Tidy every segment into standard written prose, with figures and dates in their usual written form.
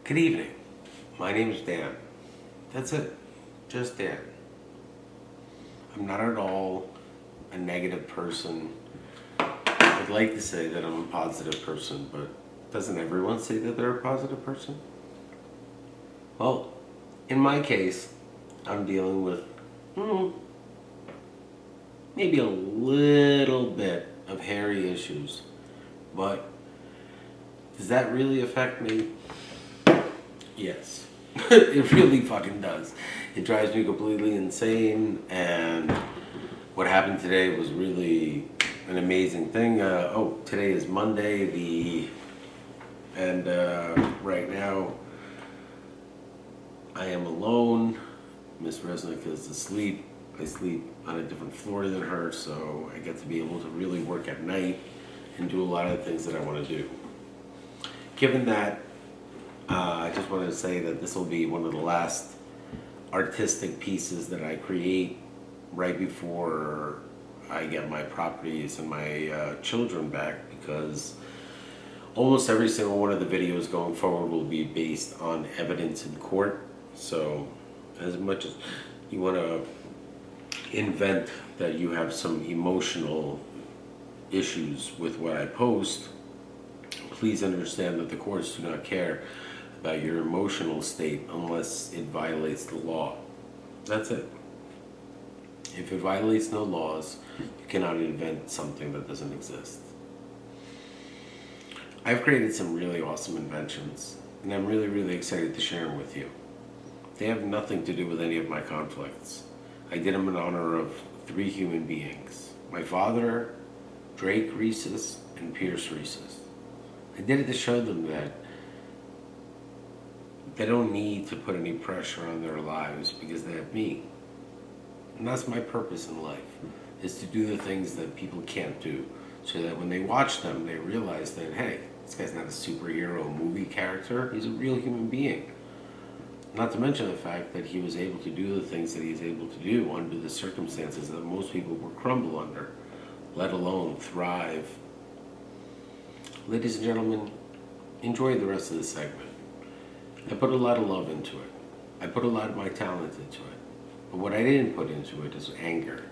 Good evening. My name is Dan. That's it. Just Dan. I'm not at all a negative person. I'd like to say that I'm a positive person, but doesn't everyone say that they're a positive person? Well, in my case, I'm dealing with maybe a little bit of hairy issues, but does that really affect me? Yes. It really fucking does. It drives me completely insane, and what happened today was really an amazing thing. Today is Monday, and right now I am alone. Miss Resnick is asleep. I sleep on a different floor than her, so I get to be able to really work at night and do a lot of the things that I want to do. Given that, I just wanted to say that this will be one of the last artistic pieces that I create right before I get my properties and my children back, because almost every single one of the videos going forward will be based on evidence in court. So as much as you want to invent that you have some emotional issues with what I post, please understand that the courts do not care about your emotional state unless it violates the law. That's it. If it violates no laws, you cannot invent something that doesn't exist. I've created some really awesome inventions, and I'm really, really excited to share them with you. They have nothing to do with any of my conflicts. I did them in honor of 3 human beings: my father, Drake Reeses, and Pierce Reeses. I did it to show them that they don't need to put any pressure on their lives because they have me. And that's my purpose in life, is to do the things that people can't do, so that when they watch them, they realize that, hey, this guy's not a superhero movie character, he's a real human being. Not to mention the fact that he was able to do the things that he's able to do under the circumstances that most people would crumble under, let alone thrive. Ladies and gentlemen, enjoy the rest of the segment. I put a lot of love into it. I put a lot of my talent into it. But what I didn't put into it is anger.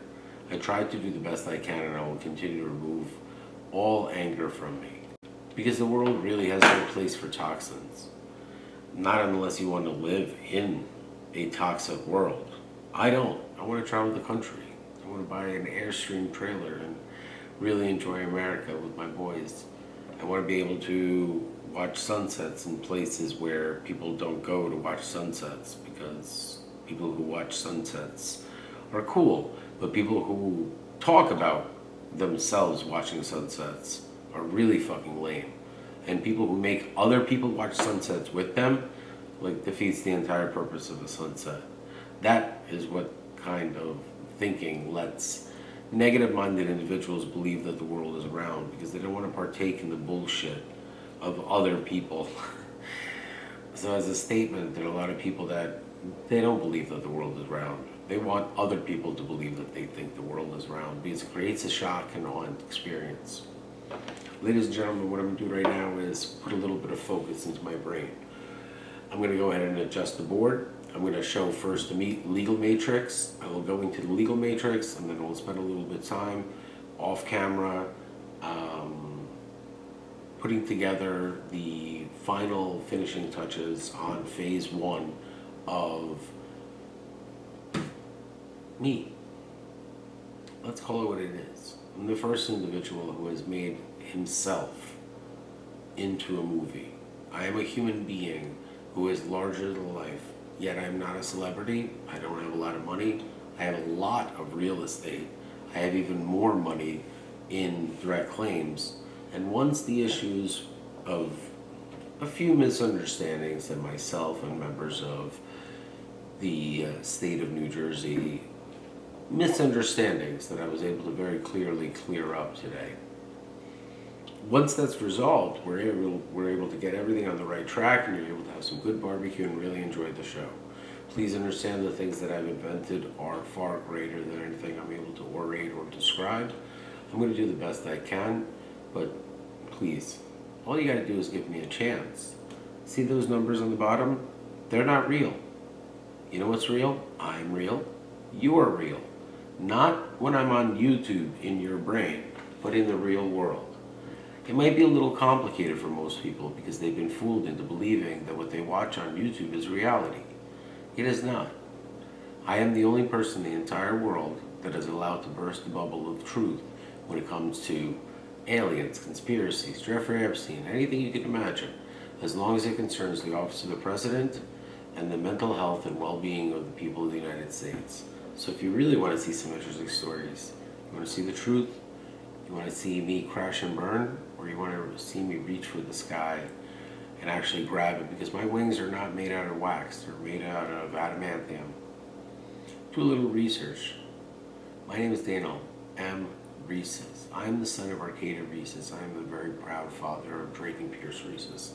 I tried to do the best I can, and I will continue to remove all anger from me. Because the world really has no place for toxins. Not unless you want to live in a toxic world. I don't. I want to travel the country. I want to buy an Airstream trailer and really enjoy America with my boys. I want to be able to watch sunsets in places where people don't go to watch sunsets, because people who watch sunsets are cool, but people who talk about themselves watching sunsets are really fucking lame. And people who make other people watch sunsets with them, like, defeats the entire purpose of a sunset. That is what kind of thinking lets negative-minded individuals believe that the world is round, because they don't want to partake in the bullshit of other people. So as a statement, there are a lot of people that they don't believe that the world is round. They want other people to believe that they think the world is round, because it creates a shock and awe experience. Ladies and gentlemen, what I'm going to do right now is put a little bit of focus into my brain. I'm going to go ahead and adjust the board. I'm going to show first the legal matrix. I will go into the legal matrix, and then we'll spend a little bit of time off camera putting together the final finishing touches on phase 1 of me. Let's call it what it is. I'm the first individual who has made himself into a movie. I am a human being who is larger than life, yet I'm not a celebrity. I don't have a lot of money. I have a lot of real estate. I have even more money in direct claims. And once the issues of a few misunderstandings that myself and members of the state of New Jersey, misunderstandings that I was able to very clearly clear up today. Once that's resolved, we're able to get everything on the right track, and you're able to have some good barbecue and really enjoy the show. Please understand the things that I've invented are far greater than anything I'm able to orate or describe. I'm going to do the best I can, but please, all you got to do is give me a chance See those numbers on the bottom? They're not real. You know what's real? I'm real. You're real. Not when I'm on YouTube in your brain, but in the real world. It might be a little complicated for most people because they've been fooled into believing that what they watch on YouTube is reality. It is not. I am the only person in the entire world that is allowed to burst the bubble of truth when it comes to aliens, conspiracies, Jeffrey Epstein, anything you can imagine, as long as it concerns the office of the president and the mental health and well-being of the people of the United States. So if you really want to see some interesting stories, you want to see the truth, you want to see me crash and burn, or you want to see me reach for the sky and actually grab it, because my wings are not made out of wax, they're made out of adamantium. Do a little research. My name is Daniel M. Reeses. I'm the son of Arcadia Reeses. I'm the very proud father of Drake and Pierce Reeses.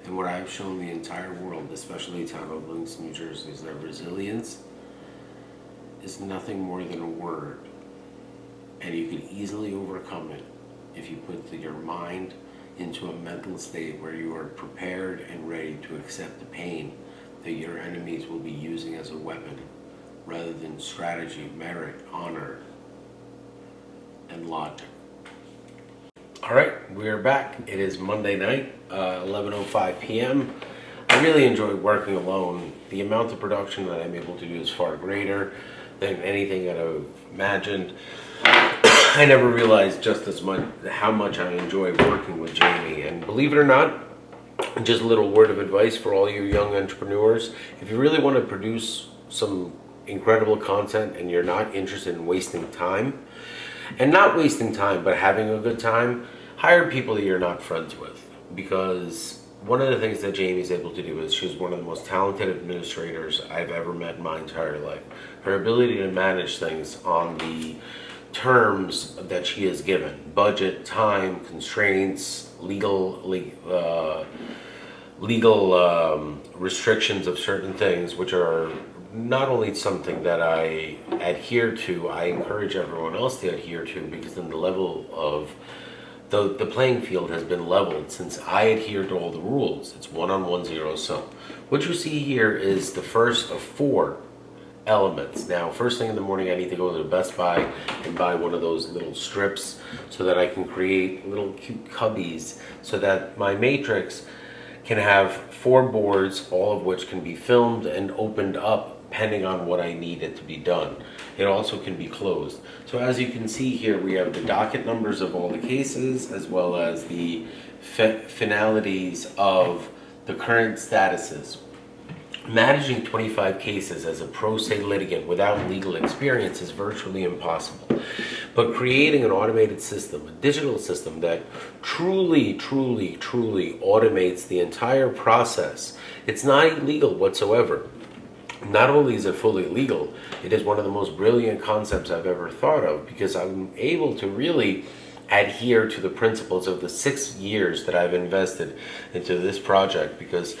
And what I've shown the entire world, especially the town of Livingston, New Jersey, is that resilience is nothing more than a word. And you can easily overcome it if you put your mind into a mental state where you are prepared and ready to accept the pain that your enemies will be using as a weapon, rather than strategy, merit, honor, and logic. All right, we are back. It is Monday night, 11:05 p.m. I really enjoy working alone. The amount of production that I'm able to do is far greater than anything that I've imagined. I never realized just as much how much I enjoy working with Jamie. And believe it or not, just a little word of advice for all you young entrepreneurs: if you really want to produce some incredible content and you're not interested in wasting time, and not wasting time but having a good time, hire people that you're not friends with. Because one of the things that Jamie's able to do is she's one of the most talented administrators I've ever met in my entire life. Her ability to manage things on the terms that she is given, budget, time, constraints, legal restrictions of certain things, which are not only something that I adhere to, I encourage everyone else to adhere to, because then the level of the playing field has been leveled since I adhere to all the rules. It's 1-on-1 zero sum. What you see here is the first of 4 elements. Now, first thing in the morning, I need to go to the Best Buy and buy one of those little strips so that I can create little cute cubbies so that my matrix can have 4 boards, all of which can be filmed and opened up depending on what I need it to be done. It also can be closed. So as you can see here, we have the docket numbers of all the cases, as well as the finalities of the current statuses. Managing 25 cases as a pro se litigant without legal experience is virtually impossible. But creating an automated system, a digital system that truly automates the entire process, it's not illegal whatsoever. Not only is it fully legal, it is one of the most brilliant concepts I've ever thought of, because I'm able to really adhere to the principles of the 6 years that I've invested into this project, because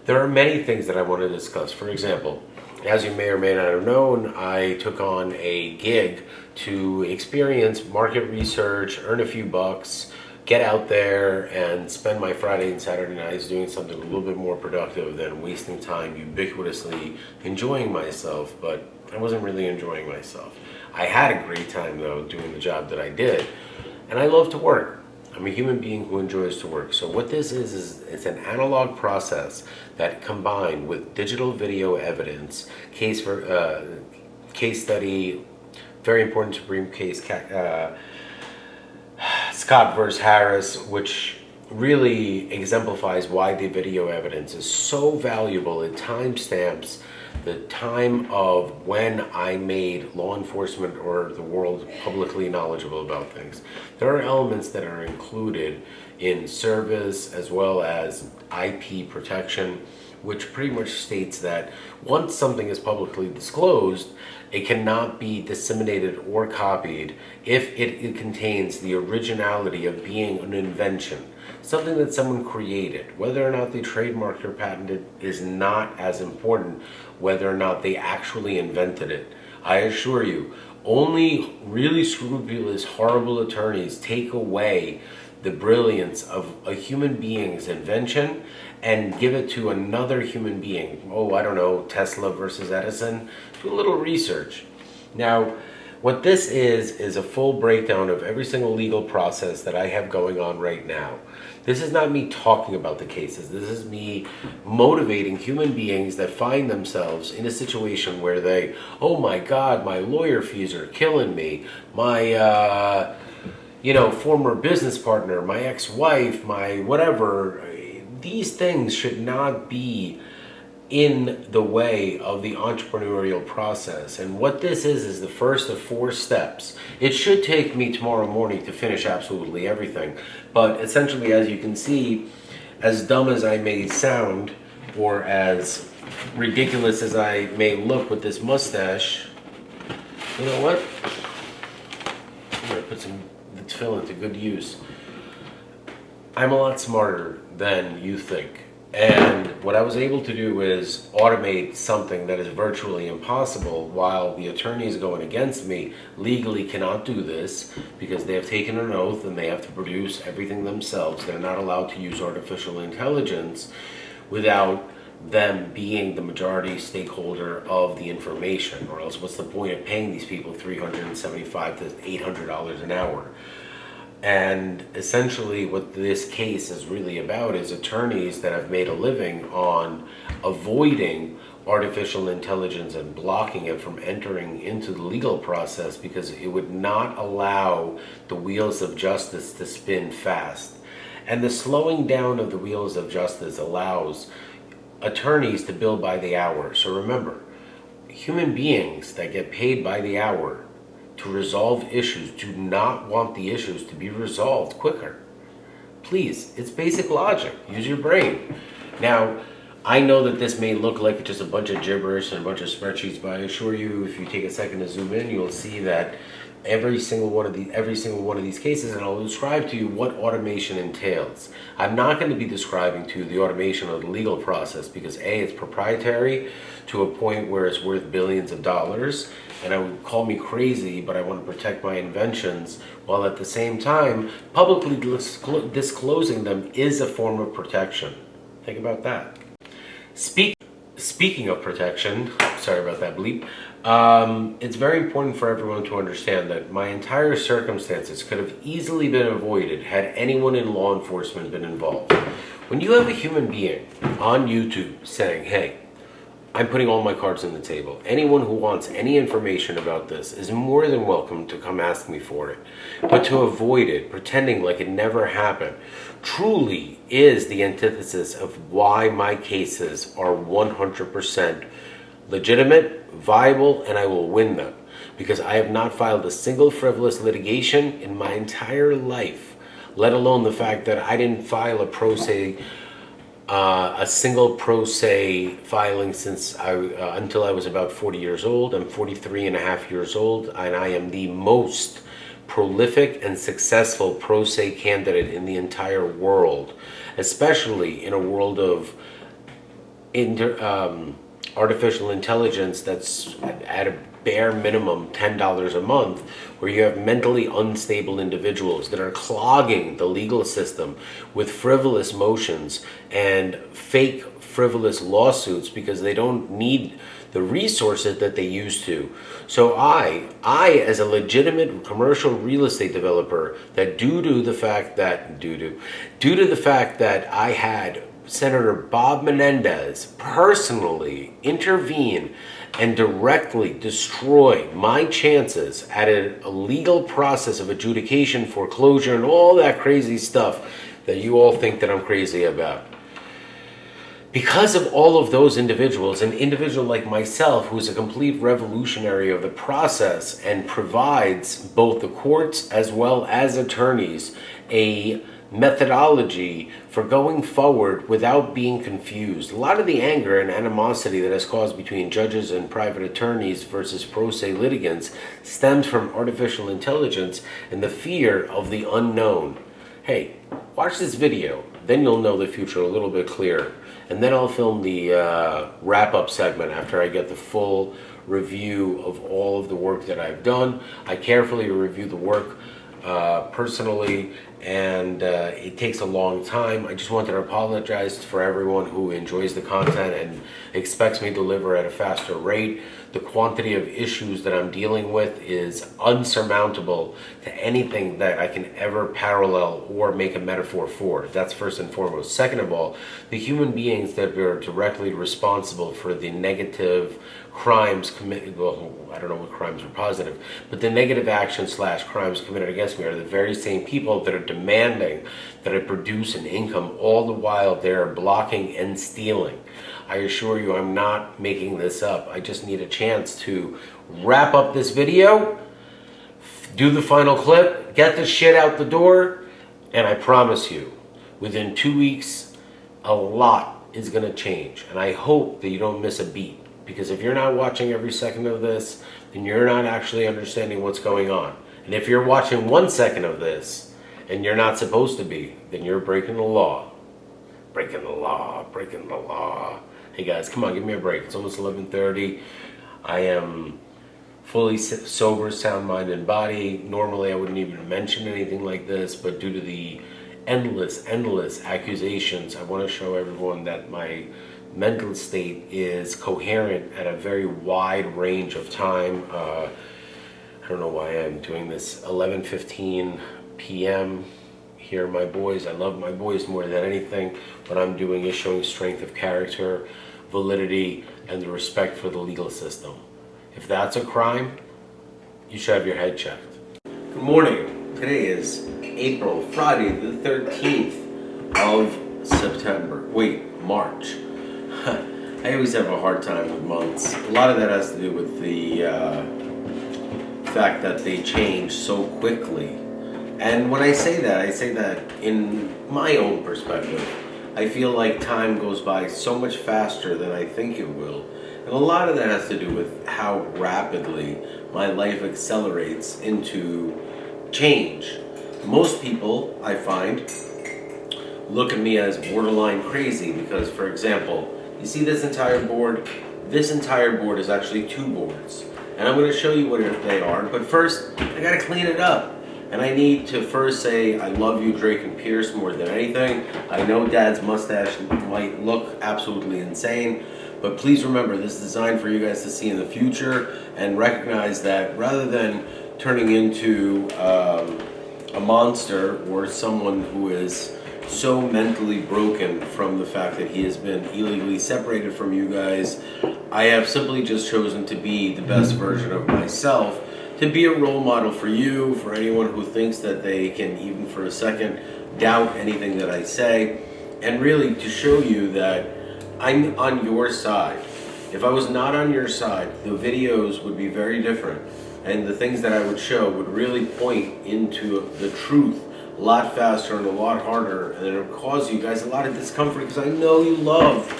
there are many things that I want to discuss. For example, as you may or may not have known, I took on a gig to experience market research, earn a few bucks, get out there and spend my Friday and Saturday nights doing something a little bit more productive than wasting time ubiquitously enjoying myself. But I wasn't really enjoying myself. I had a great time though doing the job that I did, and I love to work. I'm a human being who enjoys to work. So what this is it's an analog process that combined with digital video evidence, case study, very important Supreme case, Scott versus Harris, which really exemplifies why the video evidence is so valuable. It timestamps the time of when I made law enforcement or the world publicly knowledgeable about things. There are elements that are included in service as well as IP protection, which pretty much states that once something is publicly disclosed, it cannot be disseminated or copied if it contains the originality of being an invention, something that someone created. Whether or not they trademarked or patented is not as important, whether or not they actually invented it. I assure you, only really scrupulous, horrible attorneys take away the brilliance of a human being's invention and give it to another human being. Oh, I don't know, Tesla versus Edison. Do a little research. Now, what this is a full breakdown of every single legal process that I have going on right now. This is not me talking about the cases. This is me motivating human beings that find themselves in a situation where they, oh my God, my lawyer fees are killing me. My, former business partner, my ex-wife, my whatever. These things should not be in the way of the entrepreneurial process. And what this is the first of 4 steps. It should take me tomorrow morning to finish absolutely everything. But essentially, as you can see, as dumb as I may sound, or as ridiculous as I may look with this mustache, you know what? I'm gonna put some tefillin to good use. I'm a lot smarter than you think. And what I was able to do is automate something that is virtually impossible, while the attorneys going against me legally cannot do this because they have taken an oath and they have to produce everything themselves. They're not allowed to use artificial intelligence without them being the majority stakeholder of the information, or else what's the point of paying these people $375 to $800 an hour? And essentially what this case is really about is attorneys that have made a living on avoiding artificial intelligence and blocking it from entering into the legal process, because it would not allow the wheels of justice to spin fast. And the slowing down of the wheels of justice allows attorneys to bill by the hour. So remember, human beings that get paid by the hour to resolve issues do not want the issues to be resolved quicker. Please, it's basic logic. Use your brain. Now, I know that this may look like just a bunch of gibberish and a bunch of spreadsheets, but I assure you, if you take a second to zoom in, you'll see that every single one of these cases, and I'll describe to you what automation entails. I'm not going to be describing to you the automation of the legal process because A, it's proprietary to a point where it's worth billions of dollars, and I would call me crazy, but I want to protect my inventions, while at the same time, publicly disclosing them is a form of protection. Think about that. Speaking of protection, sorry about that bleep, it's very important for everyone to understand that my entire circumstances could have easily been avoided had anyone in law enforcement been involved. When you have a human being on YouTube saying, hey, I'm putting all my cards on the table. Anyone who wants any information about this is more than welcome to come ask me for it. But to avoid it, pretending like it never happened, truly is the antithesis of why my cases are 100% legitimate, viable, and I will win them. Because I have not filed a single frivolous litigation in my entire life, let alone the fact that I didn't file a single pro se filing since until I was about 40 years old. I'm 43 and a half years old, and I am the most prolific and successful pro se candidate in the entire world, especially in a world of artificial intelligence that's at a bare minimum $10 a month, where you have mentally unstable individuals that are clogging the legal system with frivolous motions and fake frivolous lawsuits because they don't need the resources that they used to. So I as a legitimate commercial real estate developer, that due to the fact that I had Senator Bob Menendez personally intervene and directly destroy my chances at a legal process of adjudication, foreclosure, and all that crazy stuff that you all think that I'm crazy about. Because of all of those individuals, an individual like myself who's a complete revolutionary of the process and provides both the courts as well as attorneys a methodology for going forward without being confused. A lot of the anger and animosity that has caused between judges and private attorneys versus pro se litigants stems from artificial intelligence and the fear of the unknown. Hey, watch this video, then you'll know the future a little bit clearer. And then I'll film the wrap-up segment after I get the full review of all of the work that I've done. I carefully review the work personally, and it takes a long time. I just wanted to apologize for everyone who enjoys the content and expects me to deliver at a faster rate. The quantity of issues that I'm dealing with is unsurmountable to anything that I can ever parallel or make a metaphor for. That's first and foremost. Second of all, the human beings that are directly responsible for the negative crimes committed, well, I don't know what crimes are positive, but the negative actions / crimes committed against me are the very same people that are demanding that I produce an income, all the while they're blocking and stealing. I assure you, I'm not making this up. I just need a chance to wrap up this video, do the final clip, get the shit out the door, and I promise you, within 2 weeks, a lot is gonna change. And I hope that you don't miss a beat, because if you're not watching every second of this, then you're not actually understanding what's going on. And if you're watching 1 second of this, and you're not supposed to be, then you're breaking the law. Breaking the law, breaking the law. Hey guys, come on, give me a break. It's almost 11:30. I am fully sober, sound mind and body. Normally I wouldn't even mention anything like this, but due to the endless accusations, I want to show everyone that my mental state is coherent at a very wide range of time. I don't know why I'm doing this. 11:15 p.m. Here, my boys. I love my boys more than anything. What I'm doing is showing strength of character, validity, and the respect for the legal system. If that's a crime, you should have your head checked. Good morning. Today is Friday the 13th of September. Wait, March. I always have a hard time with months. A lot of that has to do with the fact that they change so quickly. And when I say that in my own perspective. I feel like time goes by so much faster than I think it will. And a lot of that has to do with how rapidly my life accelerates into change. Most people, I find, look at me as borderline crazy because, for example, you see this entire board? This entire board is actually 2 boards. And I'm going to show you what they are. But first, I got to clean it up. And I need to first say I love you, Drake and Pierce, more than anything. I know Dad's mustache might look absolutely insane, but please remember this is designed for you guys to see in the future and recognize that rather than turning into a monster or someone who is so mentally broken from the fact that he has been illegally separated from you guys, I have simply just chosen to be the best version of myself, to be a role model for you, for anyone who thinks that they can even for a second doubt anything that I say, and really to show you that I'm on your side. If I was not on your side, the videos would be very different, and the things that I would show would really point into the truth a lot faster and a lot harder, and it would cause you guys a lot of discomfort because I know you love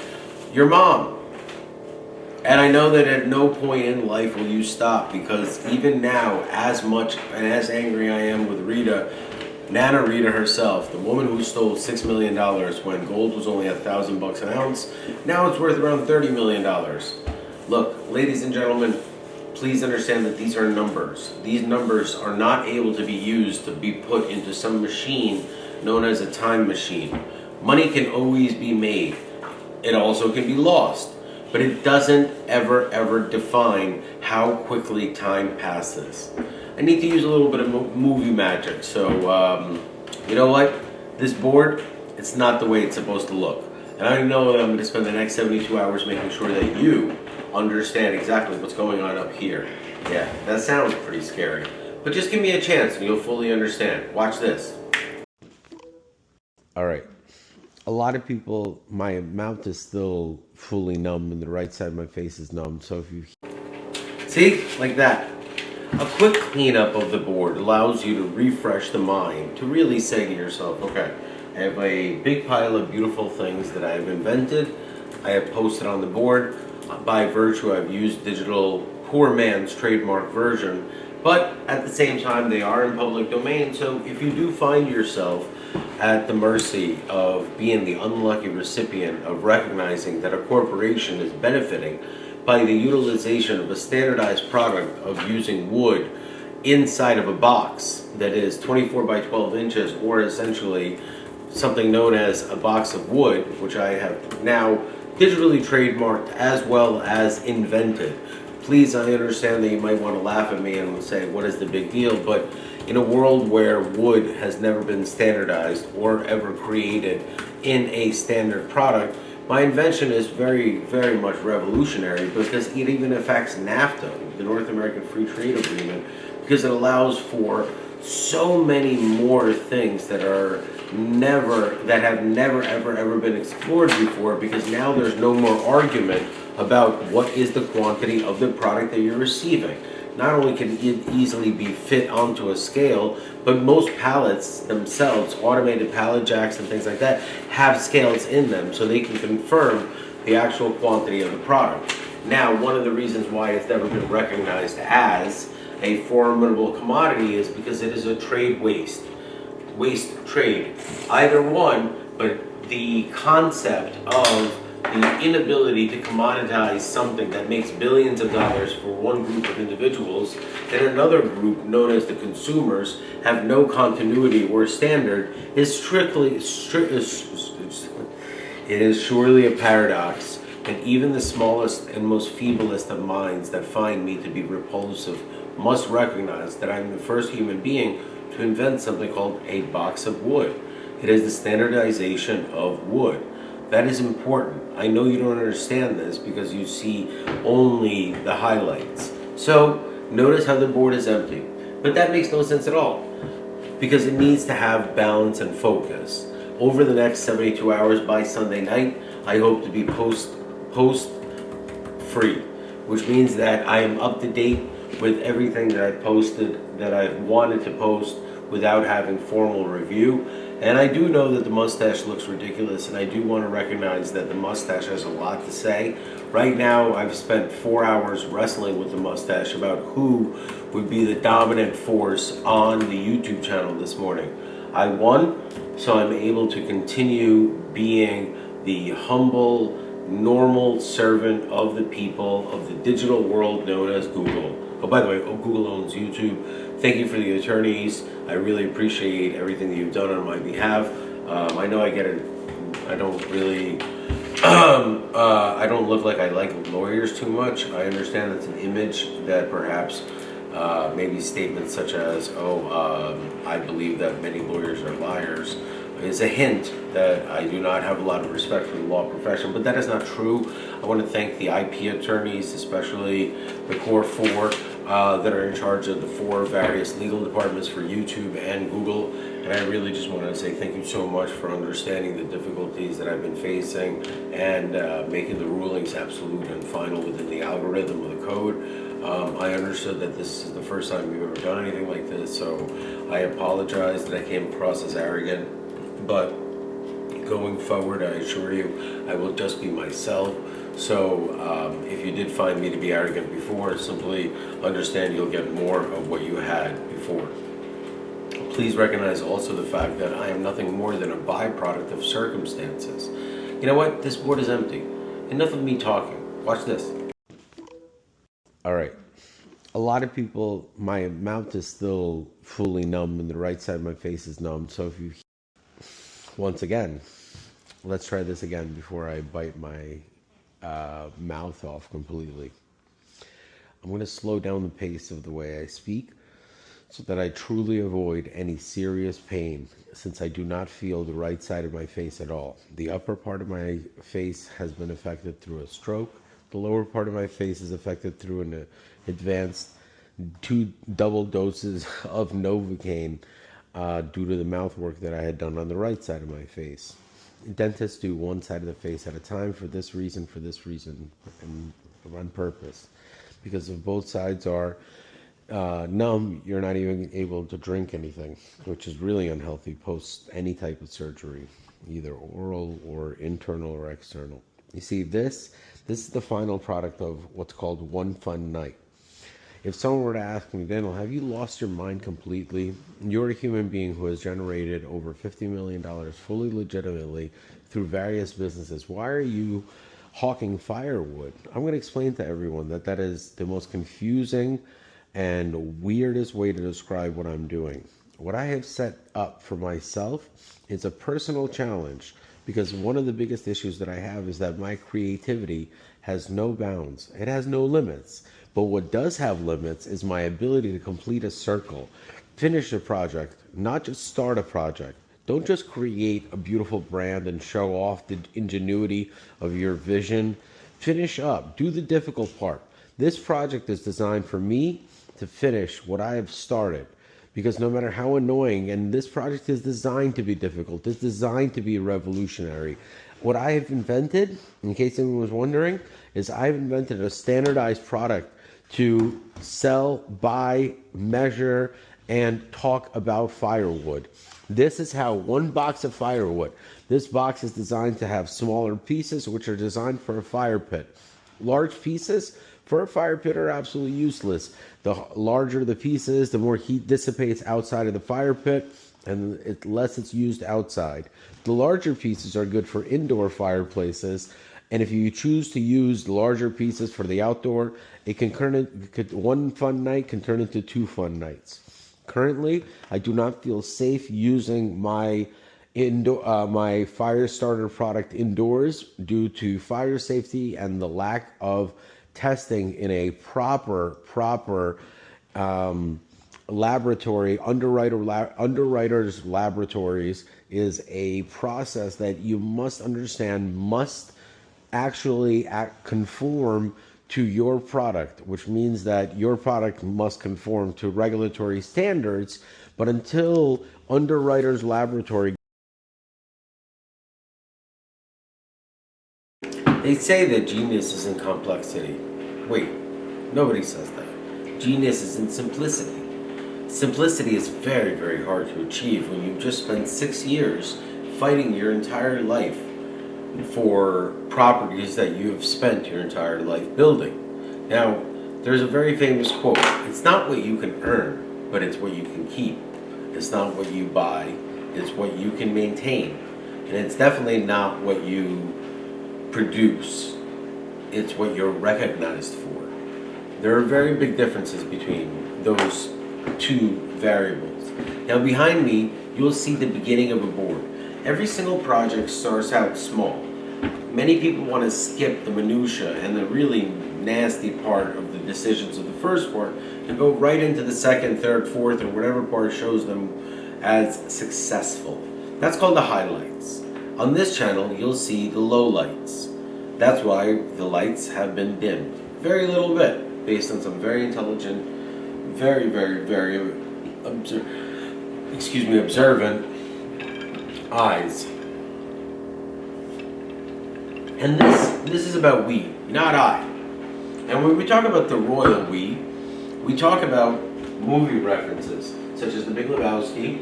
your mom. And I know that at no point in life will you stop, because even now, as much and as angry I am with Rita, Nana Rita herself, the woman who stole $6 million when gold was only $1,000 an ounce, now it's worth around $30 million. Look, ladies and gentlemen, please understand that these are numbers. These numbers are not able to be used to be put into some machine known as a time machine. Money can always be made. It also can be lost. But it doesn't ever define how quickly time passes. I need to use a little bit of movie magic. So, you know what? This board, it's not the way it's supposed to look. And I know that I'm going to spend the next 72 hours making sure that you understand exactly what's going on up here. Yeah, that sounds pretty scary. But just give me a chance and you'll fully understand. Watch this. All right. A lot of people, my mouth is still fully numb and the right side of my face is numb. So if you see, like that, a quick cleanup of the board allows you to refresh the mind, to really say to yourself, okay, I have a big pile of beautiful things that I have invented. I have posted on the board. By virtue, I've used digital poor man's trademark version, but at the same time, they are in public domain. So if you do find yourself at the mercy of being the unlucky recipient of recognizing that a corporation is benefiting by the utilization of a standardized product of using wood inside of a box that is 24 by 12 inches, or essentially something known as a box of wood, which I have now digitally trademarked as well as invented. Please, I understand that you might want to laugh at me and say, what is the big deal? But in a world where wood has never been standardized or ever created in a standard product, my invention is very, very much revolutionary, because it even affects NAFTA, the North American Free Trade Agreement, because it allows for so many more things that have never ever been explored before, because now there's no more argument about what is the quantity of the product that you're receiving. Not only can it easily be fit onto a scale, but most pallets themselves, automated pallet jacks and things like that, have scales in them, so they can confirm the actual quantity of the product. Now, one of the reasons why it's never been recognized as a formidable commodity is because it is a trade waste trade. Either one, but the concept of the inability to commoditize something that makes billions of dollars for one group of individuals, and another group known as the consumers have no continuity or standard, is it is surely a paradox. And even the smallest and most feeblest of minds that find me to be repulsive must recognize that I'm the first human being to invent something called a box of wood. It is the standardization of wood. That is important. I know you don't understand this because you see only the highlights. So notice how the board is empty. But that makes no sense at all, because it needs to have balance and focus. Over the next 72 hours by Sunday night, I hope to be post free, which means that I am up to date with everything that I posted that I wanted to post without having formal review. And I do know that the mustache looks ridiculous, and I do want to recognize that the mustache has a lot to say. Right now, I've spent 4 hours wrestling with the mustache about who would be the dominant force on the YouTube channel this morning. I won, so I'm able to continue being the humble, normal servant of the people of the digital world known as Google. Oh, by the way, Google owns YouTube. Thank you for the attorneys. I really appreciate everything that you've done on my behalf. I know I get it. I don't really, I don't look like I like lawyers too much. I understand it's an image that perhaps maybe statements such as, I believe that many lawyers are liars, is a hint that I do not have a lot of respect for the law profession, but that is not true. I want to thank the IP attorneys, especially the core four that are in charge of the 4 various legal departments for YouTube and Google. And I really just want to say thank you so much for understanding the difficulties that I've been facing and making the rulings absolute and final within the algorithm of the code. I understood that this is the first time we've ever done anything like this, so I apologize that I came across as arrogant. But going forward, I assure you, I will just be myself. So if you did find me to be arrogant before, simply understand you'll get more of what you had before. Please recognize also the fact that I am nothing more than a byproduct of circumstances. You know what? This board is empty. Enough of me talking. Watch this. All right. A lot of people, my mouth is still fully numb and the right side of my face is numb. So if you, once again, let's try this again before I bite my mouth off completely. I'm going to slow down the pace of the way I speak so that I truly avoid any serious pain, since I do not feel the right side of my face at all. The upper part of my face has been affected through a stroke. The lower part of my face is affected through an advanced 2 double doses of Novocaine due to the mouth work that I had done on the right side of my face. Dentists do one side of the face at a time for this reason, and on purpose. Because if both sides are numb, you're not even able to drink anything, which is really unhealthy post any type of surgery, either oral or internal or external. You see, this is the final product of what's called One Fun Night. If someone were to ask me, Daniel, have you lost your mind completely? You're a human being who has generated over $50 million fully legitimately through various businesses. Why are you hawking firewood? I'm going to explain to everyone that is the most confusing and weirdest way to describe what I'm doing. What I have set up for myself is a personal challenge because one of the biggest issues that I have is that my creativity has no bounds. It has no limits. But what does have limits is my ability to complete a circle, finish a project, not just start a project. Don't just create a beautiful brand and show off the ingenuity of your vision. Finish up. Do the difficult part. This project is designed for me to finish what I have started. Because no matter how annoying, and this project is designed to be difficult, it's designed to be revolutionary. What I have invented, in case anyone was wondering, is I've invented a standardized product to sell, buy, measure, and talk about firewood. This is how one box of firewood. This box is designed to have smaller pieces, which are designed for a fire pit. Large pieces for a fire pit are absolutely useless. The larger the pieces, the more heat dissipates outside of the fire pit, and less it's used outside. The larger pieces are good for indoor fireplaces, and if you choose to use the larger pieces for the outdoor, one fun night can turn into 2 fun nights. Currently, I do not feel safe using my fire starter product indoors due to fire safety and the lack of testing in a proper laboratory. Underwriters laboratories is a process that you must understand must actually conform to your product, which means that your product must conform to regulatory standards. But until Underwriters Laboratory, they say that genius is in complexity. Wait, nobody says that. Genius is in simplicity. Simplicity is very, very hard to achieve when you've just spent 6 years fighting your entire life for properties that you have spent your entire life building. Now, there's a very famous quote. It's not what you can earn, but it's what you can keep. It's not what you buy, it's what you can maintain. And it's definitely not what you produce, it's what you're recognized for. There are very big differences between those two variables. Now behind me, you'll see the beginning of a board. Every single project starts out small. Many people want to skip the minutia and the really nasty part of the decisions of the first part and go right into the second, third, fourth, or whatever part shows them as successful. That's called the highlights. On this channel, you'll see the lowlights. That's why the lights have been dimmed. Very little bit, based on some very intelligent, very observant eyes. And this is about we, not I. And when we talk about the royal we talk about movie references, such as The Big Lebowski,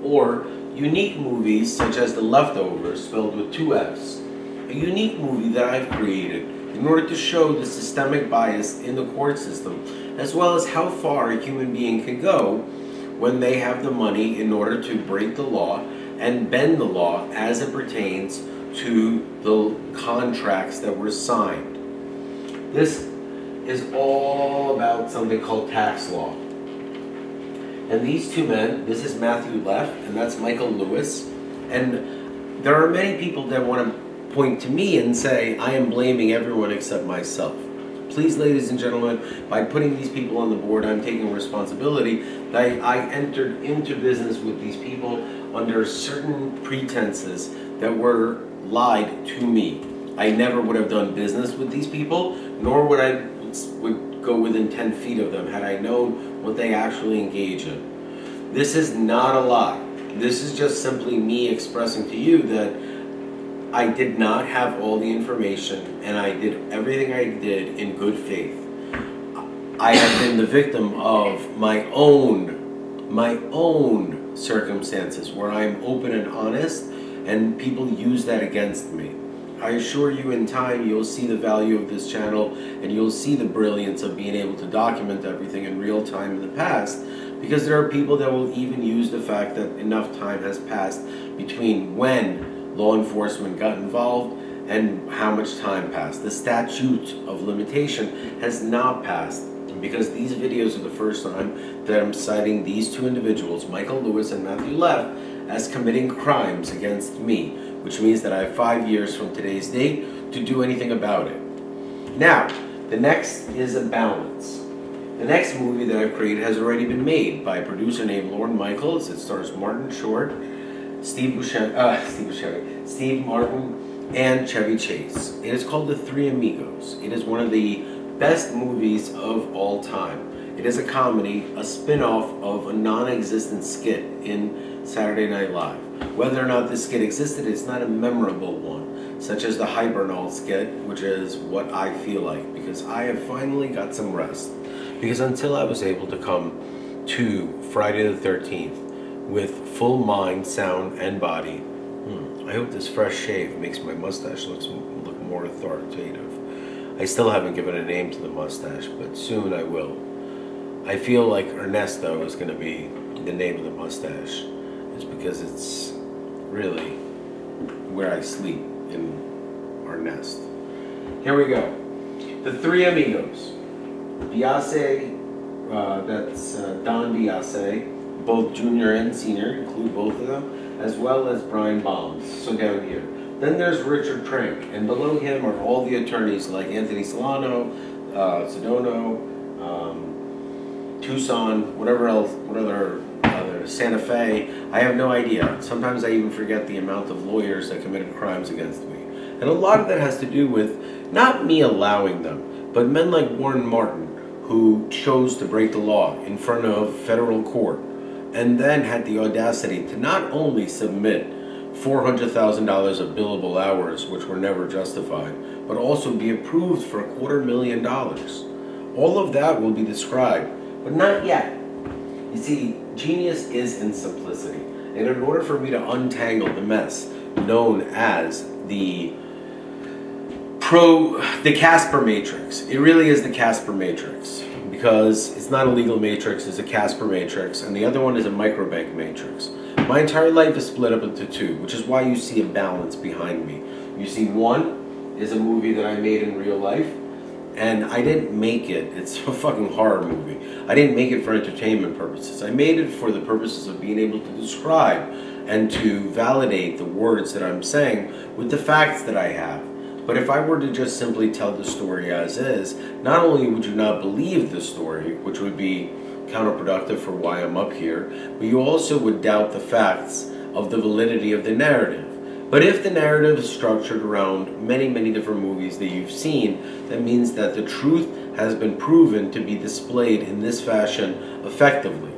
or unique movies such as The Leftovers, spelled with 2 F's. A unique movie that I've created in order to show the systemic bias in the court system, as well as how far a human being can go when they have the money in order to break the law and bend the law as it pertains to the contracts that were signed. This is all about something called tax law. And these two men, this is Matthew Leff and that's Michael Lewis. And there are many people that want to point to me and say, I am blaming everyone except myself. Please, ladies and gentlemen, by putting these people on the board, I'm taking responsibility that I entered into business with these people under certain pretenses that were lied to me. I never would have done business with these people, nor would I go within 10 feet of them had I known what they actually engage in. This is not a lie. This is just simply me expressing to you that I did not have all the information and I did everything I did in good faith. I have been the victim of my own circumstances where I'm open and honest and people use that against me. I assure you in time you'll see the value of this channel and you'll see the brilliance of being able to document everything in real time in the past, because there are people that will even use the fact that enough time has passed between when law enforcement got involved and how much time passed. The statute of limitation has not passed. because these videos are the first time that I'm citing these two individuals, Michael Lewis and Matthew Leff, as committing crimes against me, which means that I have 5 years from today's date to do anything about it. Now, the next is A Balance. The next movie that I've created has already been made by a producer named Lorne Michaels. It stars Martin Short, Steve Martin, and Chevy Chase. It is called The Three Amigos. It is one of the best movies of all time. It is a comedy, a spin-off of a non-existent skit in Saturday Night Live. Whether or not this skit existed, it's not a memorable one, such as the Hibernal skit, which is what I feel like, because I have finally got some rest. Because until I was able to come to Friday the 13th with full mind, sound, and body, I hope this fresh shave makes my mustache look more authoritative. I still haven't given a name to the mustache, but soon I will. I feel like Ernesto is going to be the name of the mustache. It's because it's really where I sleep in our nest. Here we go. The Three Amigos. Biase, that's Don Biase, both junior and senior, include both of them, as well as Brian Bombs, so down here. Then there's Richard Trank, and below him are all the attorneys like Anthony Solano, Sedano, Tucson, whatever else, what other Santa Fe. I have no idea. Sometimes I even forget the amount of lawyers that committed crimes against me. And a lot of that has to do with not me allowing them, but men like Warren Martin, who chose to break the law in front of federal court, and then had the audacity to not only submit $400,000 of billable hours, which were never justified, but also be approved for $250,000. All of that will be described, but not yet. You see, genius is in simplicity. And in order for me to untangle the mess known as the Casper Matrix, it really is the Casper Matrix, because it's not a legal matrix, it's a Casper Matrix, and the other one is a microbank matrix. My entire life is split up into two, which is why you see a balance behind me. You see, one is a movie that I made in real life, and I didn't make it. It's a fucking horror movie. I didn't make it for entertainment purposes. I made it for the purposes of being able to describe and to validate the words that I'm saying with the facts that I have. But if I were to just simply tell the story as is, not only would you not believe the story, which would be counterproductive for why I'm up here, but you also would doubt the facts of the validity of the narrative. But if the narrative is structured around many, many different movies that you've seen, that means that the truth has been proven to be displayed in this fashion effectively.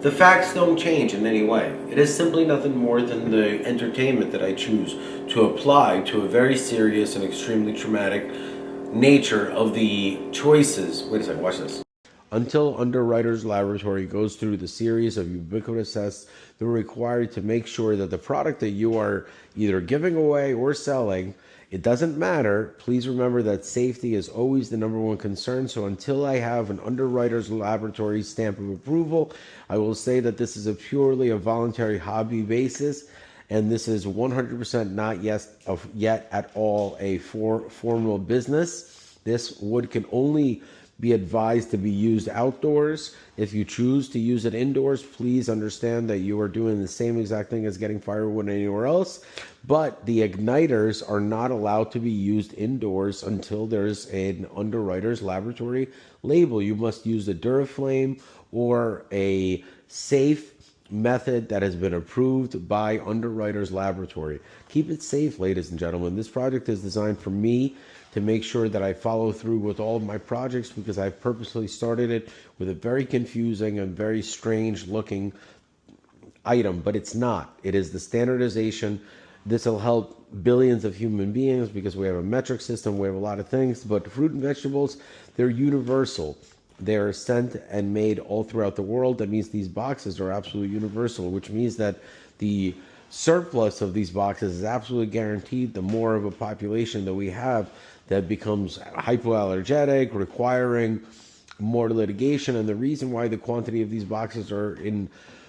The facts don't change in any way. It is simply nothing more than the entertainment that I choose to apply to a very serious and extremely traumatic nature of the choices. Wait a second, watch this. Until Underwriters Laboratory goes through the series of ubiquitous tests that are required to make sure that the product that you are either giving away or selling, it doesn't matter. Please remember that safety is always the number one concern. So until I have an Underwriters Laboratory stamp of approval, I will say that this is purely a voluntary hobby basis, and this is 100% not yet at all a formal business. This wood can only be advised to be used outdoors. If you choose to use it indoors, please understand that you are doing the same exact thing as getting firewood anywhere else. But the igniters are not allowed to be used indoors until there's an Underwriters Laboratory label. You must use a Duraflame or a safe method that has been approved by Underwriters Laboratory. Keep it safe, ladies and gentlemen. This project is designed for me to make sure that I follow through with all of my projects, because I've purposely started it with a very confusing and very strange looking item, but it's not. It is the standardization. This will help billions of human beings because we have a metric system, we have a lot of things, but fruit and vegetables, they're universal. They're sent and made all throughout the world. That means these boxes are absolutely universal, which means that the surplus of these boxes is absolutely guaranteed. The more of a population that we have that becomes hypoallergenic, requiring more litigation, and the reason why the quantity of these boxes are in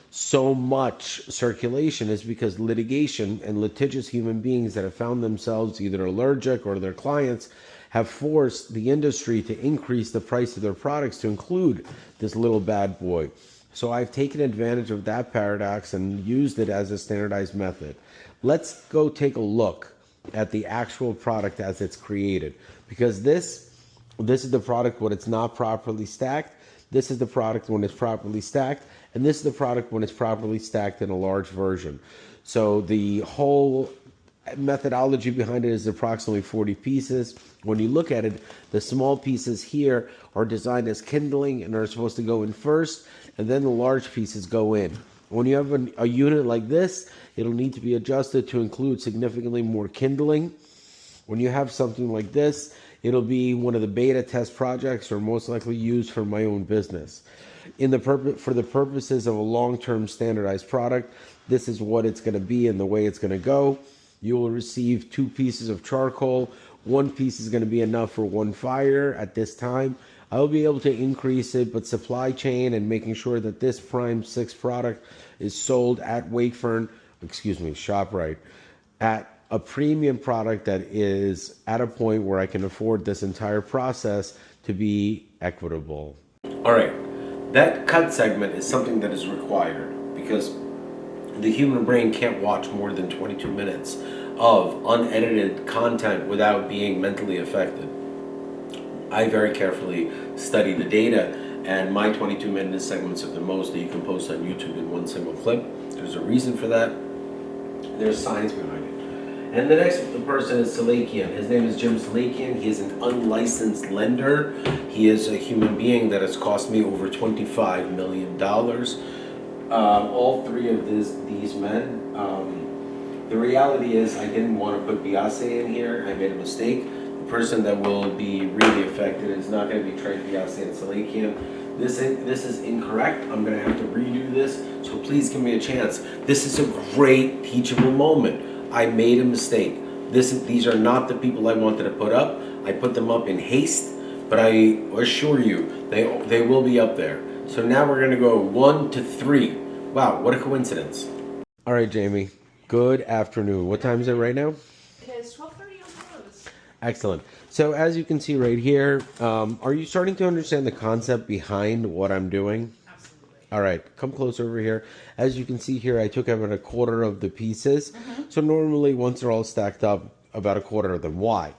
so much circulation is because litigation and litigious human beings that have found themselves either allergic or their clients have forced the industry to increase the price of their products to include this little bad boy. So I've taken advantage of that paradox and used it as a standardized method. Let's go take a look at the actual product as it's created, because this is the product when it's not properly stacked. This is the product when it's properly stacked, and this is the product when it's properly stacked in a large version. So the whole methodology behind it is approximately 40 pieces. When you look at it, the small pieces here are designed as kindling and are supposed to go in first, and then the large pieces go in. When you have a unit like this, it'll need to be adjusted to include significantly more kindling. When you have something like this, it'll be one of the beta test projects, or most likely used for my own business. For the purposes of a long-term standardized product, this is what it's going to be and the way it's going to go. You will receive 2 pieces of charcoal. 1 piece is going to be enough for 1 fire at this time. I'll be able to increase it, but supply chain and making sure that this Prime 6 product is sold at ShopRite, at a premium product that is at a point where I can afford this entire process to be equitable. All right, that cut segment is something that is required because the human brain can't watch more than 22 minutes of unedited content without being mentally affected. I very carefully study the data, and my 22-minute segments are the most that you can post on YouTube in one single clip. There's a reason for that. There's science behind it. And the next person is Salakian. His name is Jim Salakian. He is an unlicensed lender. He is a human being that has cost me over $25 million. All 3 of these men. The reality is I didn't want to put Beyonce in here. I made a mistake. The person that will be really affected is not going to be Trey, Beyonce, and Salakian. This is incorrect. I'm going to have to redo this. So please give me a chance. This is a great teachable moment. I made a mistake. These are not the people I wanted to put up. I put them up in haste, but I assure you, they will be up there. So now we're going to go 1 to 3. Wow, what a coincidence. All right, Jamie. Good afternoon. What time is it right now? It is 12:30 on the nose. Excellent. So as you can see right here, are you starting to understand the concept behind what I'm doing? Absolutely. All right, come close over here. As you can see here, I took about a quarter of the pieces. So normally, once they're all stacked up, about a quarter of them. Why?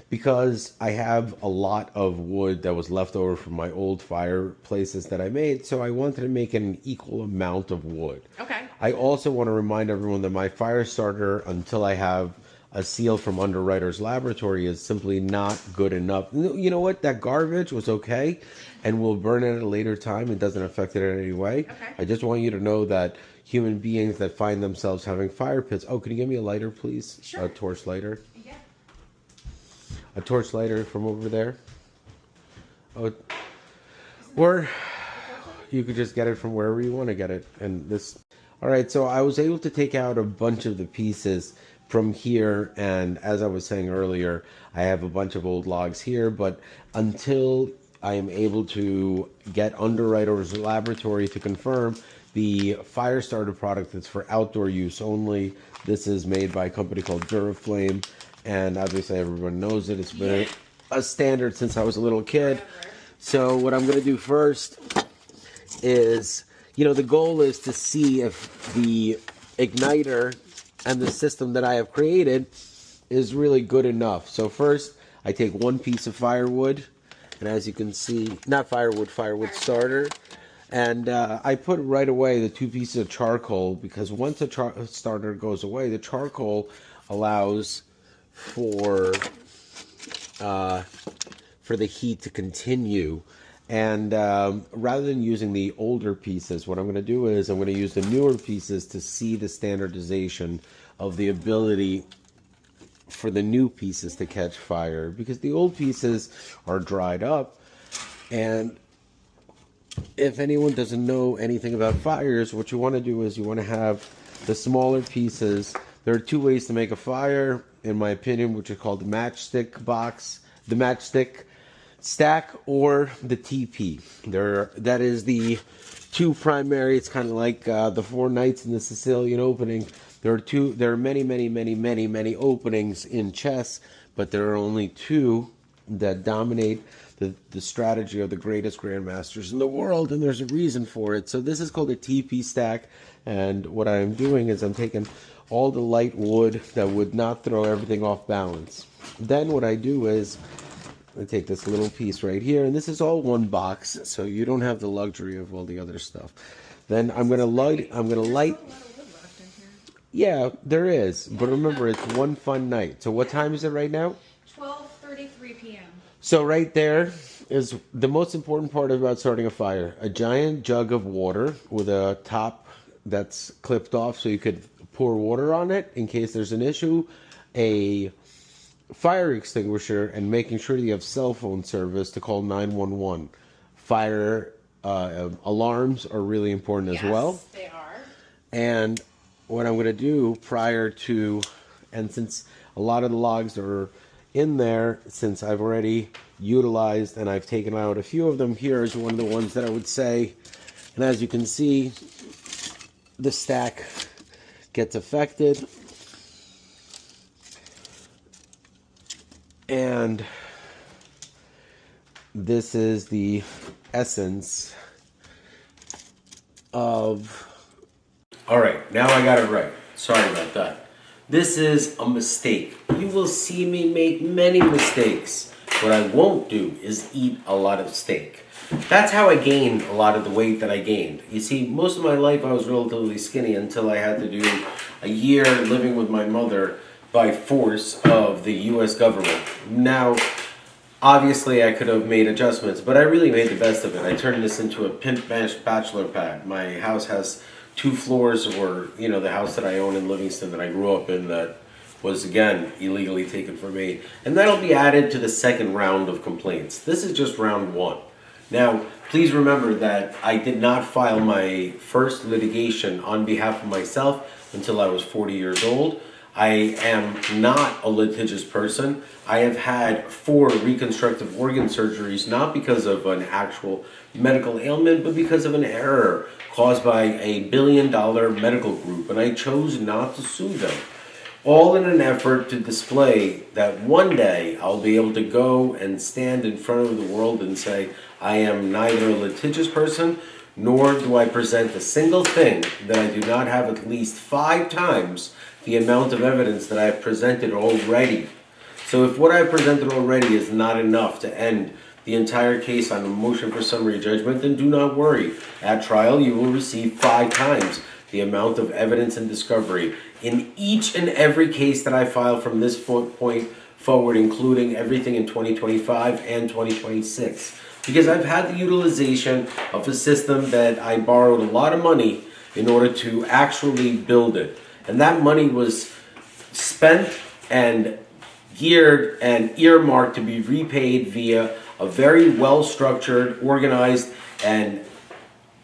Because I have a lot of wood that was left over from my old fireplaces that I made, so I wanted to make an equal amount of wood. Okay. I also want to remind everyone that my fire starter, until I have a seal from Underwriter's Laboratory, is simply not good enough. You know what? That garbage was okay, and we'll burn it at a later time. It doesn't affect it in any way. Okay. I just want you to know that human beings that find themselves having fire pits... Oh, can you give me a lighter, please? Sure. A torch lighter. Yeah. A torch lighter from over there. Oh, or you could just get it from wherever you want to get it. And this... All right, so I was able to take out a bunch of the pieces from here, and as I was saying earlier, I have a bunch of old logs here, but until I am able to get Underwriter's Laboratory to confirm the fire starter product that's for outdoor use only, this is made by a company called Duraflame, and obviously everyone knows it. It's been a standard since I was a little kid. So what I'm going to do first is... You know, the goal is to see if the igniter and the system that I have created is really good enough. So first, I take 1 piece of firewood, and as you can see, not firewood, firewood starter, and I put right away the 2 pieces of charcoal, because once the starter goes away, the charcoal allows for the heat to continue. And rather than using the older pieces, what I'm going to do is I'm going to use the newer pieces to see the standardization of the ability for the new pieces to catch fire. Because the old pieces are dried up. And if anyone doesn't know anything about fires, what you want to do is you want to have the smaller pieces. There are 2 ways to make a fire, in my opinion, which are called the matchstick box, the matchstick stack, or the TP. That is the 2 primary. It's kind of like the 4 Knights in the Sicilian opening. There are many openings in chess, but there are only 2 that dominate the strategy of the greatest grandmasters in the world, and there's a reason for it. So this is called a TP stack, and what I'm doing is I'm taking all the light wood that would not throw everything off balance. Then what I do is I take this little piece right here, and this is all one box, so you don't have the luxury of all the other stuff. Then I'm gonna light. Yeah, there is, but remember, it's one fun night. So what time is it right now? 12:33 p.m. So right there is the most important part about starting a fire. A giant jug of water with a top that's clipped off so you could pour water on it in case there's an issue. A fire extinguisher, and making sure you have cell phone service to call 911. Fire alarms are really important as well. Yes, they are. And what I'm going to do prior to, and since a lot of the logs are in there, since I've already utilized and I've taken out a few of them, here is one of the ones that I would say, and as you can see, the stack gets affected. And this is the essence of... All right, now I got it right. Sorry about that. This is a mistake. You will see me make many mistakes. What I won't do is eat a lot of steak. That's how I gained a lot of the weight that I gained. You see, most of my life I was relatively skinny until I had to do a year living with my mother by force of the U.S. government. Now, obviously I could have made adjustments, but I really made the best of it. I turned this into a pimp bachelor pad. My house has 2 floors, or, you know, the house that I own in Livingston that I grew up in that was, again, illegally taken from me. And that'll be added to the second round of complaints. This is just round 1. Now, please remember that I did not file my first litigation on behalf of myself until I was 40 years old. I am not a litigious person. I have had 4 reconstructive organ surgeries, not because of an actual medical ailment, but because of an error caused by a billion-dollar medical group, and I chose not to sue them. All in an effort to display that one day I'll be able to go and stand in front of the world and say, I am neither a litigious person, nor do I present a single thing that I do not have at least 5 times the amount of evidence that I have presented already. So if what I have presented already is not enough to end the entire case on a motion for summary judgment, then do not worry. At trial, you will receive 5 times the amount of evidence and discovery in each and every case that I file from this point forward, including everything in 2025 and 2026. Because I've had the utilization of a system that I borrowed a lot of money in order to actually build it. And that money was spent and geared and earmarked to be repaid via a very well-structured, organized, and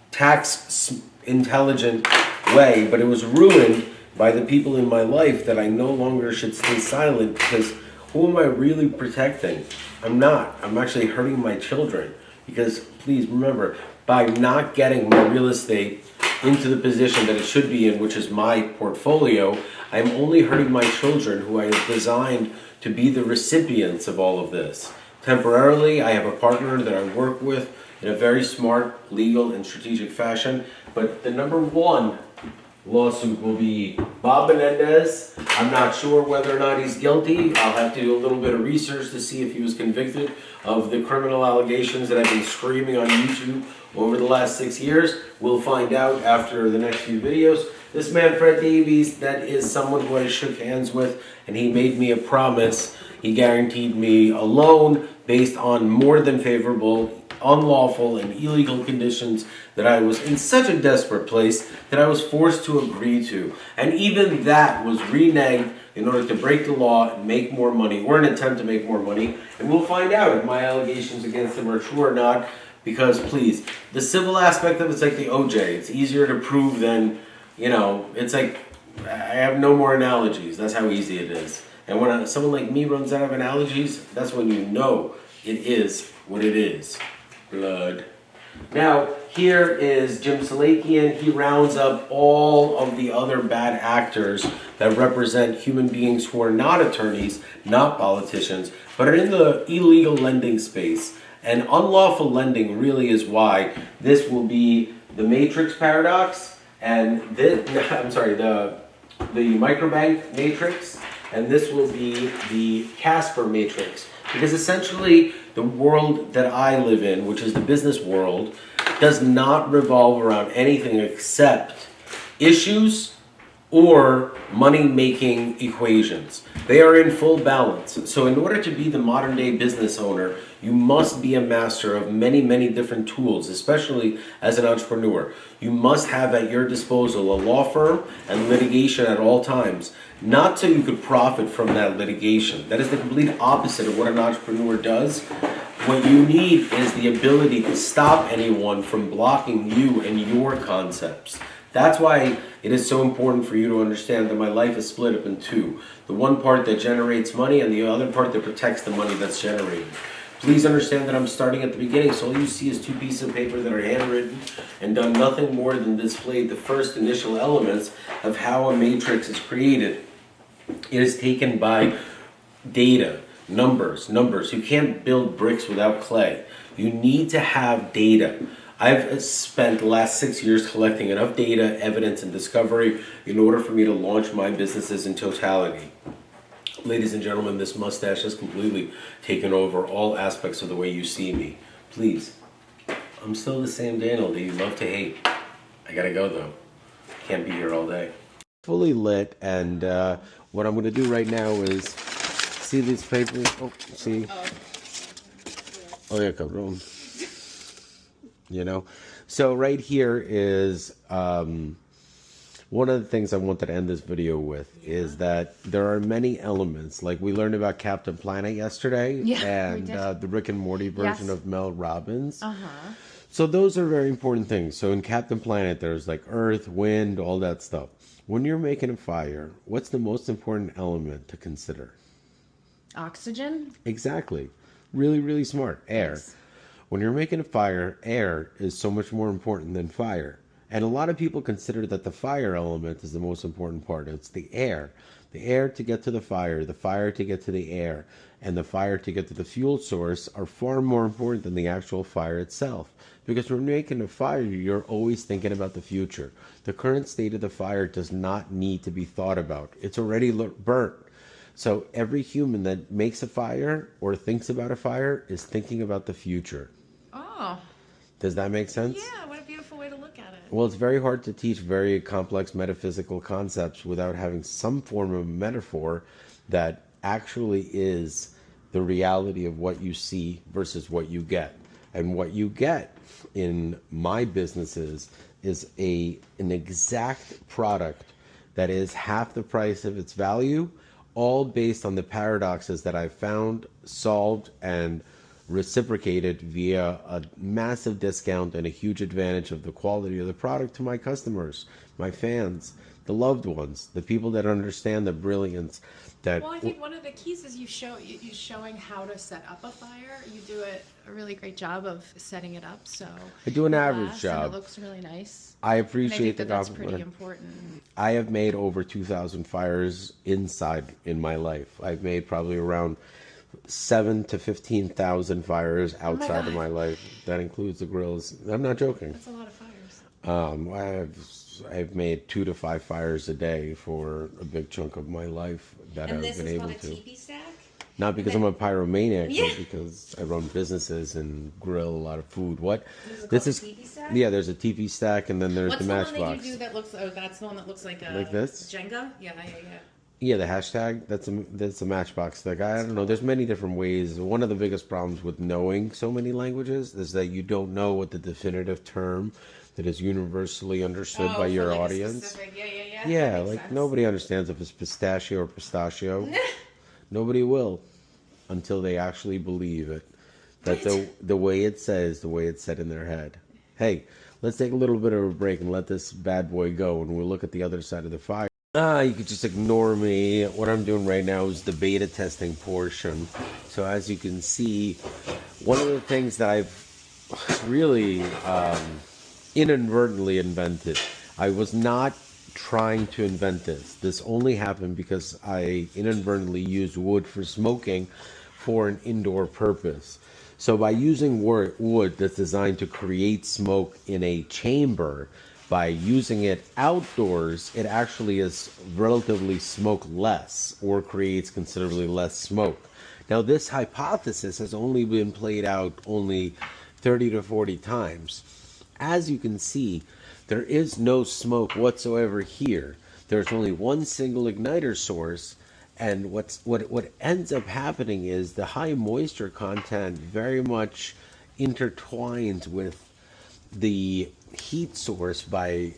tax-intelligent way. But it was ruined by the people in my life that I no longer should stay silent, because who am I really protecting? I'm not. I'm actually hurting my children. Because please remember, by not getting my real estate into the position that it should be in, which is my portfolio, I'm only hurting my children, who I have designed to be the recipients of all of this. Temporarily, I have a partner that I work with in a very smart, legal, and strategic fashion, but the number 1 lawsuit will be Bob Menendez. I'm not sure whether or not he's guilty. I'll have to do a little bit of research to see if he was convicted of the criminal allegations that I've been screaming on YouTube over the last 6 years. We'll find out after the next few videos. This man, Fred Davies, that is someone who I shook hands with, and he made me a promise. He guaranteed me a loan based on more than favorable, unlawful, and illegal conditions that I was in such a desperate place that I was forced to agree to. And even that was reneged in order to break the law and make more money, or an attempt to make more money. And we'll find out if my allegations against him are true or not, because please, the civil aspect of it's like the OJ. It's easier to prove than, you know, it's like, I have no more analogies. That's how easy it is. And when someone like me runs out of analogies, that's when you know it is what it is. Blood. Now, here is Jim Salakian. He rounds up all of the other bad actors that represent human beings who are not attorneys, not politicians, but are in the illegal lending space. And unlawful lending really is why this will be the matrix paradox and this, I'm sorry, the microbank matrix, and this will be the Casper matrix. Because essentially the world that I live in, which is the business world, does not revolve around anything except issues or money-making equations. They are in full balance. So in order to be the modern-day business owner, you must be a master of many, many different tools, especially as an entrepreneur. You must have at your disposal a law firm and litigation at all times, not so you could profit from that litigation. That is the complete opposite of what an entrepreneur does. What you need is the ability to stop anyone from blocking you and your concepts. That's why it is so important for you to understand that my life is split up in two. The one part that generates money and the other part that protects the money that's generated. Please understand that I'm starting at the beginning, so all you see is two pieces of paper that are handwritten and done nothing more than display the first initial elements of how a matrix is created. It is taken by data, numbers. You can't build bricks without clay. You need to have data. I've spent the last 6 years collecting enough data, evidence, and discovery in order for me to launch my businesses in totality. Ladies and gentlemen, this mustache has completely taken over all aspects of the way you see me. Please, I'm still the same Daniel that you love to hate. I gotta go though. Can't be here all day. Fully lit, and what I'm gonna do right now is see these papers. Oh, see. Oh yeah, cabrón. You know, so right here is one of the things I wanted to end this video with is that there are many elements, like we learned about Captain Planet yesterday, and the Rick and Morty version of Mel Robbins. So those are very important things. So in Captain Planet, there's like earth, wind, all that stuff. When you're making a fire, what's the most important element to consider? Oxygen? Exactly. Really, really smart. Air. Yes. When you're making a fire, air is so much more important than fire. And a lot of people consider that the fire element is the most important part. It's the air. The air to get to the fire to get to the air, and the fire to get to the fuel source are far more important than the actual fire itself. Because when you're making a fire, you're always thinking about the future. The current state of the fire does not need to be thought about. It's already burnt. So every human that makes a fire or thinks about a fire is thinking about the future. Oh. Does that make sense? Yeah, what a beautiful way to look at it. Well, it's very hard to teach very complex metaphysical concepts without having some form of metaphor that actually is the reality of what you see versus what you get. And what you get in my businesses is an exact product that is half the price of its value, all based on the paradoxes that I've found, solved, and reciprocated via a massive discount and a huge advantage of the quality of the product to my customers, my fans, the loved ones, the people that understand the brilliance. Well, I think one of the keys is you showing how to set up a fire. You do a really great job of setting it up. So I do an average job. And it looks really nice. I appreciate the that's compliment. pretty important. I have made over 2,000 fires in my life. I've made probably around 7,000 to 15,000 fires outside of my life. That includes the grills. I'm not joking. That's a lot of fires. I've made 2 to 5 fires a day for a big chunk of my life that I've been able to. And this is on a teepee stack? Not because I'm a pyromaniac, but because I run businesses and grill a lot of food. What? This is teepee stack? Yeah, there's a teepee stack, and then there's What's the matchbox. the one that you do that looks? Oh, that's the one that looks like a this? Jenga. Yeah. Yeah, the hashtag. That's a matchbox stick. I don't know. There's many different ways. One of the biggest problems with knowing so many languages is that you don't know what the definitive term that is universally understood by your audience. Yeah, like sense. Nobody understands if it's pistachio or pistachio. Nobody will until they actually believe it. That the way it says, the way it's said in their head. Hey, let's take a little bit of a break and let this bad boy go, and we'll look at the other side of the fire. You could just ignore me. What I'm doing right now is the beta testing portion. So as you can see, one of the things that I've really inadvertently invented. I was not trying to invent this. This only happened because I inadvertently used wood for smoking for an indoor purpose. So by using wood that's designed to create smoke in a chamber, by using it outdoors, it actually is relatively smokeless or creates considerably less smoke. Now, this hypothesis has only been played out only 30 to 40 times. As you can see, there is no smoke whatsoever here. There's only one single igniter source, and what ends up happening is the high moisture content very much intertwines with the heat source by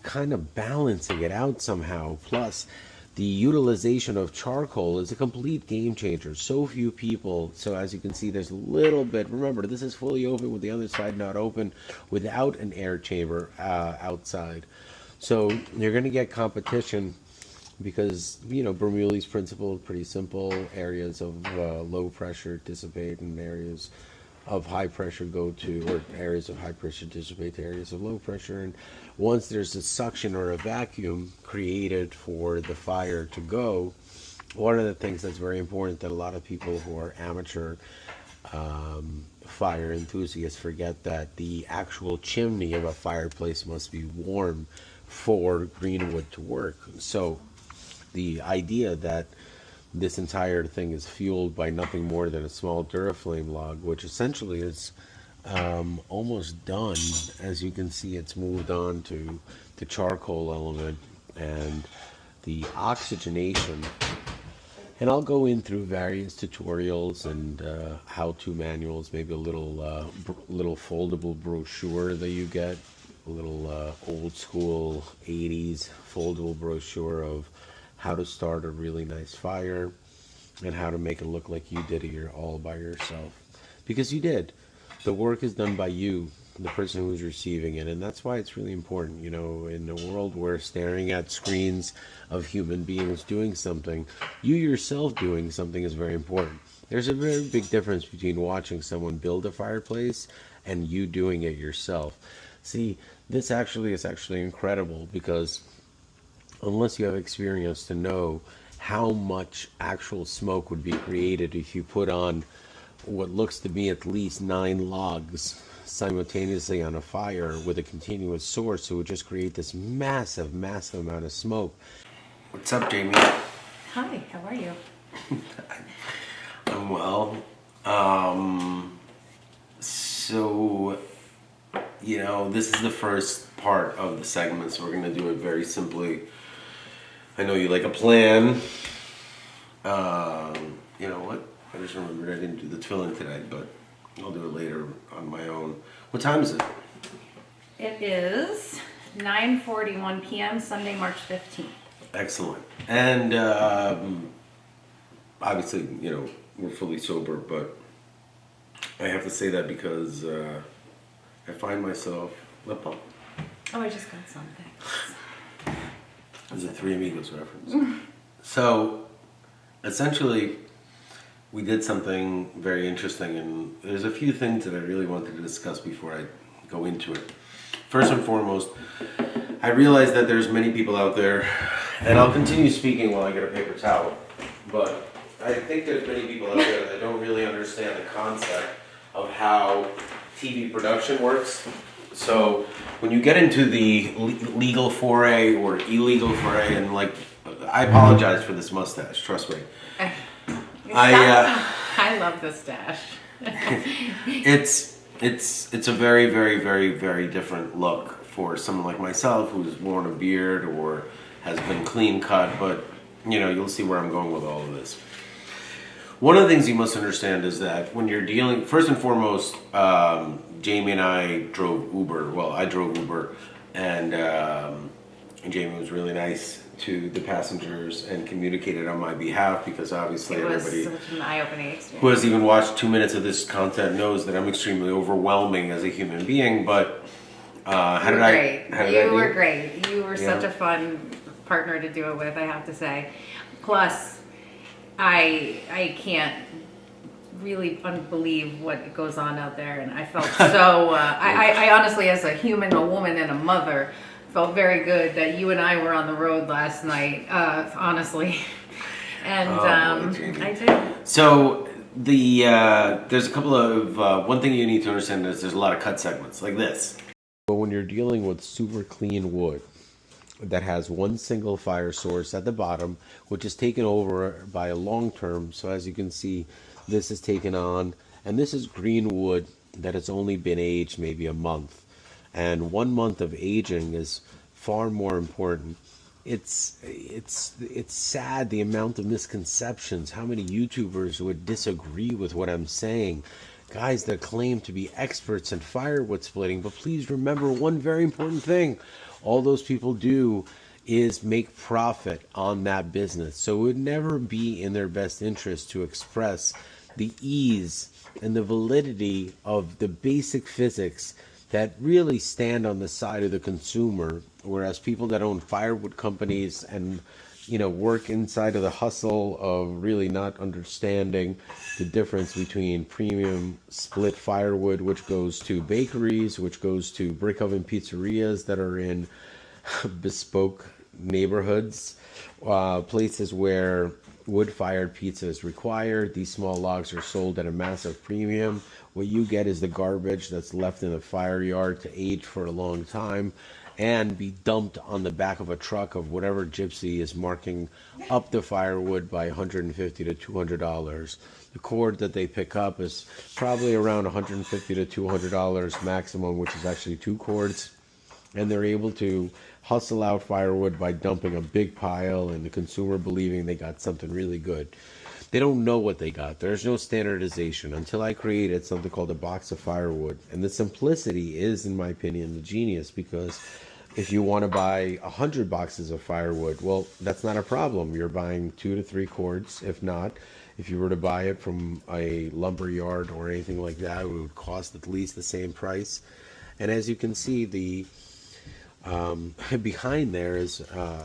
kind of balancing it out somehow. Plus, the utilization of charcoal is a complete game changer. So few people, so as you can see, there's a little bit, remember, this is fully open with the other side not open, without an air chamber outside. So you're going to get competition because, you know, Bernoulli's principle is pretty simple. Areas of low pressure dissipate and areas of high pressure go to, or areas of high pressure dissipate to areas of low pressure. And once there's a suction or a vacuum created for the fire to go, one of the things that's very important that a lot of people who are amateur fire enthusiasts forget, that the actual chimney of a fireplace must be warm for green wood to work. So the idea that this entire thing is fueled by nothing more than a small Duraflame log, which essentially is almost done. As you can see, it's moved on to the charcoal element and the oxygenation. And I'll go in through various tutorials and how-to manuals, maybe a little foldable brochure that you get, a little old school 80s foldable brochure of how to start a really nice fire and how to make it look like you did it all by yourself. Because you did. The work is done by you, the person who's receiving it. And that's why it's really important, you know, in a world where staring at screens of human beings doing something, you yourself doing something is very important. There's a very big difference between watching someone build a fireplace and you doing it yourself. See, this actually is incredible, because unless you have experience to know how much actual smoke would be created if you put on what looks to be at least 9 logs simultaneously on a fire with a continuous source, it would just create this massive amount of smoke. What's up, Jamie? Hi, how are you? I'm well. So, you know, this is the first part of the segment, so we're going to do it very simply. I know you like a plan. You know what? I just remembered I didn't do the tefillin today, but I'll do it later on my own. What time is it? It is 9:41 p.m. Sunday, March 15th. Excellent. And obviously, you know, we're fully sober, but I have to say that because I find myself lip balm. Oh, I just got some, thanks. It's a Three Amigos reference. So, essentially, we did something very interesting, and there's a few things that I really wanted to discuss before I go into it. First and foremost, I realize that there's many people out there, and I'll continue speaking while I get a paper towel, but I think there's many people out there that don't really understand the concept of how TV production works. So when you get into the legal foray or illegal foray, and like, I apologize for this mustache, trust me. I love this stash. It's a very, very, very, very different look for someone like myself who's worn a beard or has been clean cut, but you know, you'll see where I'm going with all of this. One of the things you must understand is that when you're dealing, first and foremost, Jamie and I drove Uber. Well, I drove Uber, and Jamie was really nice to the passengers and communicated on my behalf, because obviously everybody such an eye-opening experience. who has even watched 2 minutes of this content knows that I'm extremely overwhelming as a human being. But how did I? You were great. You were Yeah. such a fun partner to do it with, I have to say. Plus, I can't really believe what goes on out there, and I felt so. I honestly, as a human, a woman, and a mother, felt very good that you and I were on the road last night. Honestly, and Oh, boy, Jamie. I did. So There's a couple of one thing you need to understand is there's a lot of cut segments like this. But when you're dealing with super clean wood that has one single fire source at the bottom, which is taken over by a long term. So as you can see, this is taken on, and this is green wood that has only been aged maybe a month. And 1 month of aging is far more important. It's sad the amount of misconceptions, how many YouTubers would disagree with what I'm saying, guys that claim to be experts in firewood splitting. But please remember one very important thing: all those people do is make profit on that business. So it would never be in their best interest to express the ease and the validity of the basic physics that really stand on the side of the consumer, whereas people that own firewood companies and work inside of the hustle of really not understanding the difference between premium split firewood, which goes to bakeries, which goes to brick oven pizzerias that are in bespoke neighborhoods, places where wood-fired pizza is required. These small logs are sold at a massive premium. What you get is the garbage that's left in the fire yard to age for a long time and be dumped on the back of a truck of whatever gypsy is marking up the firewood by $150 to $200. The cord that they pick up is probably around $150 to $200 maximum, which is actually 2 cords. And they're able to hustle out firewood by dumping a big pile and the consumer believing they got something really good. They don't know what they got. There's no standardization. Until I created something called a box of firewood. And the simplicity is, in my opinion, the genius, because if you want to buy 100 boxes of firewood, well, that's not a problem. You're buying 2 to 3 cords. If not, if you were to buy it from a lumber yard or anything like that, it would cost at least the same price. And as you can see, the behind there is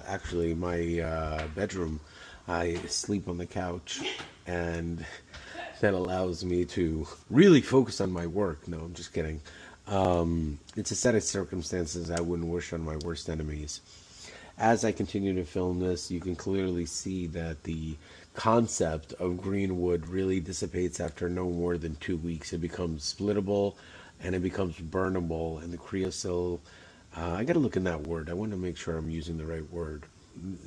actually my bedroom. I sleep on the couch, and that allows me to really focus on my work. No, I'm just kidding. It's a set of circumstances I wouldn't wish on my worst enemies. As I continue to film this, you can clearly see that the concept of green wood really dissipates after no more than 2 weeks. It becomes splittable and it becomes burnable, and the creosote, I gotta look in that word. I want to make sure I'm using the right word.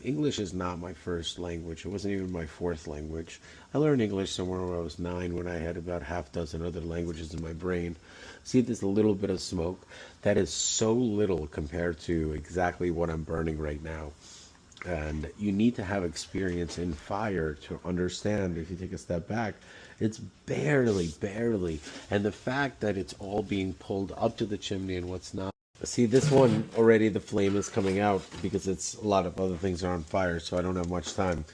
English is not my first language. It wasn't even my 4th language. I learned English somewhere when I was 9, when I had about half dozen other languages in my brain. See, there's a little bit of smoke. That is so little compared to exactly what I'm burning right now. And you need to have experience in fire to understand. If you take a step back, it's barely. And the fact that it's all being pulled up to the chimney and what's not. See, this one already, the flame is coming out because it's a lot of other things are on fire, so I don't have much time.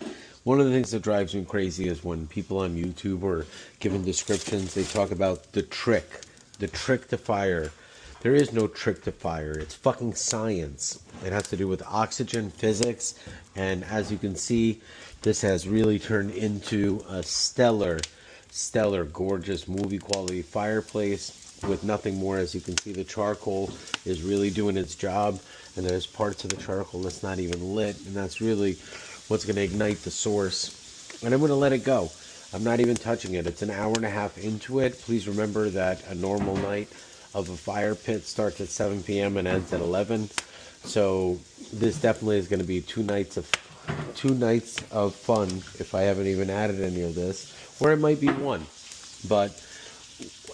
One of the things that drives me crazy is when people on YouTube are giving descriptions, they talk about the trick to fire. There is no trick to fire. It's fucking science. It has to do with oxygen, physics, and as you can see, this has really turned into a stellar, gorgeous movie quality fireplace with nothing more. As you can see, the charcoal is really doing its job, and there's parts of the charcoal that's not even lit, and that's really what's going to ignite the source. And I'm going to let it go. I'm not even touching it. It's an hour and a half into it. Please remember that a normal night of a fire pit starts at 7 p.m. and ends at 11. So this definitely is going to be 2 nights of fun, if I haven't even added any of this, or it might be 1. But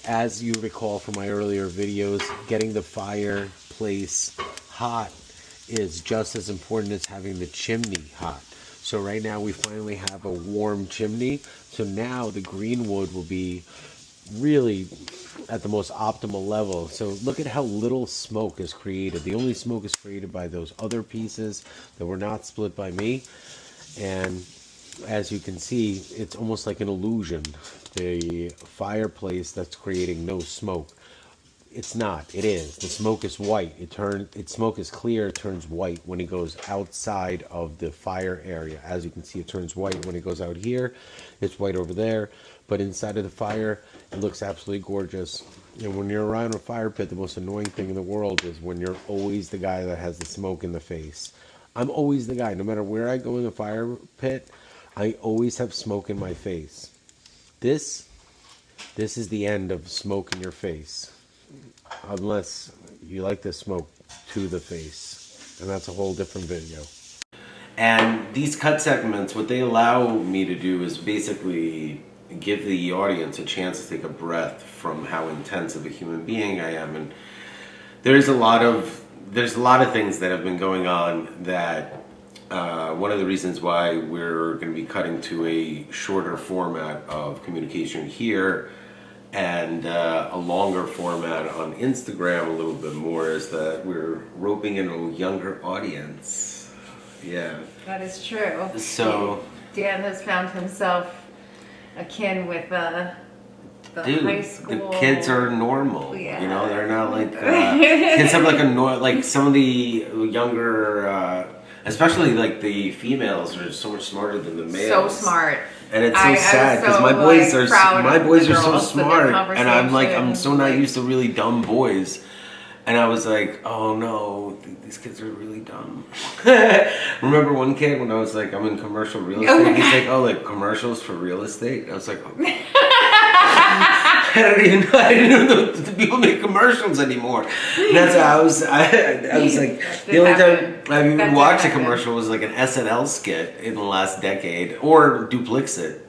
as you recall from my earlier videos, getting the fireplace hot is just as important as having the chimney hot. So right now we finally have a warm chimney. So now the green wood will be really at the most optimal level. So look at how little smoke is created. The only smoke is created by those other pieces that were not split by me. And as you can see, it's almost like an illusion. The fireplace that's creating no smoke. It's not. It is. The smoke is white. Its smoke is clear. It turns white when it goes outside of the fire area. As you can see, it turns white when it goes out here. It's white over there. But inside of the fire, it looks absolutely gorgeous. And when you're around a fire pit, the most annoying thing in the world is when you're always the guy that has the smoke in the face. I'm always the guy. No matter where I go in the fire pit, I always have smoke in my face. This is the end of smoke in your face. Unless you like to smoke to the face. And that's a whole different video. And these cut segments, what they allow me to do is basically give the audience a chance to take a breath from how intense of a human being I am. And there's a lot of things that have been going on that one of the reasons why we're going to be cutting to a shorter format of communication here and a longer format on Instagram a little bit more is that we're roping in a younger audience. Yeah. That is true. So Dan has found himself akin with the dude, high school. the kids are normal. Yeah. You know, they're not like kids have like like some of the younger, especially like the females are so much smarter than the males. So smart. And it's so I was sad because so, my boys like, proud my of boys the are so girls with their smart, and I'm so not conversations. used to really dumb boys. And I was like, oh no, these kids are really dumb. Remember one kid when I was like, I'm in commercial real estate. He's like, oh, like commercials for real estate. I was like, oh. I didn't know that people make commercials anymore. And that's how I was like, the only time I've even watched a commercial was like an SNL skit in the last decade, or Duplexit,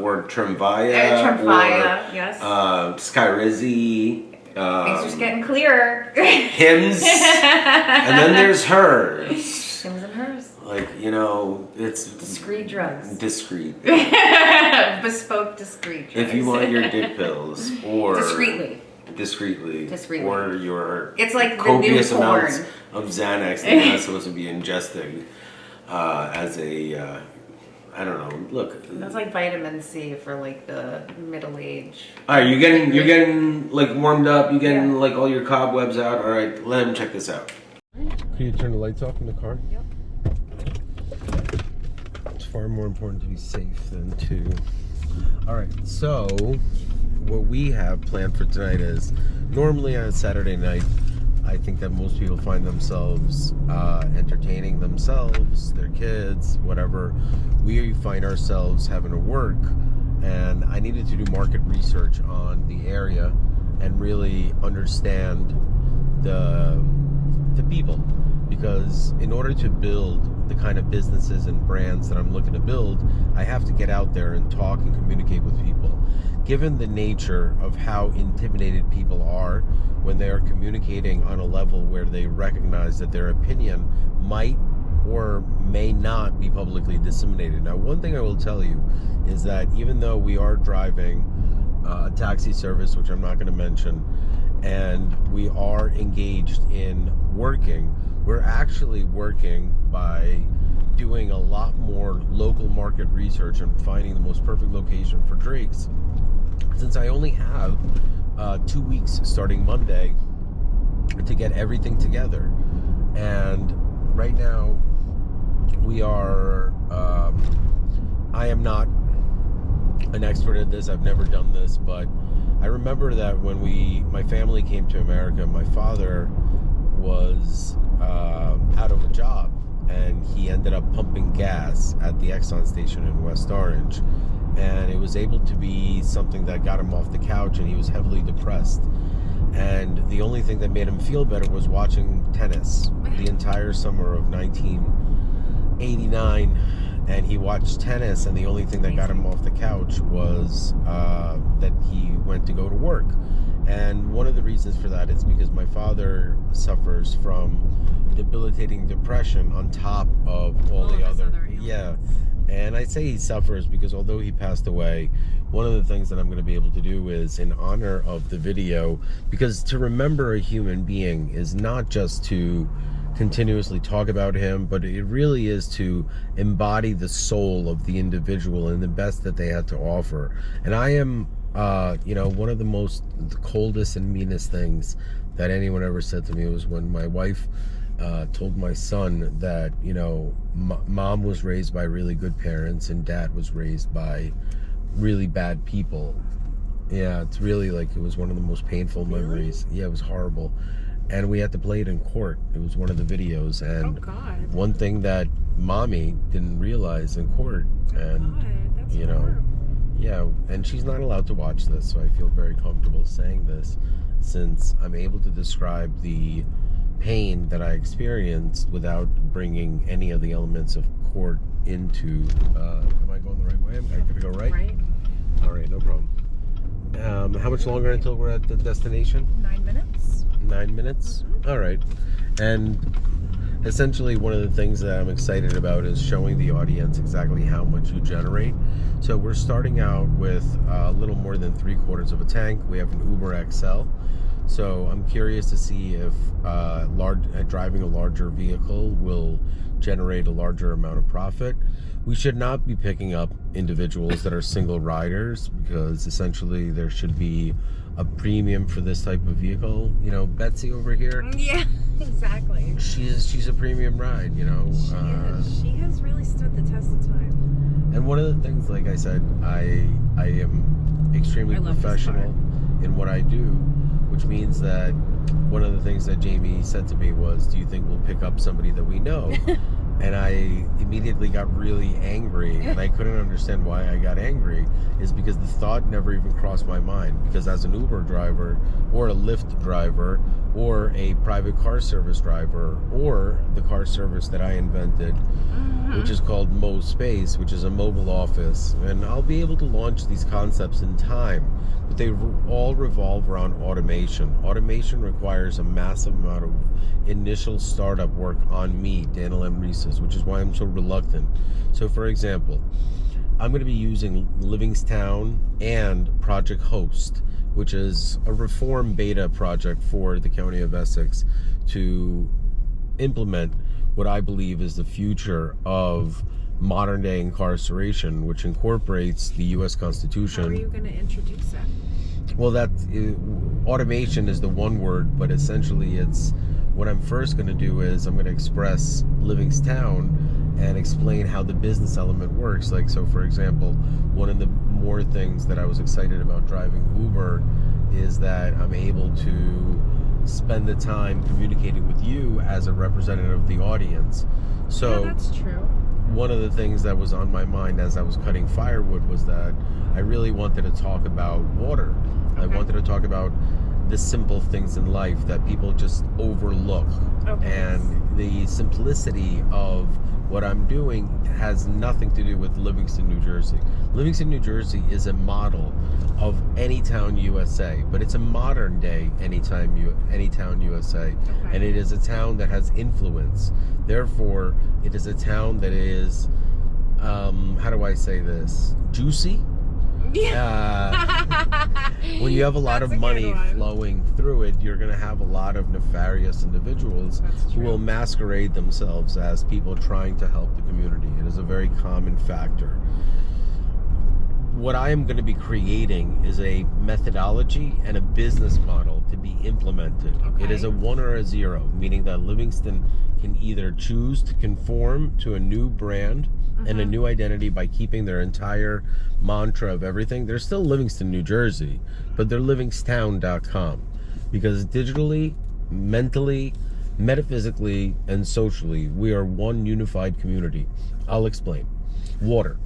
or Tremvaya, Tremfaya, yes. Skyrizzi. Things are just getting clearer. Hymns, and then there's hers. Hims and hers. Like, you know, it's Discreet drugs. discreet. Bespoke discreet drugs. If you want your dick pills, or discreetly, or your it's like copious the new porn. amounts of Xanax that you're not supposed to be ingesting as a I don't know. Look, That's like vitamin C for like the middle age. all right, you're getting like warmed up. You're getting Yeah. like all your cobwebs out. All right, let him check this out. Can you turn the lights off in the car? Yep. It's far more important to be safe than to. All right, so what we have planned for tonight is normally on a Saturday night, I think that most people find themselves entertaining themselves, their kids, whatever. We find ourselves having to work, and I needed to do market research on the area and really understand the people, because in order to build the kind of businesses and brands that I'm looking to build, I have to get out there and talk and communicate with people. Given the nature of how intimidated people are when they are communicating on a level where they recognize that their opinion might or may not be publicly disseminated. Now, one thing I will tell you is that even though we are driving a taxi service, which I'm not going to mention, and we are engaged in working, we're actually working by doing a lot more local market research and finding the most perfect location for Drake's. Since I only have 2 weeks starting Monday to get everything together, and right now we are I am not an expert at this. I've never done this, but I remember that when my family came to America, my father was out of a job, and he ended up pumping gas at the Exxon station in West Orange, and it was able to be something that got him off the couch, and he was heavily depressed, and the only thing that made him feel better was watching tennis the entire summer of 1989. And he watched tennis, and the only thing that got him off the couch was that he went to go to work. And one of the reasons for that is because my father suffers from debilitating depression on top of all the other yeah. And I say he suffers because although he passed away, one of the things that I'm going to be able to do is, in honor of the video, because to remember a human being is not just to continuously talk about him, but it really is to embody the soul of the individual and the best that they had to offer. And I am one of the coldest and meanest things that anyone ever said to me was when my wife told my son that, mom was raised by really good parents and dad was raised by really bad people. Yeah, it's really it was one of the most painful memories. Yeah, it was horrible. And we had to play it in court. It was one of the videos. And one thing that mommy didn't realize in court, and Yeah, and she's not allowed to watch this, so I feel very comfortable saying this, since I'm able to describe the pain that I experienced without bringing any of the elements of court into. Am I going the right way? I gotta go right? Right? All right, no problem. How much longer until we're at the destination? 9 minutes. 9 minutes? All right. And essentially, one of the things that I'm excited about is showing the audience exactly how much you generate. So we're starting out with a little more than 3/4 of a tank. We have an Uber XL. So I'm curious to see if driving a larger vehicle will generate a larger amount of profit. We should not be picking up individuals that are single riders, because essentially there should be a premium for this type of vehicle. You know, Betsy over here, Yeah, exactly. she's a premium ride, you know. She has really stood the test of time. And one of the things, like I said, I am extremely I love this professional in what I do, which means that one of the things that Jamie said to me was, do you think we'll pick up somebody that we know? And I immediately got really angry, and I couldn't understand why I got angry, is because the thought never even crossed my mind. Because as an Uber driver, or a Lyft driver, or a private car service driver, or the car service that I invented, which is called MoSpace, which is a mobile office, and I'll be able to launch these concepts in time, but they all revolve around automation. Automation requires a massive amount of initial startup work on me, Daniel M. Reeses, which is why I'm so reluctant. So for example, I'm going to be using Livingstown and Project Host, which is a reform beta project for the County of Essex, to implement what I believe is the future of modern day incarceration, which incorporates the U.S. Constitution. How are you going to introduce it? Well, automation is the one word, but essentially it's, what I'm first going to do is I'm going to express Livingstown and explain how the business element works. Like, so for example, one of the more things that I was excited about driving Uber is that I'm able to spend the time communicating with you as a representative of the audience. So Yeah, that's true. one of the things that was on my mind as I was cutting firewood was that I really wanted to talk about water. I Okay. wanted to talk about the simple things in life that people just overlook. Okay. And the simplicity of what I'm doing has nothing to do with Livingston, New Jersey. Livingston, New Jersey is a model of Anytown, USA, but it's a modern day Anytown, USA. And it is a town that has influence. Therefore, it is a town that is, how do I say this? Juicy? When you have a lot That's of a money good one. flowing through it, you're going to have a lot of nefarious individuals That's who true. will masquerade themselves as people trying to help the community. It is a very common factor. What I am going to be creating is a methodology and a business model to be implemented. Okay. It is a 1 or a 0, meaning that Livingston can either choose to conform to a new brand and a new identity by keeping their entire mantra of everything. They're still Livingston, New Jersey, but they're livingstown.com, because digitally, mentally, metaphysically, and socially, we are one unified community. I'll explain. Water.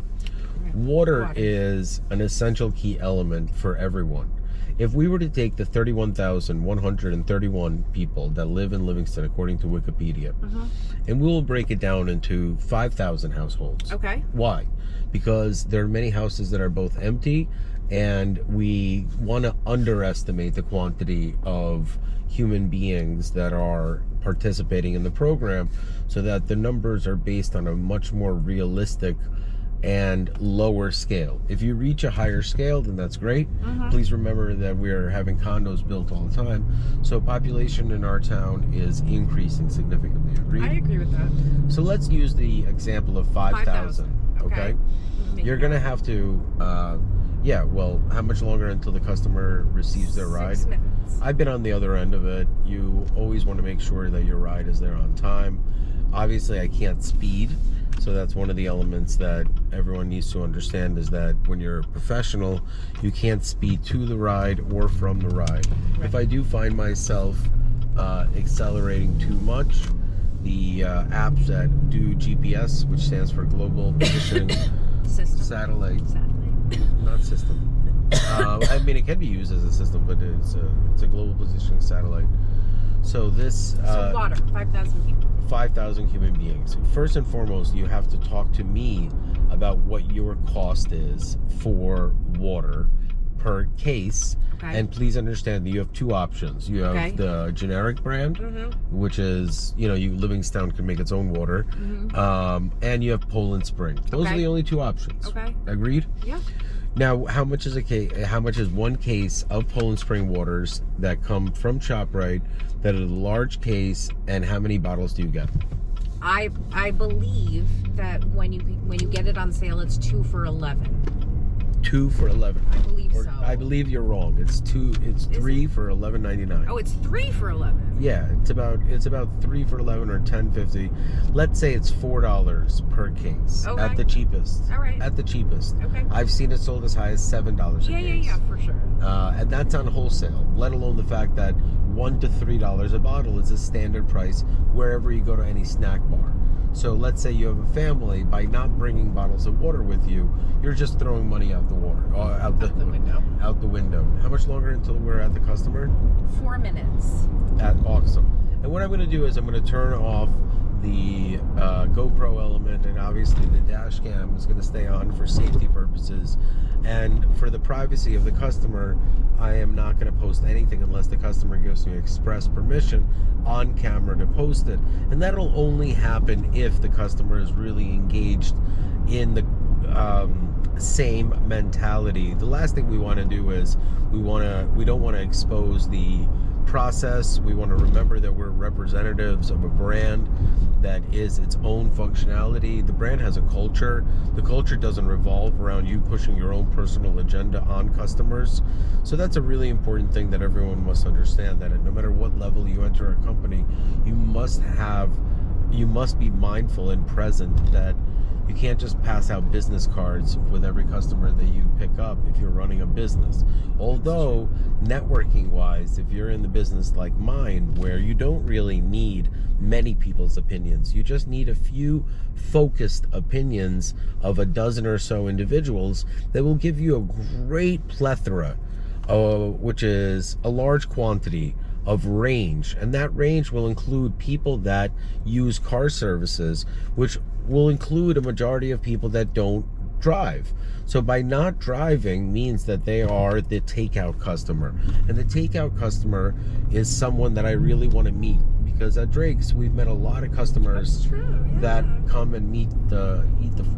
Water is an essential key element for everyone. If we were to take the 31,131 people that live in Livingston, according to Wikipedia, and we will break it down into 5,000 households. Okay. Why? Because there are many houses that are both empty, and we want to underestimate the quantity of human beings that are participating in the program, so that the numbers are based on a much more realistic and lower scale. If you reach a higher scale, then that's great. Please remember that we are having condos built all the time, so population in our town is increasing significantly. Agreed? I agree with that. So let's use the example of 5,000. Okay? You're gonna have to yeah, well, how much longer until the customer receives their ride? 6 minutes. I've been on the other end of it. You always want to make sure that your ride is there on time. Obviously, I can't speed, so that's one of the elements that everyone needs to understand, is that when you're a professional, you can't speed to the ride or from the ride. If I do find myself accelerating too much, the apps that do GPS, which stands for Global Positioning System. Satellite not system. I mean, it can be used as a system, but it's a global positioning satellite. So this So water, 5,000 people. 5,000 human beings. First and foremost, you have to talk to me about what your cost is for water per case. Okay. And please understand that you have two options. You have the generic brand, which is, Livingstone can make its own water. And you have Poland Spring. Those are the only two options. Okay. Agreed? Yeah. Now, how much is one case of Poland Spring waters that come from ShopRite that are a large case, and how many bottles do you get? I believe that when you get it on sale, it's 2 for $11. 2 for $11. I believe so. I believe you're wrong. It's 3 for $11.99. Oh, it's 3 for $11. Yeah, it's about 3 for $11 or $10.50. Let's say it's $4 per case at the cheapest. All right. At the cheapest. Okay. I've seen it sold as high as $7 a case. Yeah, for sure. And that's on wholesale. Let alone the fact that $1 to $3 a bottle is a standard price wherever you go to any snack bar. So let's say you have a family. By not bringing bottles of water with you, you're just throwing money out the water, out the window. Out the window. How much longer until we're at the customer? 4 minutes. That's awesome. And what I'm going to do is I'm going to turn off the GoPro element, and obviously the dash cam is going to stay on for safety purposes. And for the privacy of the customer, I am not going to post anything unless the customer gives me express permission on camera to post it. And that'll only happen if the customer is really engaged in the same mentality. The last thing we want to do is we don't want to expose the process. We want to remember that we're representatives of a brand that is its own functionality. The brand has a culture. The culture doesn't revolve around you pushing your own personal agenda on customers. So that's a really important thing that everyone must understand, that no matter what level you enter a company, you must be mindful and present that you can't just pass out business cards with every customer that you pick up if you're running a business. Although, networking wise, if you're in the business like mine, where you don't really need many people's opinions, you just need a few focused opinions of a dozen or so individuals that will give you a great plethora, which is a large quantity of range. And that range will include people that use car services, which will include a majority of people that don't drive. So by not driving means that they are the takeout customer. And the takeout customer is someone that I really want to meet, because at Drake's we've met a lot of customers that come and eat the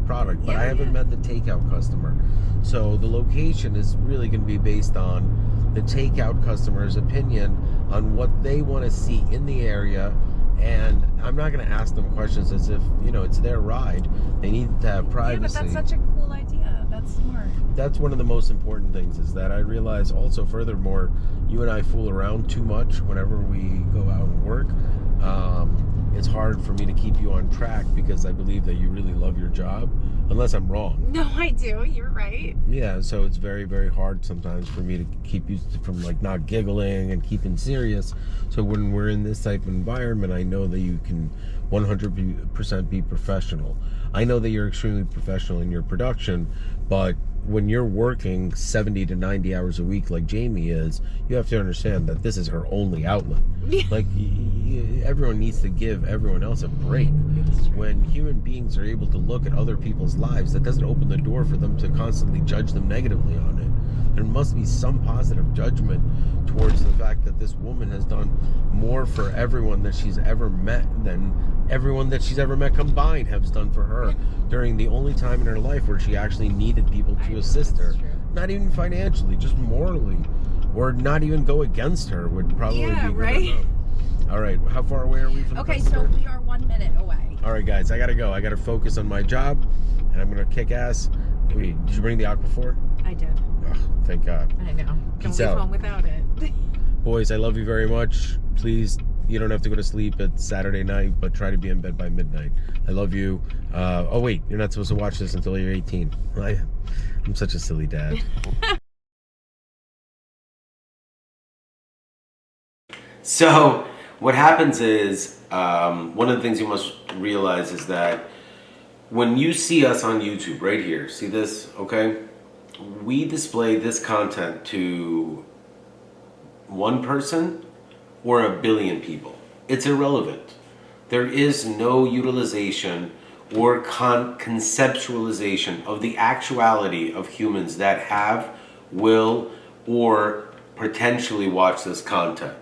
product, but I haven't met the takeout customer. So the location is really going to be based on the takeout customer's opinion on what they want to see in the area. And I'm not going to ask them questions as if, it's their ride. They need to have privacy. Yeah, but that's such a cool idea. That's smart. That's one of the most important things, is that I realize also, furthermore, you and I fool around too much whenever we go out and work. It's hard for me to keep you on track because I believe that you really love your job, unless I'm wrong. No, I do. You're right. Yeah, so it's very, very hard sometimes for me to keep you from not giggling and keeping serious. So when we're in this type of environment, I know that you can 100% be professional. I know that you're extremely professional in your production, but when you're working 70 to 90 hours a week like Jamie is, you have to understand that this is her only outlet. Everyone needs to give everyone else a break. When human beings are able to look at other people's lives, that doesn't open the door for them to constantly judge them negatively on it. There must be some positive judgment towards the fact that this woman has done more for everyone that she's ever met than everyone that she's ever met combined has done for her during the only time in her life where she actually needed people to assist her. Not even financially, just morally. Or not even go against her would probably be good enough. All right, how far away are we from the customer? So we are 1 minute away. All right, guys, I gotta go. I gotta focus on my job, and I'm gonna kick ass. Wait, did you bring the Aquaphor? I did. Oh, thank God. I know. Peace Don't leave out. home without it. Boys, I love you very much. Please, you don't have to go to sleep at Saturday night, but try to be in bed by midnight. I love you. Oh, wait, you're not supposed to watch this until you're 18. I'm such a silly dad. So, what happens is, one of the things you must realize is that when you see us on YouTube, right here, see this, okay? we display this content to one person or a billion people. It's irrelevant. There is no utilization or conceptualization of the actuality of humans that have, will, or potentially watch this content.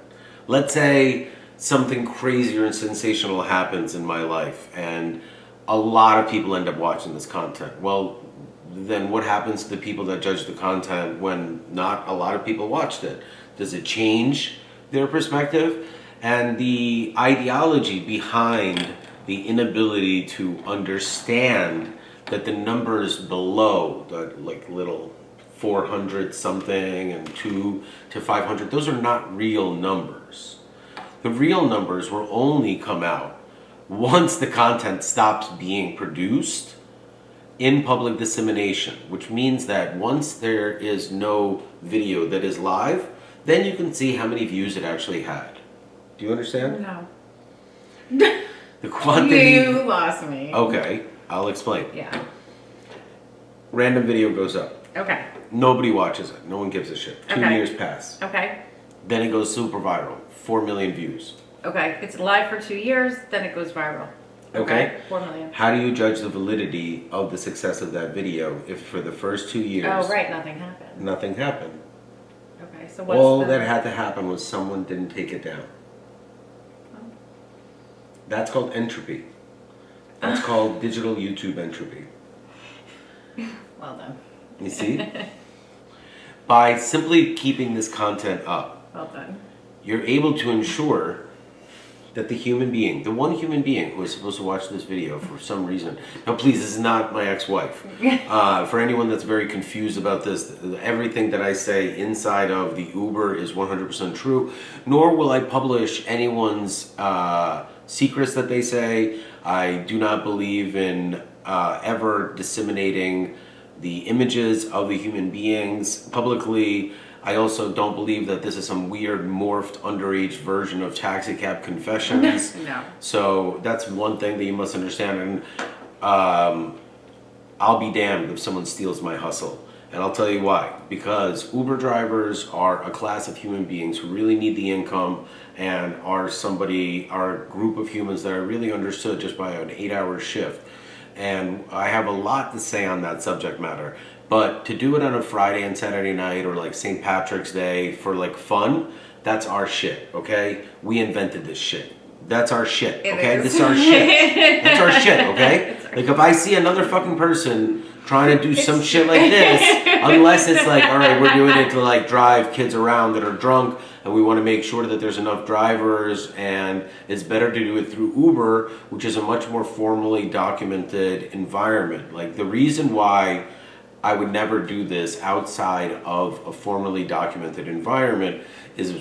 Let's say something crazier and sensational happens in my life and a lot of people end up watching this content. Well, then what happens to the people that judge the content when not a lot of people watched it? Does it change their perspective? And the ideology behind the inability to understand that the numbers below, the like little 400 something and 2 to 500, those are not real numbers. The real numbers will only come out once the content stops being produced in public dissemination, which means that once there is no video that is live, then you can see how many views it actually had. Do you understand? No. The quantity. You lost me. Okay, I'll explain. Yeah. Random video goes up. Okay. Nobody watches it. No one gives a shit. 2 Okay. years pass. Okay. Then it goes super viral. 4 million views. Okay. It's live for 2 years, then it goes viral. Okay. 4 million. How do you judge the validity of the success of that video if for the first 2 years Oh, right. Nothing happened. nothing happened? Okay. So what's All the... that had to happen was someone didn't take it down. That's called entropy. That's called digital YouTube entropy. Well done. You see? By simply keeping this content up, Well done. you're able to ensure that the human being, the one human being who is supposed to watch this video for some reason. Now, please, this is not my ex-wife. For anyone that's very confused about this, everything that I say inside of the Uber is 100% true, nor will I publish anyone's secrets that they say. I do not believe in ever disseminating the images of the human beings publicly. I also don't believe that this is some weird morphed underage version of Taxi Cab Confessions. No. So that's one thing that you must understand. And I'll be damned if someone steals my hustle. And I'll tell you why. Because Uber drivers are a class of human beings who really need the income and are a group of humans that are really understood just by an 8-hour shift. And I have a lot to say on that subject matter. But to do it on a Friday and Saturday night or like St. Patrick's Day for like fun, that's our shit, okay? We invented this shit. That's our shit, okay? It is. This is our shit. That's our shit, okay? Like if I see another fucking person trying to do some shit like this, unless it's like, all right, we're doing it to like drive kids around that are drunk and we want to make sure that there's enough drivers and it's better to do it through Uber, which is a much more formally documented environment. Like the reason why I would never do this outside of a formally documented environment is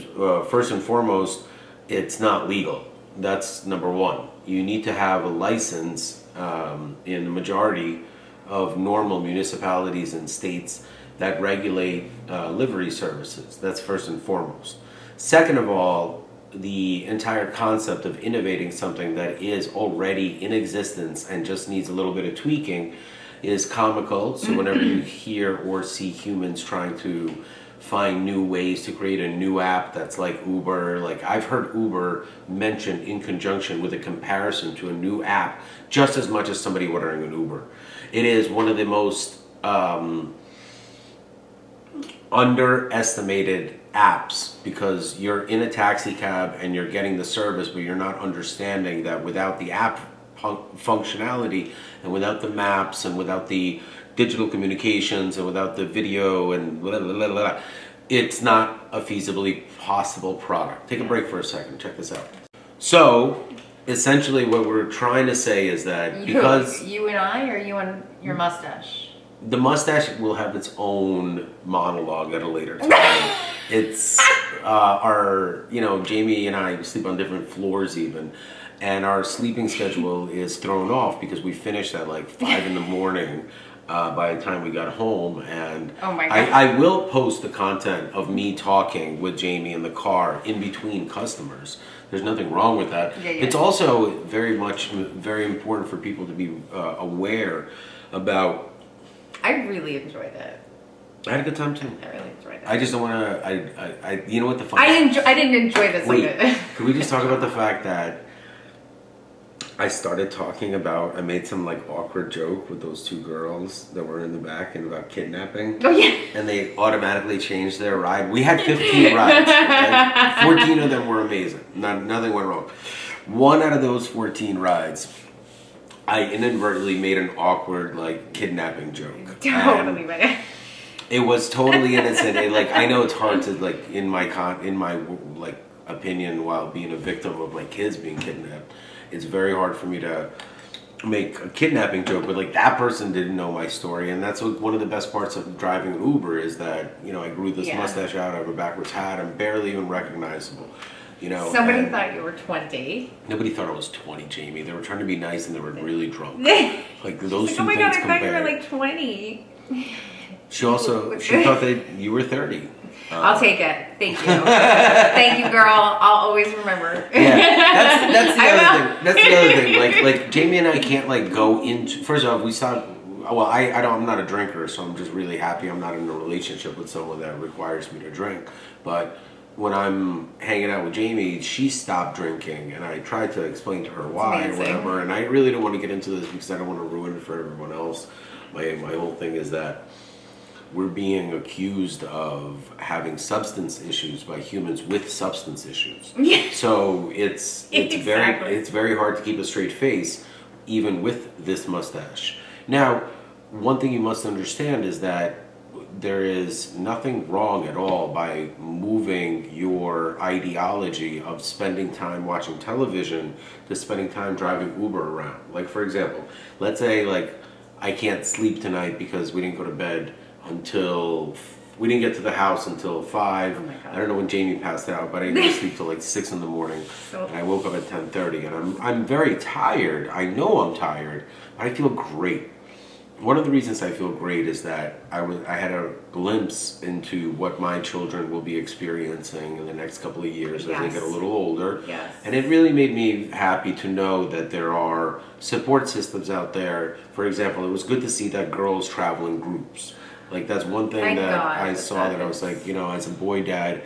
first and foremost, it's not legal. That's number one. You need to have a license in the majority of normal municipalities and states that regulate livery services. That's first and foremost. Second of all, the entire concept of innovating something that is already in existence and just needs a little bit of tweaking is comical. So whenever you hear or see humans trying to find new ways to create a new app that's like Uber, like I've heard Uber mentioned in conjunction with a comparison to a new app just as much as somebody ordering an Uber. It is one of the most underestimated apps because you're in a taxi cab and you're getting the service, but you're not understanding that without the app functionality and without the maps and without the digital communications and without the video and blah, blah, blah, blah, it's not a feasibly possible product. Take a break for a second. Check this out. So essentially what we're trying to say is that because you and I, or you and your mustache? the mustache will have its own monologue at a later time. It's Jamie and I sleep on different floors even, and our sleeping schedule is thrown off because we finished at like 5 in the morning by the time we got home. And Oh my God. I will post the content of me talking with Jamie in the car in between customers. There's nothing wrong with that. Yeah. It's also very important for people to be aware about. I really enjoyed it. I had a good time too. I really enjoyed it. I just don't want to. You know what the fun? I didn't enjoy this. Wait, could we just talk about the fact that I started talking about? I made some like awkward joke with those two girls that were in the back and about kidnapping. Oh yeah. And they automatically changed their ride. We had 15 rides. Okay? 14 of them were amazing. Nothing went wrong. One out of those 14 rides, I inadvertently made an awkward like kidnapping joke. Totally, And but it was totally innocent. I know it's hard to like in my like opinion, while being a victim of my kids being kidnapped, it's very hard for me to make a kidnapping joke, but like that person didn't know my story, and that's one of the best parts of driving an Uber is that I grew this mustache out, I have a backwards hat, I'm barely even recognizable. somebody and thought you were 20. nobody thought I was 20, Jamie. They were trying to be nice and they were really drunk. Like, Like those two oh my god, things I thought you were compared. like 20. She thought that you were 30. I'll take it. Thank you. Thank you, girl. I'll always remember. Yeah, that's the I other will. thing. That's the other thing. Like Jamie and I can't like go into. First off, we saw. Well, I'm not a drinker, so I'm just really happy I'm not in a relationship with someone that requires me to drink. But when I'm hanging out with Jamie, she stopped drinking, and I tried to explain to her why or amazing. whatever. And I really don't want to get into this because I don't want to ruin it for everyone else. My whole thing is that we're being accused of having substance issues by humans with substance issues. Yeah. So it's Exactly. it's very hard to keep a straight face even with this mustache. Now, one thing you must understand is that there is nothing wrong at all by moving your ideology of spending time watching television to spending time driving Uber around. Like for example, let's say like I can't sleep tonight because we didn't go to bed until we didn't get to the house until 5. Oh my God. I don't know when Jamie passed out, but I didn't go to sleep till like 6 in the morning, So- and I woke up at 10:30, and I'm very tired. I know I'm tired, but I feel great. One of the reasons I feel great is that I had a glimpse into what my children will be experiencing in the next couple of years as they Yes. get a little older. Yes. And it really made me happy to know that there are support systems out there. For example, it was good to see that girls travel in groups. Like that's one thing Thank that God I that saw that that I was is- like, as a boy dad,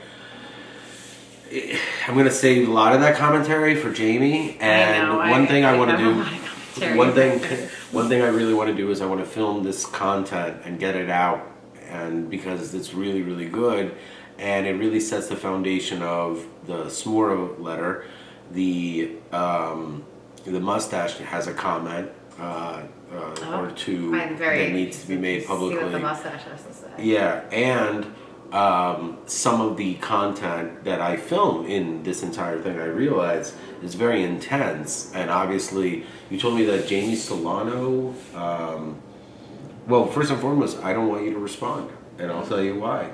I'm gonna save a lot of that commentary for Jamie. And one thing I want to have a do, lot of commentary. one thing I really want to do is I want to film this content and get it out, and because it's really really good, and it really sets the foundation of the Smora letter. The mustache has a comment or two I'm very that needs to be made publicly. See what the mustache has to say. Yeah, and some of the content that I film in this entire thing, I realize is very intense. And obviously, you told me that Jamie Solano. Well, first and foremost, I don't want you to respond, and I'll tell you why.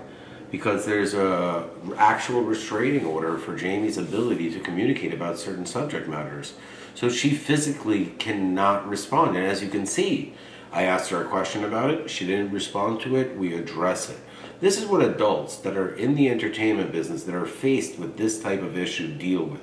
Because there's a actual restraining order for Jamie's ability to communicate about certain subject matters. So she physically cannot respond. And as you can see, I asked her a question about it. She didn't respond to it. We address it. This is what adults that are in the entertainment business that are faced with this type of issue deal with.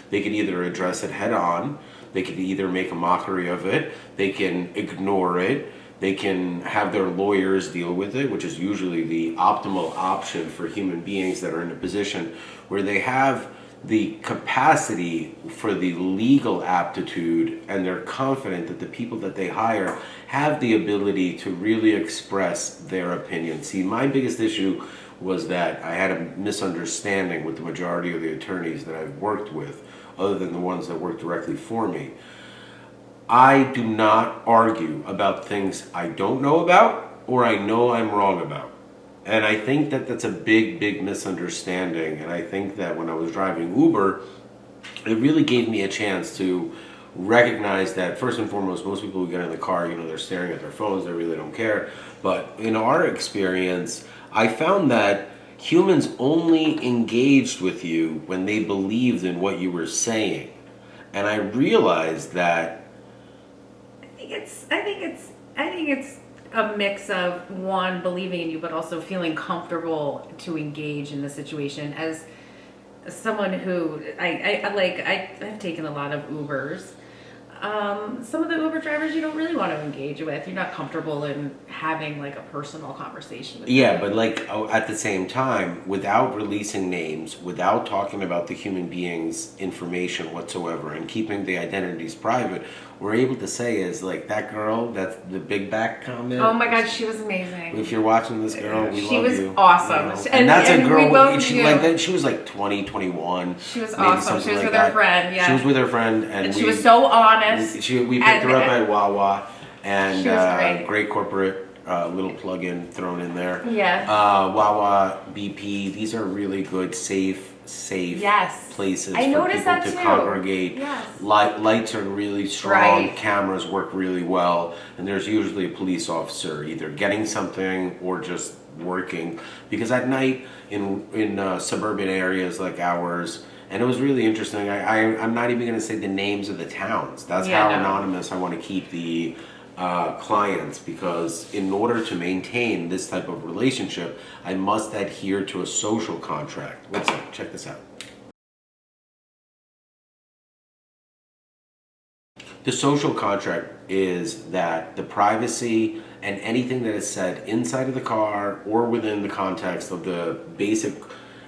They can either address it head on. They can either make a mockery of it. They can ignore it. They can have their lawyers deal with it, which is usually the optimal option for human beings that are in a position where they have the capacity for the legal aptitude and they're confident that the people that they hire have the ability to really express their opinion. See, my biggest issue was that I had a misunderstanding with the majority of the attorneys that I've worked with, other than the ones that work directly for me. I do not argue about things I don't know about or I know I'm wrong about. And I think that that's a big, big misunderstanding. And I think that when I was driving Uber, it really gave me a chance to recognize that, first and foremost, most people who get in the car, they're staring at their phones, they really don't care. But in our experience, I found that humans only engaged with you when they believed in what you were saying. And I realized that I think it's a mix of one, believing in you, but also feeling comfortable to engage in the situation. As someone who I've taken a lot of Ubers, some of the Uber drivers you don't really want to engage with. You're not comfortable in having like a personal conversation with Yeah, them. but like at the same time, without releasing names, without talking about the human being's information whatsoever, and keeping the identities private, we're able to say is like that girl, that's the big back comment. Oh my God, she was amazing. If you're watching this girl, we She love was you. awesome. You know? And- And that's and a we girl. both She knew. like that. She was like 20, 21. She was maybe awesome. something She was like with that. her friend, yeah. She was with her friend, and She was so honest. We picked her up And- at Wawa, and She was great. corporate little plug-in thrown in there. Yeah. Wawa, BP. These are really good, safe Yes. places I for noticed people that to too. congregate. Yes. Lights are really strong. Right. Cameras work really well, and there's usually a police officer either getting something or just working. Because at night in suburban areas like ours, and it was really interesting. I'm not even going to say the names of the towns. That's Yeah, how no. anonymous I want to keep the clients, because in order to maintain this type of relationship, I must adhere to a social contract. Listen, check this out. The social contract is that the privacy and anything that is said inside of the car or within the context of the basic,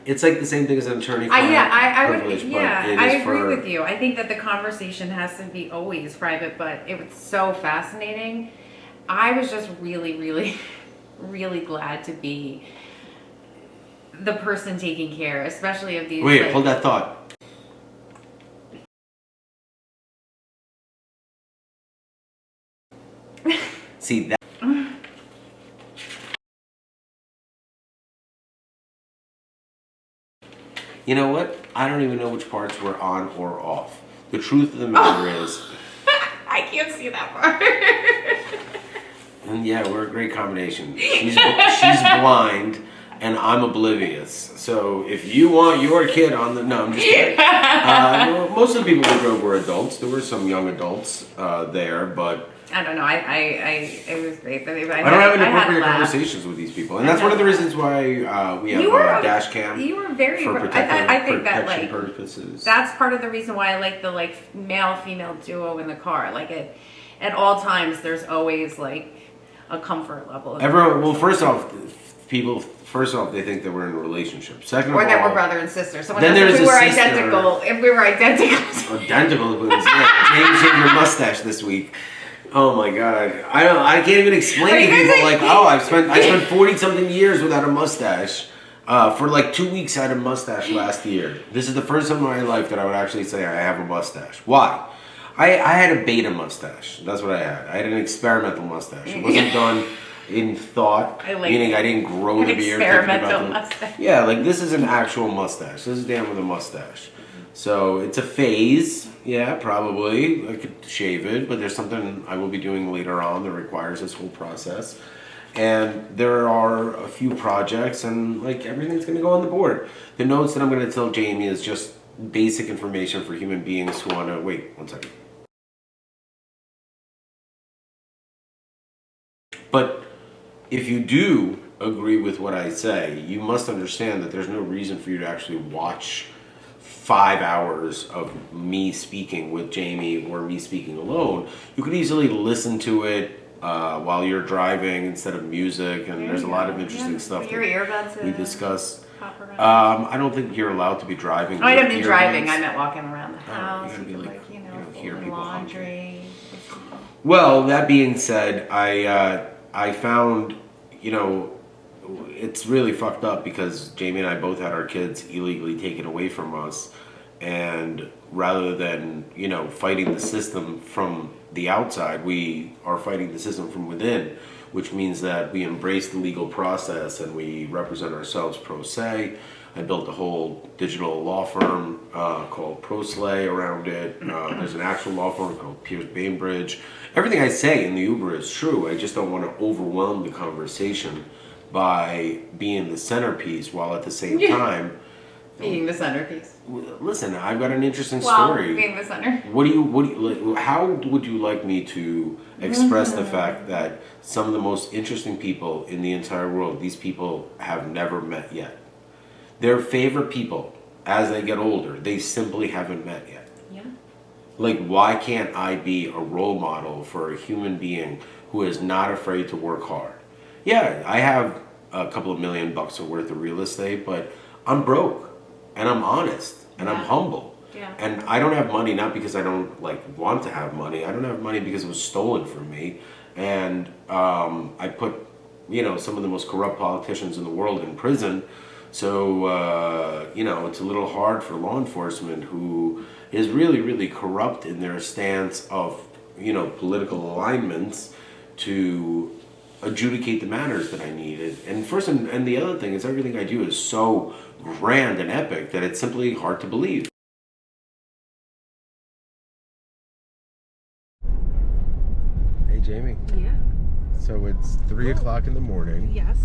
it's like the same thing as an attorney-client I privilege, would, but yeah, it I is agree for- with you. I think that the conversation has to be always private, but it was so fascinating. I was just really, really, really glad to be the person taking care, especially of these. Wait, like- hold that thought. See that? You know what? I don't even know which parts were on or off. The truth of the matter is, I can't see that part. and yeah, we're a great combination. She's blind, and I'm oblivious. So if you want your kid on the, no, I'm just kidding. No, most of the people we drove were adults. There were some young adults there, but I don't know. It was great. I I don't have any I had a appropriate laugh. conversations with these people, and that's one of the reasons why we have You were a dash cam You were very. for I think that protection like purposes. that's part of the reason why I like the like male female duo in the car. Like at all times, there's always like a comfort level. Everyone, well, first off, they think that we're in a relationship. Second of Or all, that we're brother and sister. Someone Then else, if there's we a were sister. identical, if we were identical. identical twins. Yeah, James shaved your mustache this week. Oh my god, I can't even explain Are to you guys people like- like, oh, I spent 40 something years without a mustache. For like 2 weeks, I had a mustache last year. This is the first time in my life that I would actually say I have a mustache. Why? I had a beta mustache. That's what I had. I had an experimental mustache. It wasn't done in thought, I like meaning it. I didn't grow An the beard. thinking experimental about the- mustache. Yeah, like this is an actual mustache. This is Dan with a mustache. So it's a phase. Yeah, probably. I could shave it, but there's something I will be doing later on that requires this whole process. And there are a few projects, and like everything's going to go on the board. The notes that I'm going to tell Jamie is just basic information for human beings who want to. Wait, one second. But if you do agree with what I say, you must understand that there's no reason for you to actually watch 5 hours of me speaking with Jamie or me speaking alone. You could easily listen to it while you're driving instead of music, and there's a lot of interesting stuff Put your earbuds we in. discuss. Pop around. I don't think you're allowed to be driving. I with didn't mean driving. earbuds. I meant walking around the you house. gotta be with, like, you know, you know, hear folding people laundry. Well, that being said, I found, you know, it's really fucked up because Jamie and I both had our kids illegally taken away from us, and rather than, you know, fighting the system from the outside, we are fighting the system from within, which means that we embrace the legal process and we represent ourselves pro se. I built a whole digital law firm called ProSlay around it. There's an actual law firm called Pierce Bainbridge. Everything I say in the Uber is true. I just don't want to overwhelm the conversation by being the centerpiece while at the same time. Being the centerpiece. Listen, I've got an interesting Well, story. being the center. How would you like me to express the fact that some of the most interesting people in the entire world, these people have never met yet? Their favorite people, as they get older, they simply haven't met yet. Yeah. Like, why can't I be a role model for a human being who is not afraid to work hard? Yeah, I have a couple of $1 million worth of real estate, but I'm broke and I'm honest and I'm Yeah. humble. Yeah. And I don't have money not because I don't like want to have money. I don't have money because it was stolen from me. And I put, some of the most corrupt politicians in the world in prison. So, it's a little hard for law enforcement who is really, really corrupt in their stance of, political alignments to adjudicate the matters that I needed. And and the other thing is everything I do is so grand and epic that it's simply hard to believe. Hey, Jamie. Yeah. So it's 3 o'clock in the morning. Yes.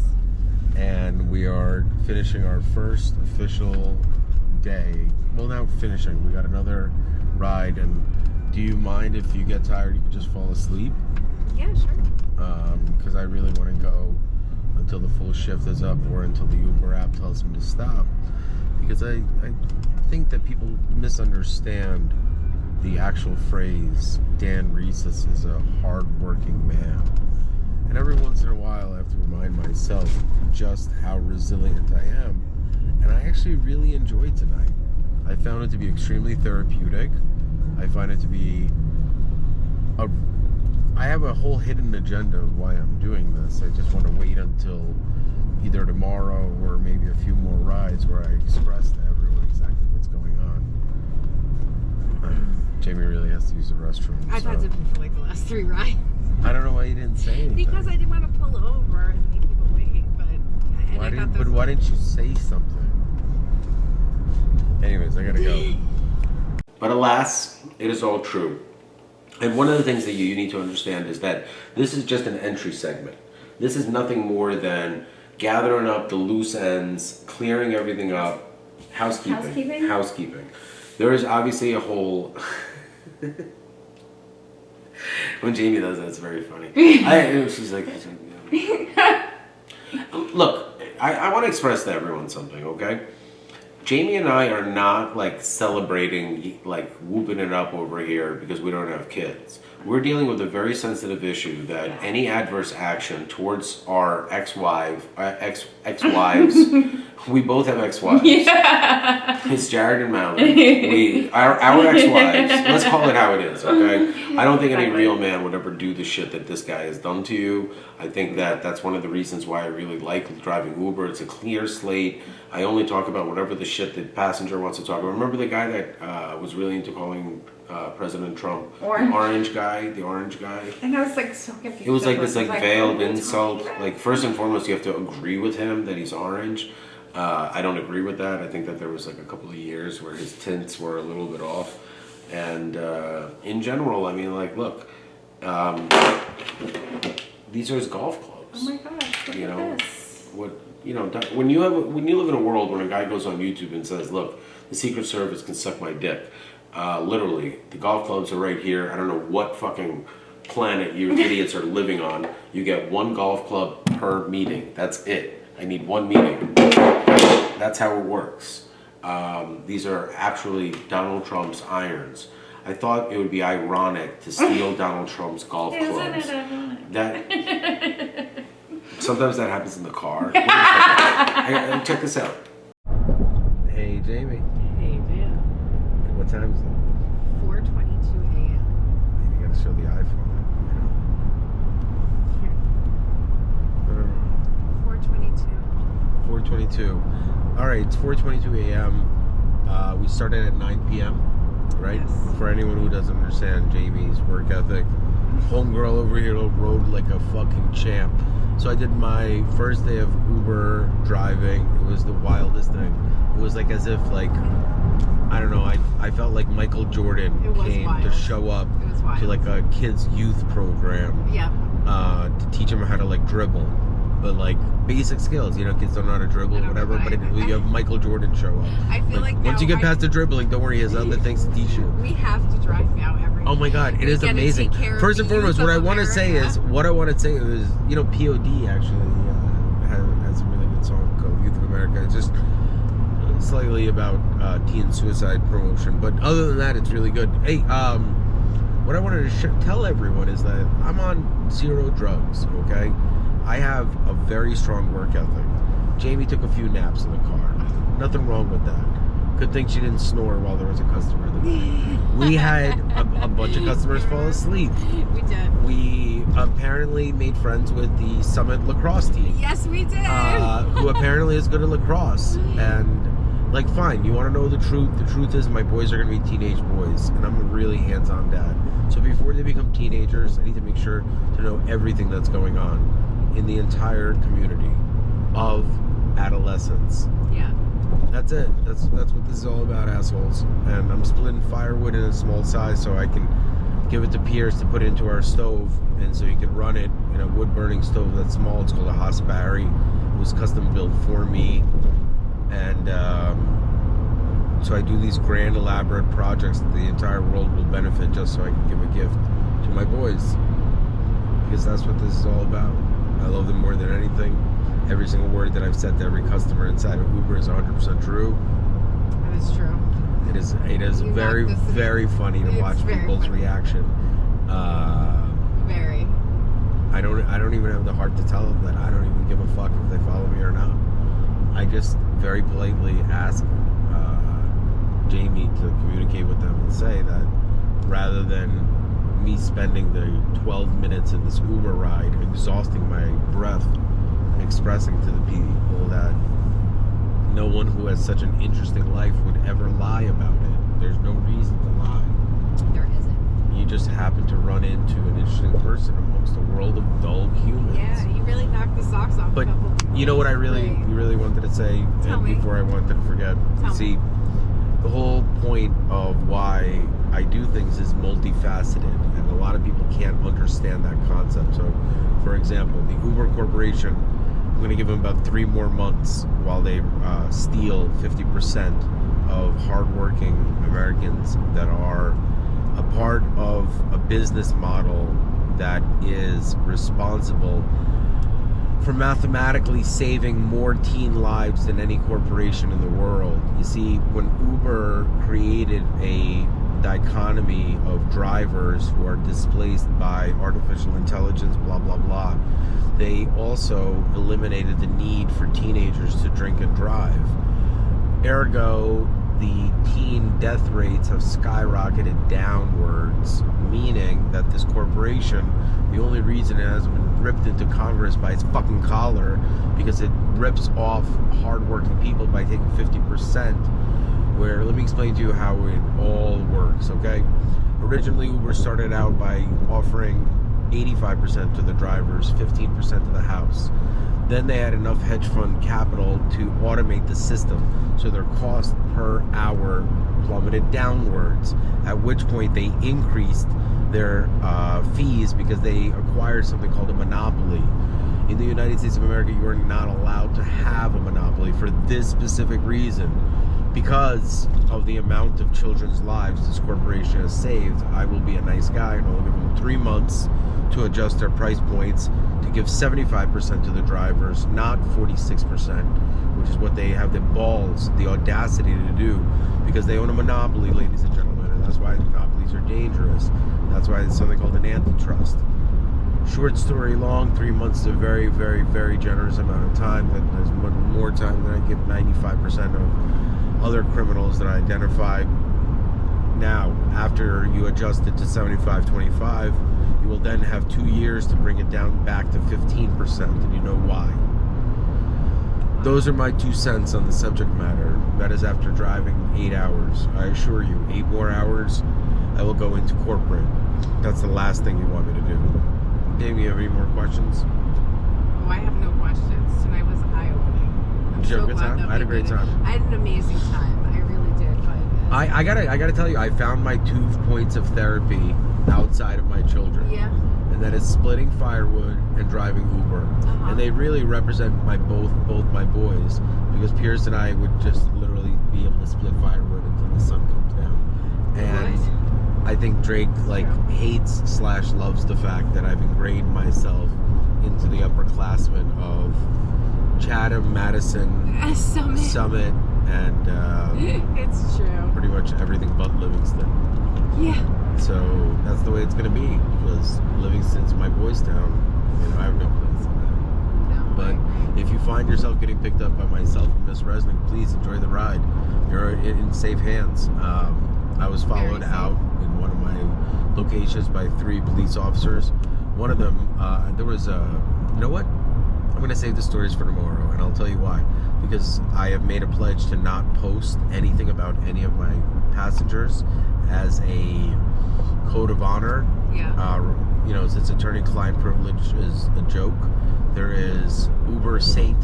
And we are finishing our first official day. Well, not finishing. We got another ride. And do you mind if you get tired, you can just fall asleep? Yeah, sure. Because I really want to go until the full shift is up or until the Uber app tells me to stop. Because I think that people misunderstand the actual phrase, Dan Reeses is a hard-working man. And every once in a while I have to remind myself just how resilient I am. And I actually really enjoyed tonight. I found it to be extremely therapeutic. I find it to be I have a whole hidden agenda of why I'm doing this. I just want to wait until either tomorrow or maybe a few more rides where I express to everyone exactly what's going on. Jamie really has to use the restroom. I've had to for like the last 3 rides. I don't know why you didn't say anything. Because I didn't want to pull over and make people wait, Why didn't you say something? Anyways, I gotta go. But alas, it is all true. And one of the things that you need to understand is that this is just an entry segment. This is nothing more than gathering up the loose ends, clearing everything up, housekeeping. There is obviously a whole... When Jamie does that, it's very funny. She's like, look, I want to express to everyone something, okay? Jamie and I are not like celebrating, like whooping it up over here because we don't have kids. We're dealing with a very sensitive issue that any adverse action towards our ex-wives, we both have ex-wives. Yeah. It's Jared and Mallory. Our ex-wives, let's call it how it is, okay? I don't think any real man would ever do the shit that this guy has done to you. I think that that's one of the reasons why I really like driving Uber. It's a clear slate. I only talk about whatever the shit the passenger wants to talk about. Remember the guy that was really into calling President Trump the orange guy? And I was like so confused. It was like this like veiled insult. Like first and foremost, you have to agree with him that he's orange. I don't agree with that. I think that there was like a couple of years where his tints were a little bit off. And in general, I mean, like, look, these are his golf clubs. Oh my gosh! Look at this. When you live in a world where a guy goes on YouTube and says, "Look, the Secret Service can suck my dick," literally, the golf clubs are right here. I don't know what fucking planet you idiots are living on. You get one golf club per meeting. That's it. I need one meeting. That's how it works. These are actually Donald Trump's irons. I thought it would be ironic to steal Donald Trump's golf clubs. Isn't it ironic? That sometimes that happens in the car. Check this out. Hey, Jamie. Hey, man. What time is it? 4:22 a.m. You gotta show the iPhone. 4:22. 4:22. All right, it's 4:22 a.m. We started at 9 p.m. Right? Yes. For anyone who doesn't understand Jamie's work ethic, homegirl over here rode like a fucking champ. So I did my first day of Uber driving. It was the wildest thing. It was like as if like I don't know. I felt like Michael Jordan came to show up to like a kids youth program. Yeah. To teach them how to like dribble. But like basic skills, kids don't know how to dribble or whatever. But you have Michael Jordan show up. I feel like once you get past the dribbling, don't worry, he has other things to teach you. We have to drive now every day. Oh my God, it is amazing. First and foremost, what I want to say is, POD actually has a really good song called Youth of America. It's just slightly about teen suicide promotion, but other than that, it's really good. Hey, what I wanted to tell everyone is that I'm on 0 drugs, okay? I have a very strong work ethic. Jamie took a few naps in the car. Nothing wrong with that. Good thing she didn't snore while there was a customer in the back. We had a bunch of customers fall asleep. We did. We apparently made friends with the Summit lacrosse team. Yes, we did. Who apparently is good at lacrosse. And, like, fine, you want to know the truth? The truth is my boys are going to be teenage boys, and I'm a really hands-on dad. So before they become teenagers, I need to make sure to know everything that's going on in the entire community of adolescence. Yeah. That's it. That's what this is all about, assholes. And I'm splitting firewood in a small size so I can give it to Piers to put into our stove, and so you can run it in a wood-burning stove that's small. It's called a Hosbarry. It was custom built for me. And so I do these grand, elaborate projects that the entire world will benefit just so I can give a gift to my boys. Because that's what this is all about. I love them more than anything. Every single word that I've said to every customer inside of Uber is 100% true. That is true. It is You very, knocked this- very funny to It's watch very people's funny. reaction. Very. I don't even have the heart to tell them that I don't even give a fuck if they follow me or not. I just very politely ask Jamie to communicate with them and say that rather than me spending the 12 minutes in this Uber ride exhausting my breath and expressing to the people that no one who has such an interesting life would ever lie about it. There's no reason to lie. There isn't. You just happen to run into an interesting person amongst a world of dull humans. Yeah, you really knocked the socks off. But a couple you know what I Great. really wanted to say, Tell and me. before I wanted to forget. Tell me. See, the whole point of why I do things is multifaceted, and a lot of people can't understand that concept. So, for example, the Uber Corporation, I'm going to give them about 3 more months while they steal 50% of hardworking Americans that are a part of a business model that is responsible for mathematically saving more teen lives than any corporation in the world. You see, when Uber created a dichotomy of drivers who are displaced by artificial intelligence, blah, blah, blah, they also eliminated the need for teenagers to drink and drive. Ergo, the teen death rates have skyrocketed downwards, meaning that this corporation, the only reason it hasn't been ripped into Congress by its fucking collar, because it rips off hardworking people by taking 50%, where, let me explain to you how it all works, okay? Originally, Uber started out by offering 85% to the drivers, 15% to the house. Then they had enough hedge fund capital to automate the system, so their cost per hour plummeted downwards, at which point they increased their fees because they acquired something called a monopoly. In the United States of America, you are not allowed to have a monopoly for this specific reason. Because of the amount of children's lives this corporation has saved, I will be a nice guy and I'll give them 3 months to adjust their price points to give 75% to the drivers, not 46%, which is what they have the balls, the audacity to do, because they own a monopoly, ladies and gentlemen, and that's why monopolies are dangerous. That's why it's something called an antitrust. Short story long, 3 months is a very, very, very generous amount of time. That is more time than I give 95% of other criminals that I identify. Now, after you adjust it to 75-25, you will then have 2 years to bring it down back to 15%, and you know why. Those are my 2 cents on the subject matter. That is after driving 8 hours. I assure you, 8 more hours, I will go into corporate. That's the last thing you want me to do. Dave, you have any more questions? Oh, I have no questions. Tonight was eye-opening. I'm Did you have a so good glad time? that I had a we great did it. time. I had an amazing time. I really did. But I gotta tell you, I found my 2 points of therapy outside of my children. yeah. And that is splitting firewood and driving Uber. Uh-huh. And they really represent both my boys, because Pierce and I would just literally be able to split firewood until the sun comes down. And Right. I think Drake hates/loves the fact that I've ingrained myself into the upperclassmen of Chatham, Madison, Summit. Summit, and It's true. pretty much everything but Livingston. Yeah. So that's the way it's going to be, because Livingston's my boys' town. You know, I have no place in that. No, But if you find yourself getting picked up by myself and Miss Resnick, please enjoy the ride. You're in safe hands. I was followed safe. out in one of my locations by 3 police officers. One of them, there was a, you know what? I'm going to save the stories for tomorrow, and I'll tell you why. Because I have made a pledge to not post anything about any of my passengers as a code of honor. Yeah. You know, since attorney-client privilege is a joke, there is Uber saint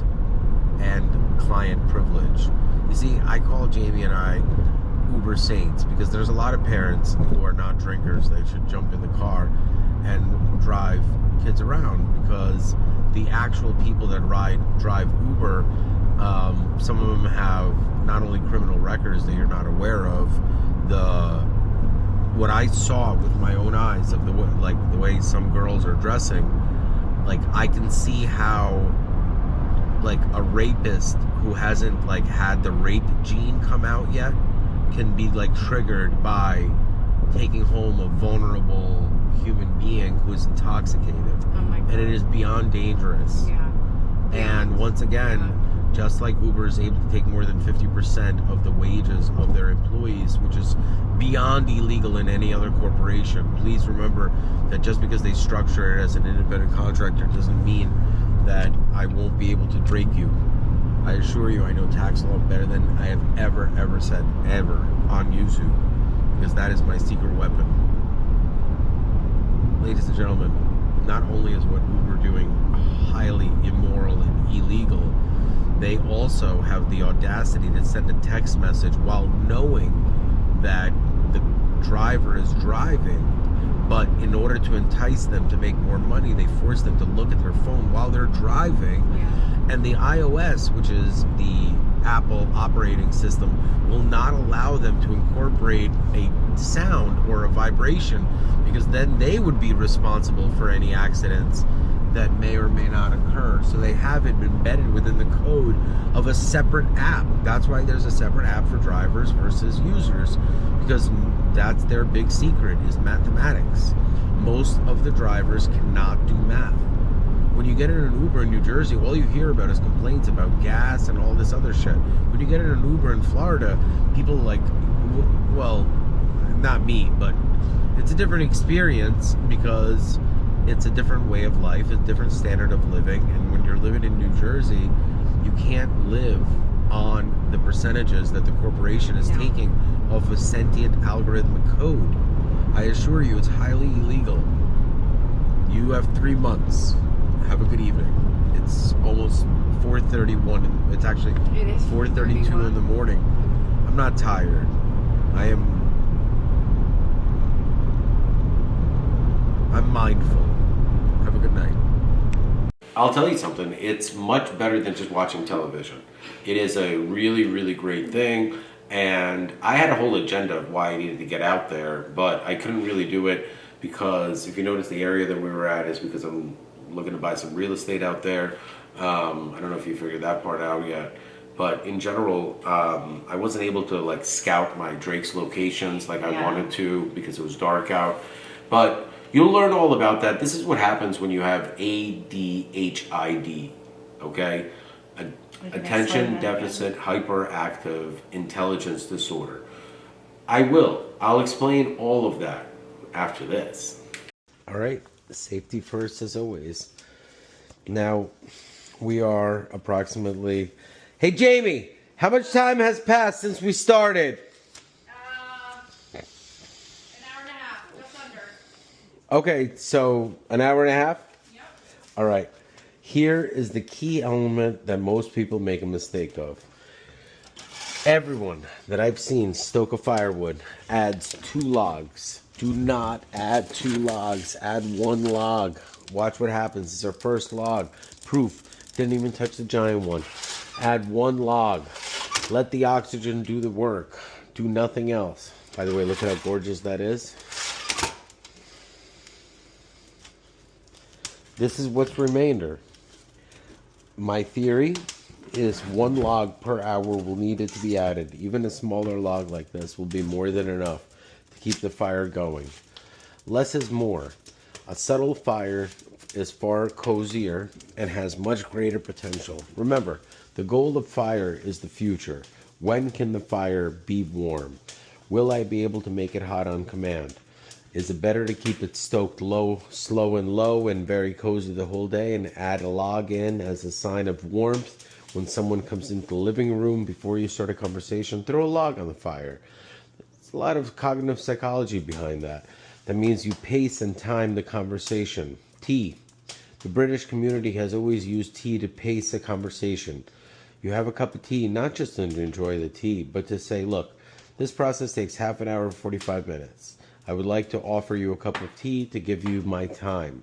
and client privilege. You see, I call Jamie and I Uber saints because there's a lot of parents who are not drinkers. They should jump in the car and drive kids around, because the actual people that drive Uber, some of them have not only criminal records that you're not aware of. What I saw with my own eyes of the way some girls are dressing, like I can see how like a rapist who hasn't like had the rape gene come out yet can be like triggered by taking home a vulnerable human being who's intoxicated. Oh my God. And it is beyond dangerous. Yeah. And once again, just like Uber is able to take more than 50% of the wages of their employees, which is beyond illegal in any other corporation, please remember that just because they structure it as an independent contractor doesn't mean that I won't be able to break you. I assure you, I know tax law better than I have ever said, ever, on Yuzu, because that is my secret weapon. Ladies and gentlemen, not only is what Uber doing highly immoral and illegal, they also have the audacity to send a text message while knowing that the driver is driving, but in order to entice them to make more money, they force them to look at their phone while they're driving. Yeah. And the iOS, which is the Apple operating system, will not allow them to incorporate a sound or a vibration, because then they would be responsible for any accidents that may or may not occur. So they have it embedded within the code of a separate app. That's why there's a separate app for drivers versus users, because that's their big secret, is mathematics. Most of the drivers cannot do math. When you get in an Uber in New Jersey, all you hear about is complaints about gas and all this other shit. When you get in an Uber in Florida, people are like, well, not me, but it's a different experience because it's a different way of life, a different standard of living. And when you're living in New Jersey, you can't live on the percentages that the corporation is taking off a sentient algorithmic code. I assure you, it's highly illegal. You have 3 months. Have a good evening. It's almost 4:31. It's actually It is 4:32 in the morning. I'm not tired. I'm mindful. Have a good night. I'll tell you something, it's much better than just watching television. It is a really, really great thing, and I had a whole agenda of why I needed to get out there, but I couldn't really do it because if you notice the area that we were at is because I'm looking to buy some real estate out there. I don't know if you figured that part out yet, but in general, I wasn't able to like scout my Drake's locations like I wanted to because it was dark out, but you'll learn all about that. This is what happens when you have ADHD, okay? Attention Deficit Hyperactive Intelligence Disorder. I'll explain all of that after this. All right, safety first as always. Now, we are approximately... Hey, Jamie, how much time has passed since we started? An hour and a half, just under. Okay, so an hour and a half? Yep. All right. Here is the key element that most people make a mistake of. Everyone that I've seen stoke a firewood adds 2 logs. Do not add 2 logs. Add 1 log. Watch what happens. It's our first log. Proof. Didn't even touch the giant one. Add 1 log. Let the oxygen do the work. Do nothing else. By the way, look at how gorgeous that is. This is what's remainder. My theory is 1 log per hour will need it to be added. Even a smaller log like this will be more than enough to keep the fire going. Less is more. A subtle fire is far cozier and has much greater potential. Remember, the goal of fire is the future. When can the fire be warm? Will I be able to make it hot on command? Is it better to keep it stoked low, slow and low and very cozy the whole day and add a log in as a sign of warmth when someone comes into the living room before you start a conversation? Throw a log on the fire. There's a lot of cognitive psychology behind that. That means you pace and time the conversation. Tea. The British community has always used tea to pace a conversation. You have a cup of tea not just to enjoy the tea, but to say, look, this process takes half an hour, 45 minutes. I would like to offer you a cup of tea to give you my time.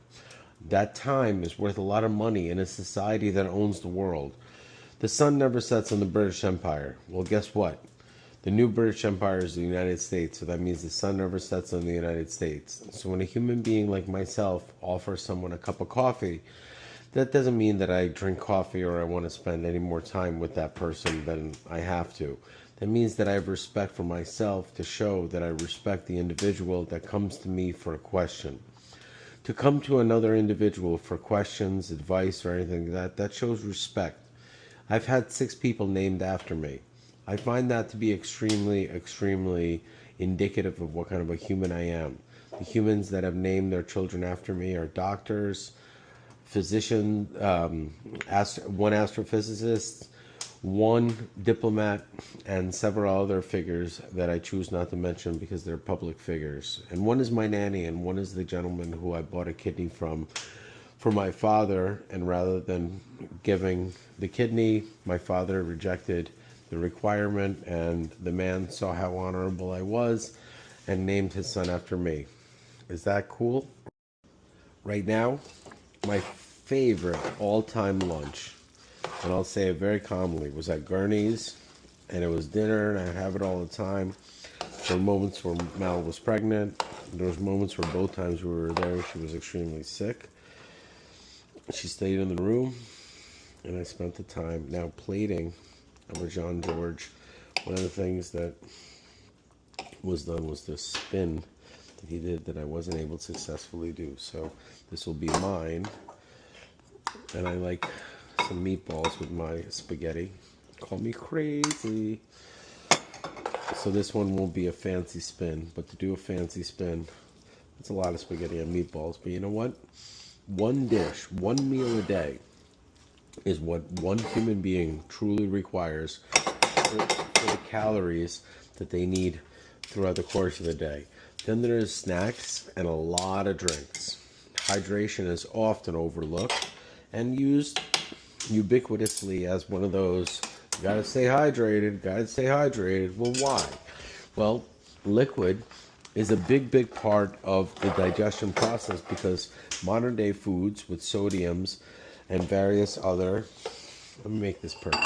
That time is worth a lot of money in a society that owns the world. The sun never sets on the British Empire. Well, guess what? The new British Empire is the United States, so that means the sun never sets on the United States. So when a human being like myself offers someone a cup of coffee, that doesn't mean that I drink coffee or I want to spend any more time with that person than I have to. That means that I have respect for myself to show that I respect the individual that comes to me for a question. To come to another individual for questions, advice, or anything that shows respect. I've had 6 people named after me. I find that to be extremely, extremely indicative of what kind of a human I am. The humans that have named their children after me are doctors, physician, one astrophysicist, one diplomat, and several other figures that I choose not to mention because they're public figures. And one is my nanny, and one is the gentleman who I bought a kidney from for my father, and rather than giving the kidney, my father rejected the requirement, and the man saw how honorable I was and named his son after me. Is that cool? Right now, my favorite all-time lunch, and I'll say it very calmly, was at Gurney's, and it was dinner, and I have it all the time. There were moments where Mal was pregnant. There was moments where both times we were there, she was extremely sick. She stayed in the room, and I spent the time now plating of a John George. One of the things that was done was this spin that he did that I wasn't able to successfully do. So this will be mine, and I like some meatballs with my spaghetti. Call me crazy. So this one won't be a fancy spin, but to do a fancy spin, it's a lot of spaghetti and meatballs. But you know what? One dish, one meal a day is what one human being truly requires for the calories that they need throughout the course of the day. Then there's snacks and a lot of drinks. Hydration is often overlooked and used ubiquitously as one of those, you gotta stay hydrated, gotta stay hydrated. Well, why? Well, liquid is a big part of the digestion process because modern day foods with sodiums and various other, let me make this perfect.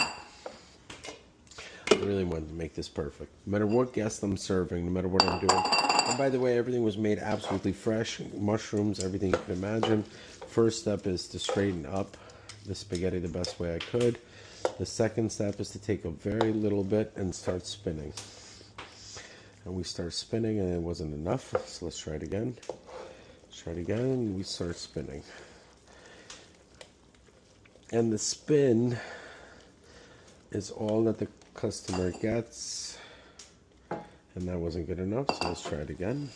I really wanted to make this perfect. No matter what guest I'm serving, no matter what I'm doing. And by the way, everything was made absolutely fresh. Mushrooms, everything you can imagine. First step is to straighten up the spaghetti the best way I could. The second step is to take a very little bit and start spinning. And we start spinning and it wasn't enough, so let's try it again. Let's try it again and we start spinning. And the spin is all that the customer gets. And that wasn't good enough, so let's try it again.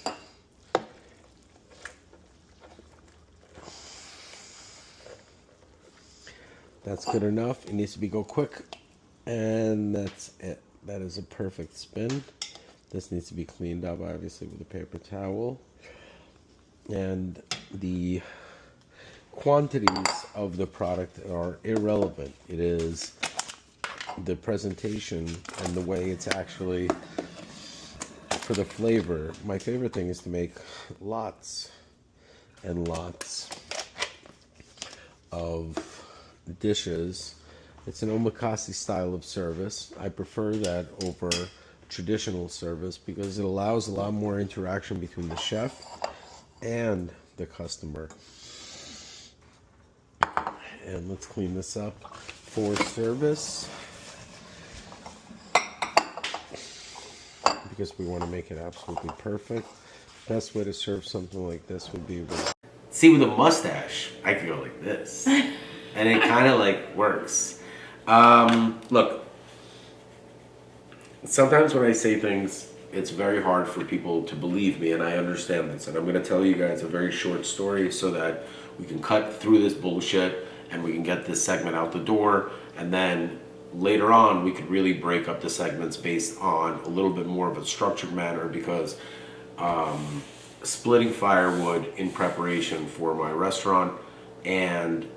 That's good enough. It needs to go quick. And that's it. That is a perfect spin. This needs to be cleaned up, obviously, with a paper towel. And the quantities of the product are irrelevant. It is the presentation and the way it's actually for the flavor. My favorite thing is to make lots and lots of dishes. It's an omakase style of service. I prefer that over traditional service because it allows a lot more interaction between the chef and the customer. And let's clean this up. for service because we want to make it absolutely perfect. Best way to serve something like this would be with... See, with a mustache, I can go like this. And it kind of like works. Look, sometimes when I say things, it's very hard for people to believe me, and I understand this. And I'm going to tell you guys a very short story so that we can cut through this bullshit and we can get this segment out the door. And then later on, we could really break up the segments based on a little bit more of a structured manner, because splitting firewood in preparation for my restaurant and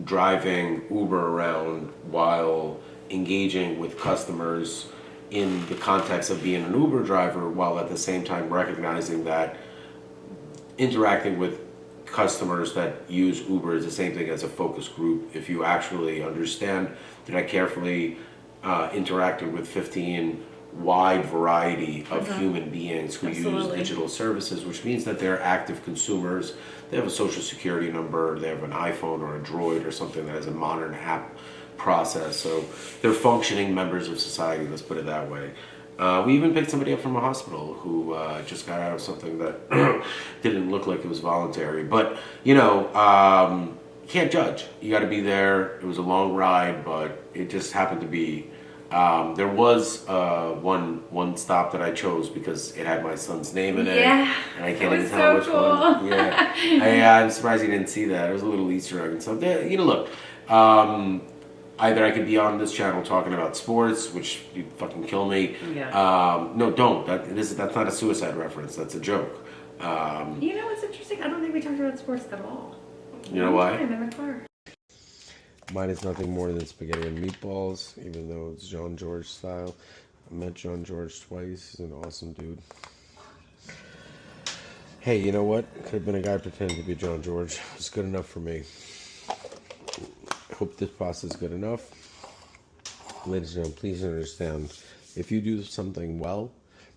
driving Uber around while engaging with customers in the context of being an Uber driver, while at the same time recognizing that interacting with customers that use Uber is the same thing as a focus group. If you actually understand that I carefully interacted with 15 wide variety of human beings who use digital services, which means that they're active consumers. They have a social security number, they have an iPhone or a Droid or something that has a modern app process, so they're functioning members of society, let's put it that way. We even picked somebody up from a hospital who just got out of something that didn't look like it was voluntary. But, you know, you can't judge. You got to be there. It was a long ride, but it just happened to be. There was one stop that I chose because it had my son's name in it. Yeah, And I can't it even was tell so which cool. one. Yeah. I'm surprised you didn't see that. It was a little Easter egg and stuff. You know, look. Either I could be on this channel talking about sports, which you'd fucking kill me. Yeah. No, don't. That's not a suicide reference. That's a joke. You know what's interesting? I don't think we talked about sports at all. You know why? Time in the car. Mine is nothing more than spaghetti and meatballs, even though it's Jean George style. I met Jean George twice. He's an awesome dude. Hey, you know what? Could have been a guy pretending to be Jean George. It's good enough for me. I hope this pasta is good enough. Ladies and gentlemen, please understand, if you do something well,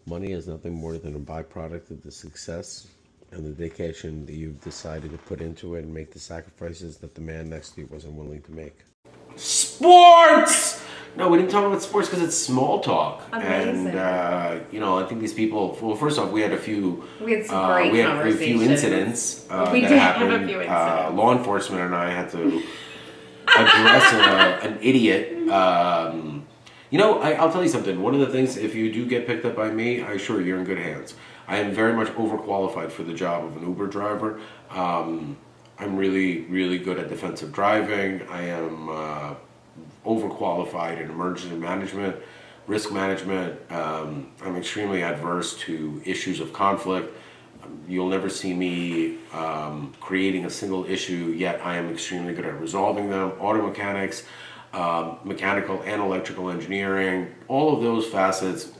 money is nothing more than a byproduct of the success and the dedication that you've decided to put into it and make the sacrifices that the man next to you wasn't willing to make. Sports! No, we didn't talk about sports because it's small talk. Amazing. And, you know, I think these people, well, first off, we had a few... We had some great we had a conversations. few incidents We that did have happened. a few incidents. Law enforcement and I had to address an idiot. You know, I'll tell you something. One of the things, if you do get picked up by me, I assure you're in good hands. I am very much overqualified for the job of an Uber driver. I'm really, really good at defensive driving. I am overqualified in emergency management, risk management. I'm extremely adverse to issues of conflict. You'll never see me creating a single issue, yet I am extremely good at resolving them. Auto mechanics, mechanical and electrical engineering, all of those facets,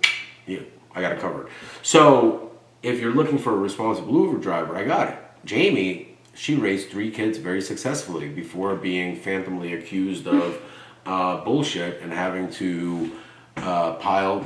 yeah, I got it covered. So if you're looking for a responsible Uber driver, I got it. Jamie, she raised 3 kids very successfully before being phantomly accused of bullshit and having to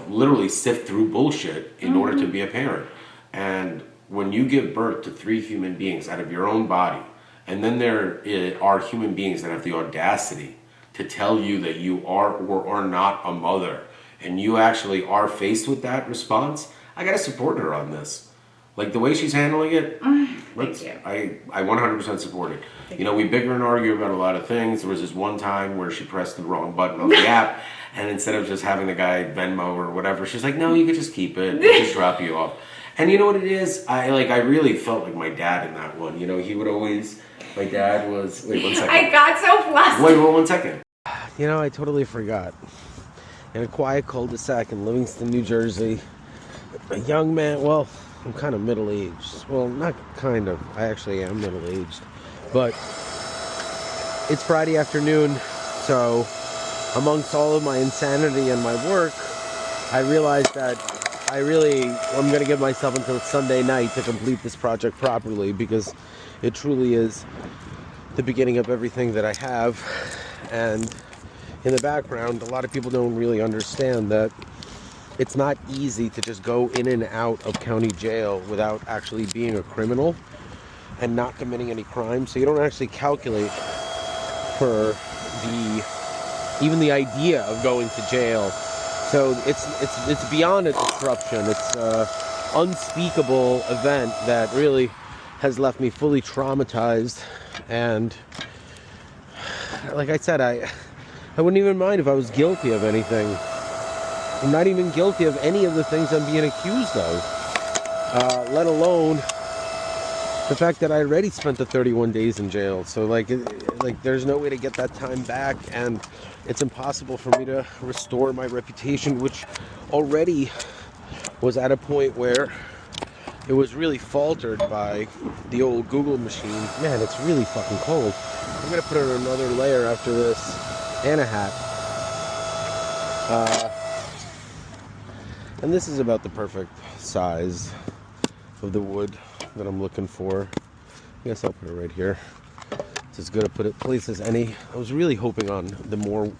literally sift through bullshit in order to be a parent. And when you give birth to 3 human beings out of your own body, and then there are human beings that have the audacity to tell you that you are or are not a mother, and you actually are faced with that response, I gotta support her on this. Like the way she's handling it, Thank you. I 100% support it. You know, we bicker and argue about a lot of things. There was this one time where she pressed the wrong button on the app, and instead of just having the guy Venmo or whatever, she's like, no, you could just keep it. We'll just drop you off. And you know what it is? I really felt like my dad in that one. You know, he would always, my dad was, wait 1 second. I got so flustered. Wait 1 second. You know, I totally forgot. In a quiet cul-de-sac in Livingston, New Jersey, a young man, well, I'm kind of middle-aged. Well, not kind of. I actually am middle-aged. But it's Friday afternoon, so amongst all of my insanity and my work, I realized that I'm going to give myself until Sunday night to complete this project properly, because it truly is the beginning of everything that I have. And in the background, a lot of people don't really understand that it's not easy to just go in and out of county jail without actually being a criminal and not committing any crime. So you don't actually calculate for the even the idea of going to jail. So it's beyond a disruption. It's an unspeakable event that really has left me fully traumatized. And like I said, I wouldn't even mind if I was guilty of anything. I'm not even guilty of any of the things I'm being accused of, let alone the fact that I already spent the 31 days in jail. So like there's no way to get that time back, and it's impossible for me to restore my reputation, which already was at a point where it was really faltered by the old Google machine. Man, it's really fucking cold. I'm gonna put on another layer after this, and a hat. And this is about the perfect size of the wood that I'm looking for. I guess I'll put it right here. It's as good a place as any. I was really hoping on the more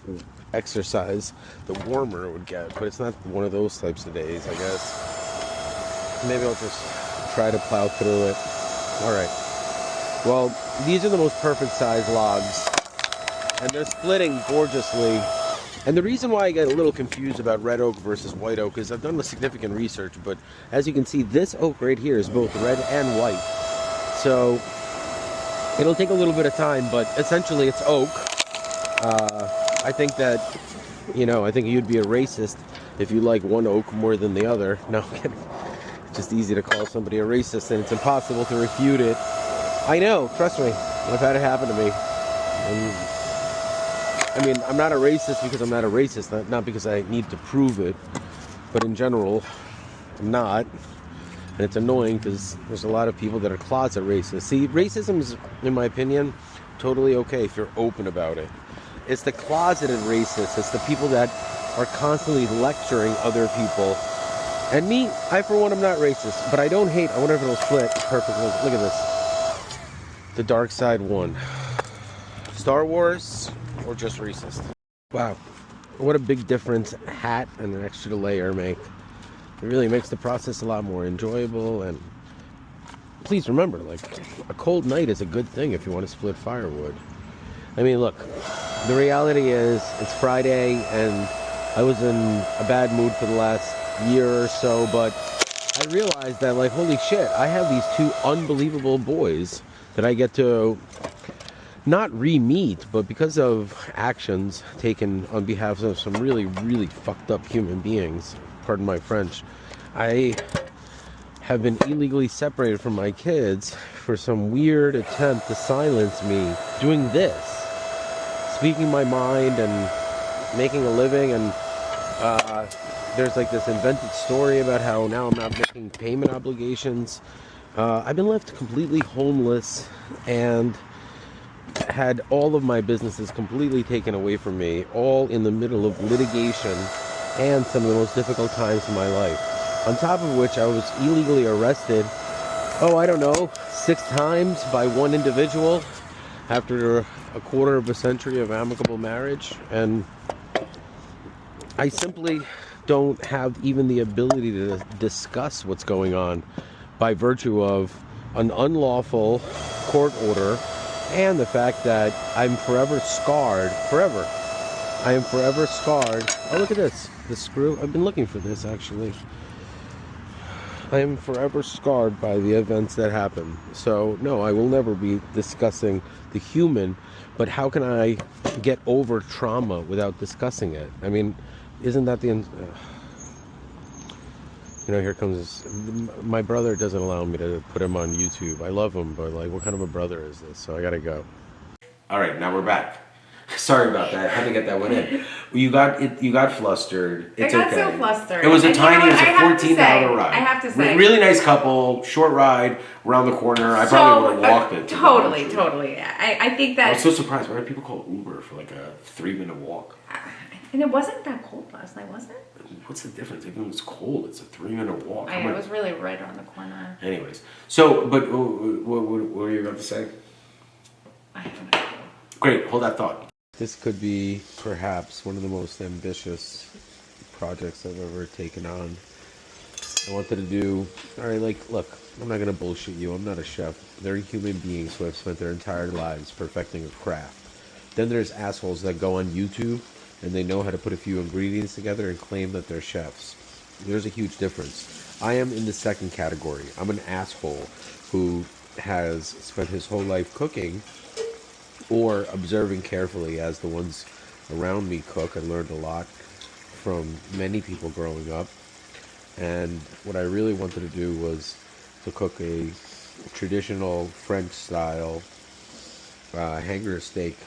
exercise, the warmer it would get, but it's not one of those types of days, I guess. Maybe I'll just try to plow through it. All right. Well, these are the most perfect size logs, and they're splitting gorgeously. And the reason why I get a little confused about red oak versus white oak is I've done significant research, but as you can see, this oak right here is both red and white. So it'll take a little bit of time, but essentially it's oak. I think that, I think you'd be a racist if you like one oak more than the other. No, I'm kidding. It's just easy to call somebody a racist, and it's impossible to refute it. I know, trust me. I've had it happen to me. I'm not a racist because I'm not a racist, not because I need to prove it, but in general, I'm not. And it's annoying because there's a lot of people that are closet racist. See, racism is, in my opinion, totally okay if you're open about it. It's the closeted racists. It's the people that are constantly lecturing other people. And me, I for one, am not racist, but I don't hate. I wonder if it'll split perfectly. Look at this. The dark side won. Star Wars or just racist? Wow. What a big difference a hat and an extra layer make. It really makes the process a lot more enjoyable. And please remember, a cold night is a good thing if you want to split firewood. I mean, look, the reality is it's Friday and I was in a bad mood for the last year or so, but I realized that, holy shit, I have these two unbelievable boys that I get to not re-meet, but because of actions taken on behalf of some really, really fucked up human beings, pardon my French, I have been illegally separated from my kids for some weird attempt to silence me doing this, speaking my mind and making a living. And there's this invented story about how now I'm not making payment obligations. I've been left completely homeless and had all of my businesses completely taken away from me, all in the middle of litigation and some of the most difficult times in my life. On top of which, I was illegally arrested, 6 times by one individual after a quarter of a century of amicable marriage. And I simply don't have even the ability to discuss what's going on by virtue of an unlawful court order and the fact that I'm forever scarred. Forever. I am forever scarred. Oh, look at this. The screw. I've been looking for this, actually. I am forever scarred by the events that happen. So, no, I will never be discussing the human, but how can I get over trauma without discussing it? I mean, isn't that the... here comes... My brother doesn't allow me to put him on YouTube. I love him, but, what kind of a brother is this? So I gotta go. All right, now we're back. Sorry about that. Had to get that one in. You got flustered. It's I got okay. so flustered. It was a And tiny. It was a $14 ride. I have to say, really nice couple, short ride around the corner. I probably would have walked it. Totally. I think that. I was so surprised. Why do people call Uber for a 3-minute walk? And it wasn't that cold last night, was it? What's the difference? Even if it's cold, it's a 3-minute walk. It was really right around the corner. Anyways, so but what were you about to say? I don't know. Great. Hold that thought. This could be perhaps one of the most ambitious projects I've ever taken on. I wanted to do, look, I'm not going to bullshit you. I'm not a chef. They're human beings who have spent their entire lives perfecting a craft. Then there's assholes that go on YouTube and they know how to put a few ingredients together and claim that they're chefs. There's a huge difference. I am in the second category. I'm an asshole who has spent his whole life cooking or observing carefully as the ones around me cook. I learned a lot from many people growing up. And what I really wanted to do was to cook a traditional French style hanger steak.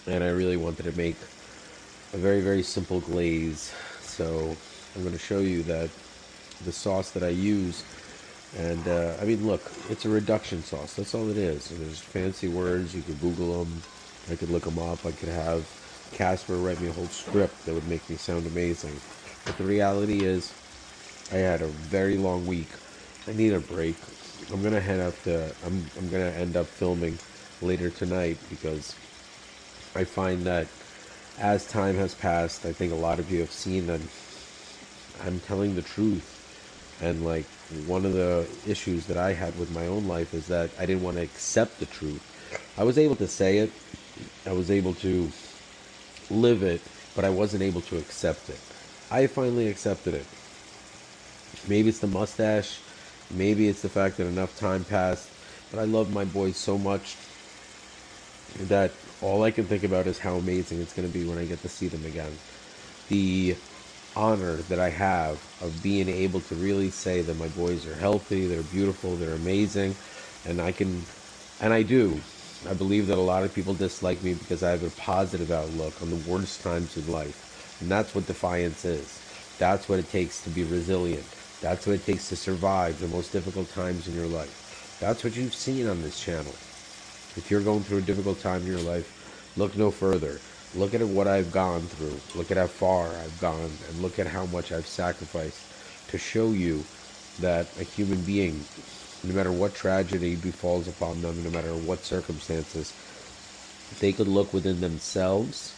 And I really wanted to make a very, very simple glaze. So I'm going to show you that the sauce that I use. And I mean, look, it's a reduction sauce. That's all it is. And there's fancy words. You could Google them. I could look them up. I could have Casper write me a whole script that would make me sound amazing. But the reality is, I had a very long week. I need a break. I'm gonna head up to. I'm gonna end up filming later tonight because I find that as time has passed, I think a lot of you have seen that I'm telling the truth. And like one of the issues that I had with my own life is that I didn't want to accept the truth. I was able to say it, I was able to live it, but I wasn't able to accept it. I finally accepted it. Maybe it's the mustache, maybe it's the fact that enough time passed, but I love my boys so much that all I can think about is how amazing it's going to be when I get to see them again. The honor that I have of being able to really say that my boys are healthy, they're beautiful, they're amazing, and I do. I believe that a lot of people dislike me because I have a positive outlook on the worst times in life, and that's what defiance is. That's what it takes to be resilient. That's what it takes to survive the most difficult times in your life. That's what you've seen on this channel. If you're going through a difficult time in your life, look no further. Look at what I've gone through. Look at how far I've gone, and look at how much I've sacrificed to show you that a human being, no matter what tragedy befalls upon them, no matter what circumstances, they could look within themselves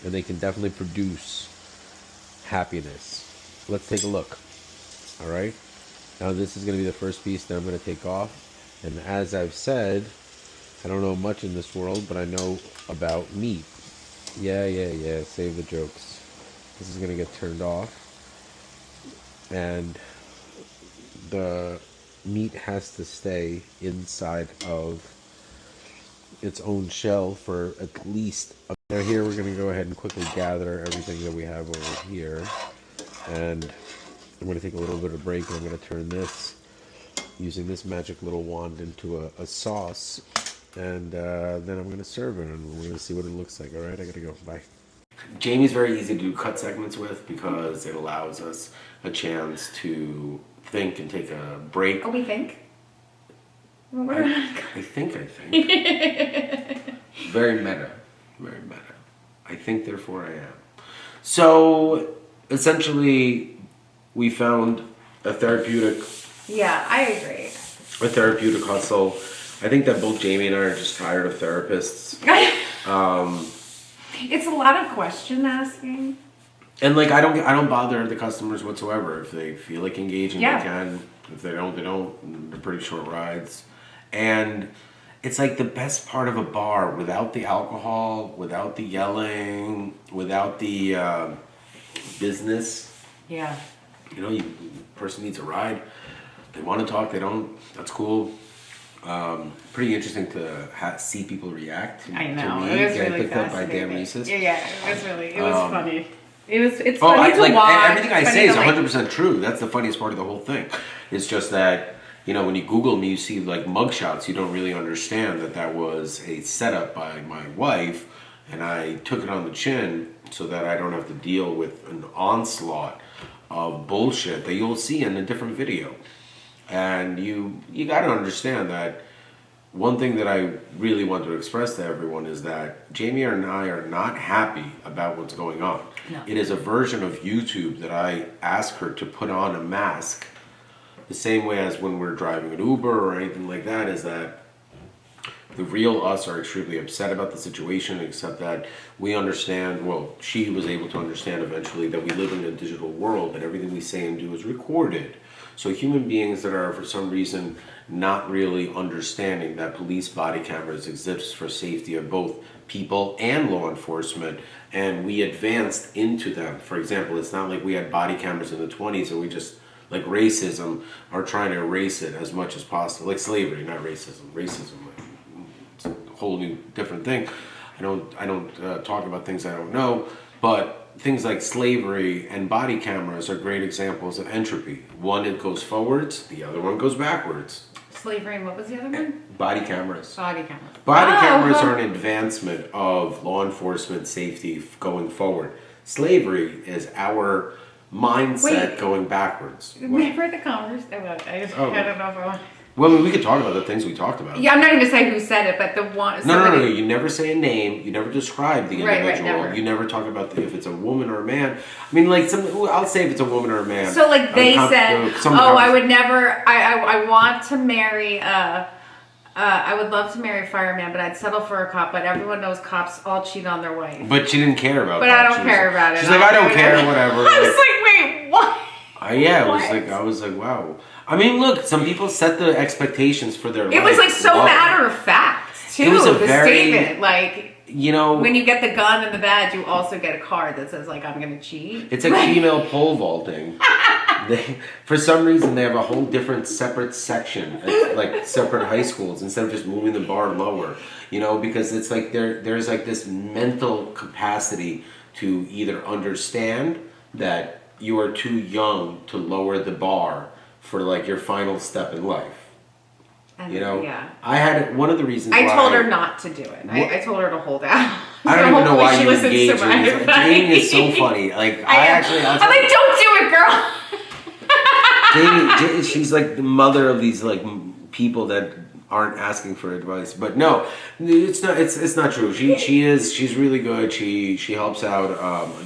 and they can definitely produce happiness. Let's take a look. All right. Now this is going to be the first piece that I'm going to take off. And as I've said, I don't know much in this world, but I know about meat. Yeah, save the jokes. This is going to get turned off. And the meat has to stay inside of its own shell for at least now here we're going to go ahead and quickly gather everything that we have over here. And I'm going to take a little bit of break, and I'm going to turn this, using this magic little wand, into a sauce. And then I'm going to serve it, and we're going to see what it looks like. All right, I got to go. Bye. Jamie's very easy to do cut segments with because it allows us a chance to think and take a break. Oh, we think? I think. Very meta. Very meta. I think, therefore I am. So, essentially, we found a therapeutic... Yeah, I agree. A therapeutic hustle. I think that both Jamie and I are just tired of therapists. It's a lot of question asking. And like I don't bother the customers whatsoever. If they feel like engaging, Yeah. they can. If they don't, they don't. They're pretty short rides. And it's like the best part of a bar, without the alcohol, without the yelling, without the business. Yeah. You know, person needs a ride. They want to talk. They don't. That's cool. Pretty interesting to see people react. I know. To me. It was Get really picked up by Dan fascinating. Reese's. Yeah, it was funny. It's Oh, funny to like watch. everything I It's say funny is to, 100% true. That's the funniest part of the whole thing. It's just that, you know, when you Google me, you see like mugshots. You don't really understand that was a setup by my wife, and I took it on the chin so that I don't have to deal with an onslaught of bullshit that you'll see in a different video. And you got to understand that one thing that I really want to express to everyone is that Jamie and I are not happy about what's going on. No. It is a version of YouTube that I ask her to put on a mask the same way as when we're driving an Uber or anything like that, is that the real us are extremely upset about the situation, except that we understand, well, she was able to understand eventually that we live in a digital world and everything we say and do is recorded. So human beings that are for some reason not really understanding that police body cameras exist for safety of both people and law enforcement, and we advanced into them. For example, it's not like we had body cameras in the 20s and we just, like racism, are trying to erase it as much as possible. Like slavery, not racism. Racism, it's a whole new different thing. I don't talk about things I don't know, but things like slavery and body cameras are great examples of entropy. One, it goes forwards, the other one goes backwards. Slavery and what was the other one? Body cameras. Body camera. Body Oh, cameras huh. are an advancement of law enforcement safety going forward. Slavery is our mindset Wait. going backwards. Remember the conversation? I Oh. don't know if I want. Well, I mean, we could talk about the things we talked about. Yeah, I'm not even gonna say who said it, but the one. No. You never say a name. You never describe the Right, individual. never. You never talk about if it's a woman or a man. I mean, like I'll say if it's a woman or a man. So like they said, I would never. I want to marry. I would love to marry a fireman, but I'd settle for a cop. But everyone knows cops all cheat on their wife. But she didn't care about. But that. I don't She was care like- about it. She's like, I don't care, whatever. I was like, wait, what? Yeah, What? I was like, wow. I mean, look, some people set the expectations for their life. It was like so low. matter of fact too. It was a the very- statement, like You know, when you get the gun and the badge, you also get a card that says like I'm gonna cheat. it's like female pole vaulting. For some reason, they have a whole different separate section, like separate high schools, instead of just moving the bar lower. You know, because it's like there's like this mental capacity to either understand that you are too young to lower the bar for like your final step in life. And, You know, yeah. I had one of the reasons. I why told her not to do it. What? I told her to hold out. I don't So even know why hopefully she you listens engage to my with advice. Jamie is so funny. Like I actually, I'm like, don't do it, girl. Jamie, she's like the mother of these like people that aren't asking for advice. But no, it's not. It's not true. She's really good. She helps out.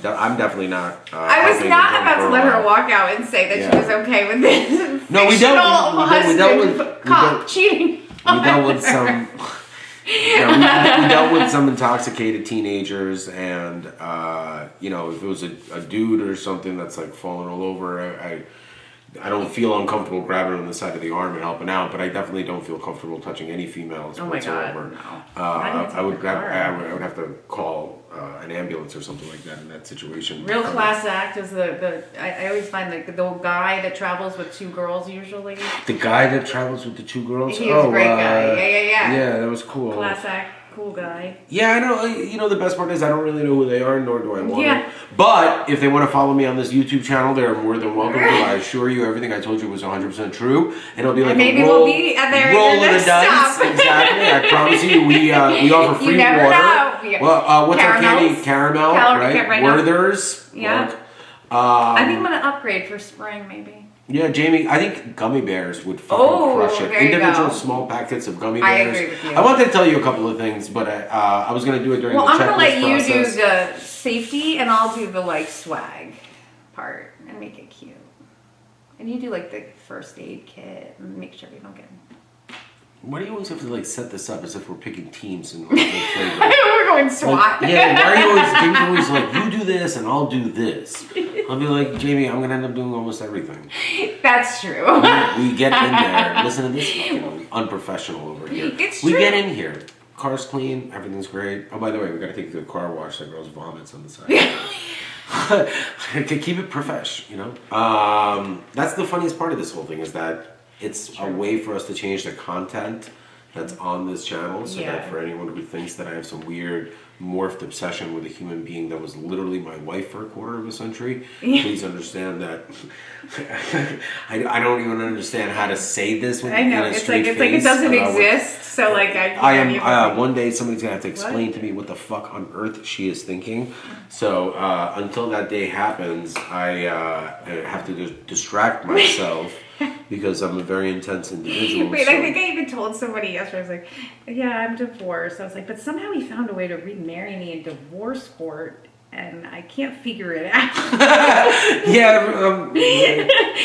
I'm definitely not. I was helping not the about to girl let her out. walk out and say that Yeah. she was okay with this. No, we dealt- we husband dealt with- cop cheating. We dealt with some. Yeah, we dealt with some intoxicated teenagers, and you know, if it was a dude or something that's like falling all over, I don't feel uncomfortable grabbing him on the side of the arm and helping out, but I definitely don't feel comfortable touching any females Oh my God, whatsoever. no. I would grab. car. I would have to call an ambulance or something like that in that situation. Real class act is I always find like the guy that travels with two girls usually. The guy that travels with the two girls. He was a great guy. Yeah. Yeah, that was cool. Class act, cool guy. Yeah, I know. You know, the best part is I don't really know who they are, nor do I want Yeah. to. But if they want to follow me on this YouTube channel, they're more than welcome to. I assure you, everything I told you was 100% true, and it'll be like And maybe a roll, we'll be there roll in of the the next dice. stop. Exactly. I promise you, we offer free You never water. know. Yeah. Well, what's our candy? Caramels. Caramel, right? now. Werther's. Yeah. Look. I think I'm gonna upgrade for spring maybe. Yeah, Jamie, I think gummy bears would fucking Oh, crush it. there you Individual go. small packets of gummy I bears. agree with you. I wanted to tell you a couple of things, but I was going to do it during Well, the I'm checklist gonna let you process. do the safety, and I'll do the like swag part and make it cute. And you do like the first aid kit and make sure we don't get. Why do you always have to like set this up as if we're picking teams and like, playground? We're going SWAT. Like, yeah, why are you always? Jamie's always like, you do this and I'll do this. I'll be like, Jamie, I'm gonna end up doing almost everything. That's true. We get in there. Listen to this fucking unprofessional over here. It's We true. get in here. Car's clean. Everything's great. Oh, by the way, we gotta take it to the car wash. That girl's vomits on the side. Keep it profesh, you know. That's the funniest part of this whole thing is that it's a way for us to change the content that's on this channel, so Yeah. that for anyone who thinks that I have some weird morphed obsession with a human being that was literally my wife for a quarter of a century, please understand that I don't even understand how to say this with I know. in a It's straight like it face doesn't about what- exist. So like I can't even- am. One day somebody's gonna have to explain What? to me what the fuck on earth she is thinking. So until that day happens, I have to just distract myself because I'm a very intense individual. Wait, so- I think I even told somebody yesterday. I was like, "Yeah, I'm divorced." I was like, "But somehow he found a way to remarry me in divorce court, and I can't figure it out." Yeah.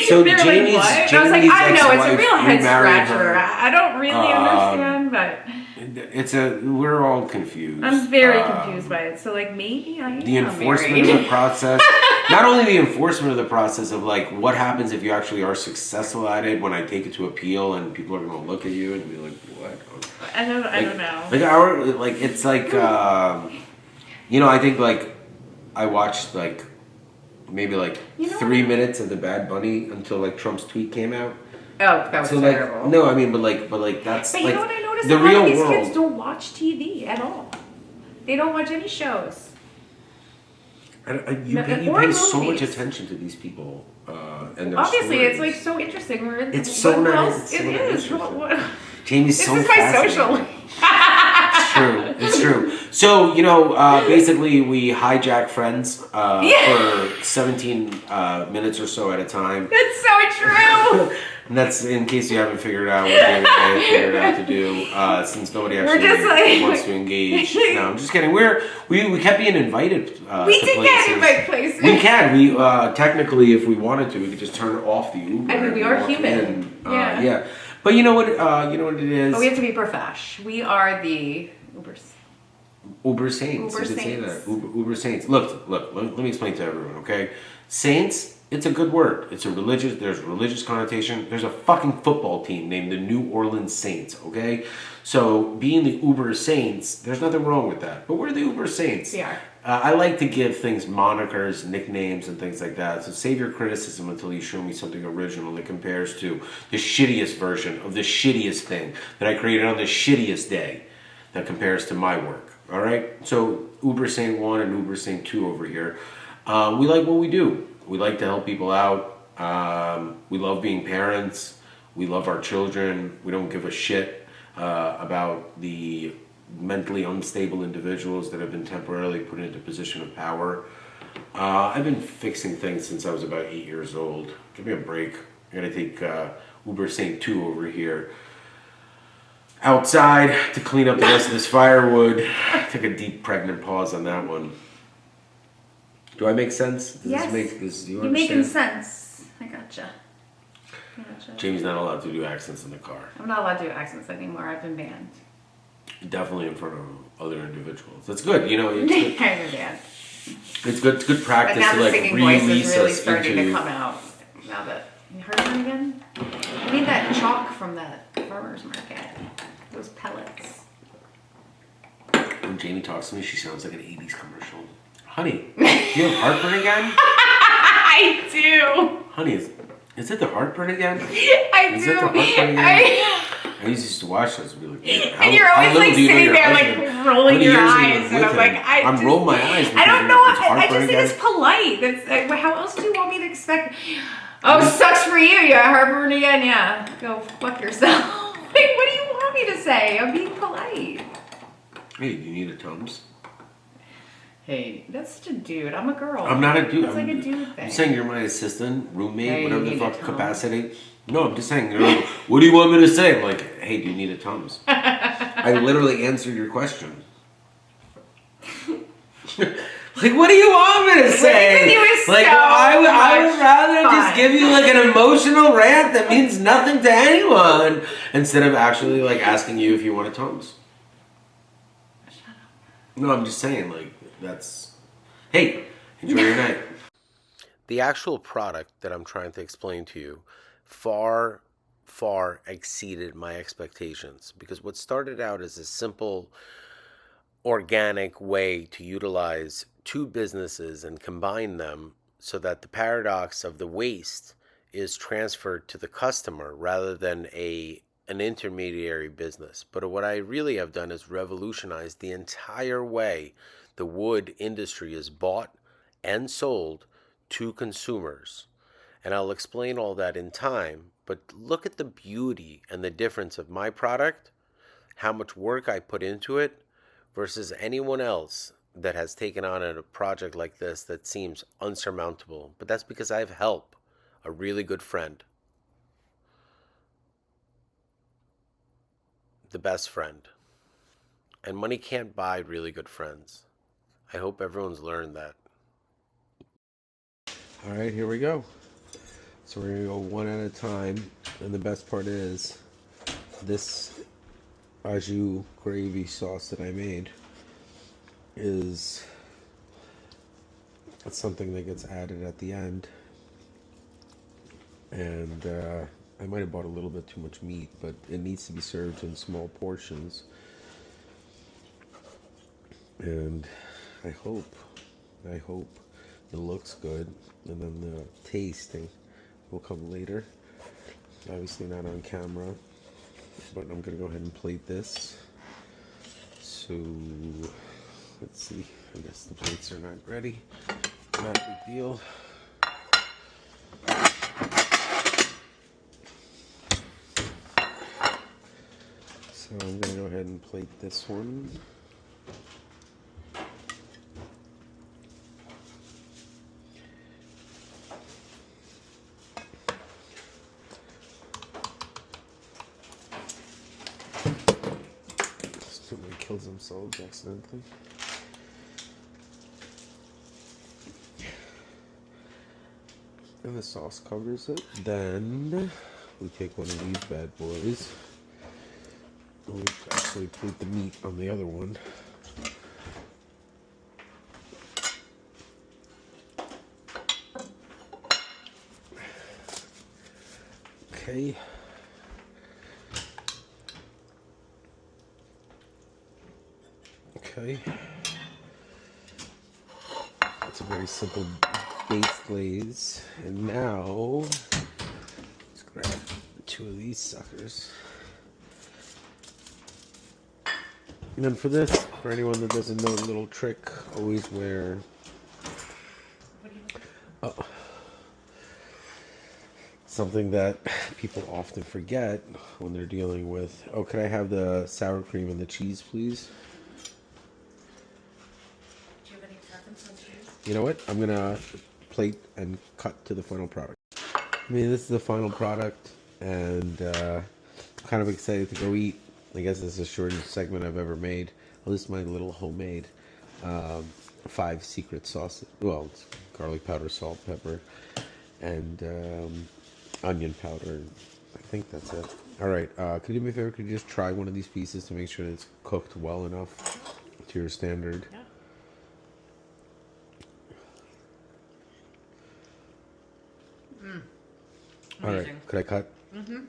So They're Jamie's, like, "What?" Jamie's And I was like, "I know, it's a ex-wife real head remarried scratcher. her. I don't really understand, but." we're all confused. I'm very confused by it. So like maybe I am The enforcement married. of the process, not only the enforcement of the process of like what happens if you actually are successful at it when I take it to appeal and people are going to look at you and be like, what? I don't know. It's like, I think like I watched like maybe like You know 3 minutes of the Bad Bunny until like Trump's tweet came out. Oh, that was So terrible. like, no, I mean, but that's But you like know what I noticed? the A lot real of these world. kids don't watch TV at all. They don't watch any shows. You No, pay or so much movies. attention to these people and their Obviously, it's like stories. so interesting. It's so what nice. else? It's so It is. interesting. What? Jamie's This so is my fascinating. social. It's true. It's true. So basically, we hijack friends for 17 minutes or so at a time. That's so true. And that's in case you haven't figured out what Jamie and I have figured out to do, since nobody actually just like- wants to engage. No, I'm just kidding. We kept being invited. We to did places. get invite places. We can. We technically, if we wanted to, we could just turn off the Uber. I mean, we and are walk human. in. Yeah. Yeah. But you know what? You know what it is. But we have to be profesh. We are the Ubers. Uber Saints. Uber You could say Saints. that. Uber Saints. Look. Let me explain to everyone, okay? Saints, it's a good word. There's religious connotation. There's a fucking football team named the New Orleans Saints, okay? So being the Uber Saints, there's nothing wrong with that. But we're the Uber Saints. We are. I like to give things monikers, nicknames, and things like that. So save your criticism until you show me something original that compares to the shittiest version of the shittiest thing that I created on the shittiest day that compares to my work. All right? So Uber Saint 1 and Uber Saint 2 over here. We like what we do. We like to help people out. We love being parents. We love our children. We don't give a shit about the mentally unstable individuals that have been temporarily put into a position of power. I've been fixing things since I was about 8 years old. Give me a break. I gotta take Uber Saint 2 over here outside to clean up the rest of this firewood. Take a deep pregnant pause on that one. Do I make sense? Does Yes. this make this? Do you You're understand? making sense. I gotcha. Jamie's not allowed to do accents in the car. I'm not allowed to do accents anymore. I've been banned. Definitely in front of other individuals. That's good. It's I've good. been banned. It's good. It's good But practice now to the like singing voice release is really us starting into. to come out. Now that you heard it again. I need that chalk from that farmer's market. Those pellets. When Jamie talks to me, she sounds like an '80s commercial. Honey, you have heartburn again? I do. Honey, is it the heartburn again? I Is do. it the heartburn again? I used to watch those and be like, "Man, And you're always little like do you know sitting your there husband- like rolling how many your years have you eyes, been and I'm with like, him? I'm rolling my eyes. I because don't know. it's I just heartburn think again. it's polite. That's how else do you want me to expect? Oh, sucks for you. You have heartburn again. Yeah, go fuck yourself. Like, what do you want me to say? I'm being polite. Hey, do you need a Tums? Hey, that's such a dude. I'm a girl. I'm not a dude. That's like a dude thing. I'm saying you're my assistant, roommate, Hey, whatever you the need a fuck Tums. capacity. No, I'm just saying. You're like, what do you want me to say? I'm like, hey, do you need a Tums? I literally answered your question. Like, what do you want me to say? with you is Like, so I would much rather just fun. give you like an emotional rant that means nothing to anyone instead of actually like asking you if you want a Tums. No, I'm just saying, like, that's. Hey, enjoy your night. The actual product that I'm trying to explain to you far exceeded my expectations because what started out as a simple, organic way to utilize two businesses and combine them so that the paradox of the waste is transferred to the customer rather than an intermediary business. But what I really have done is revolutionize the entire way the wood industry is bought and sold to consumers. And I'll explain all that in time, but look at the beauty and the difference of my product, how much work I put into it versus anyone else that has taken on a project like this that seems unsurmountable. But that's because I have help, a really good friend. The best friend. And money can't buy really good friends. I hope everyone's learned that. All right, here we go. So we're gonna go one at a time, and the best part is this au jus gravy sauce that I made is something that gets added at the end. And I might have bought a little bit too much meat, but it needs to be served in small portions. And I hope it looks good, and then the tasting will come later. Obviously not on camera, but I'm gonna go ahead and plate this. So let's see. I guess the plates are not ready. Not a big deal. So I'm gonna go ahead and plate this one. Somebody kills themselves accidentally. And the sauce covers it. Then we take one of these bad boys. We actually put the meat on the other one. Okay. Okay. It's a very simple base glaze. And now, let's grab 2 of these suckers. And then for this, for anyone that doesn't know the little trick, always wear something that people often forget when they're dealing with. Oh, could I have the sour cream and the cheese, please? Do you have any preference on cheese? You know what? I'm gonna plate and cut to the final product. I mean, this is the final product, and I'm kind of excited to go eat. I guess this is the shortest segment I've ever made. Well, this is my little homemade 5 secret sauces. Well, it's garlic powder, salt, pepper, and onion powder. I think that's it. All right. Could you do me a favor? Could you just try one of these pieces to make sure that it's cooked well enough to your standard? Yeah. All right. Could I cut? Mm-hmm.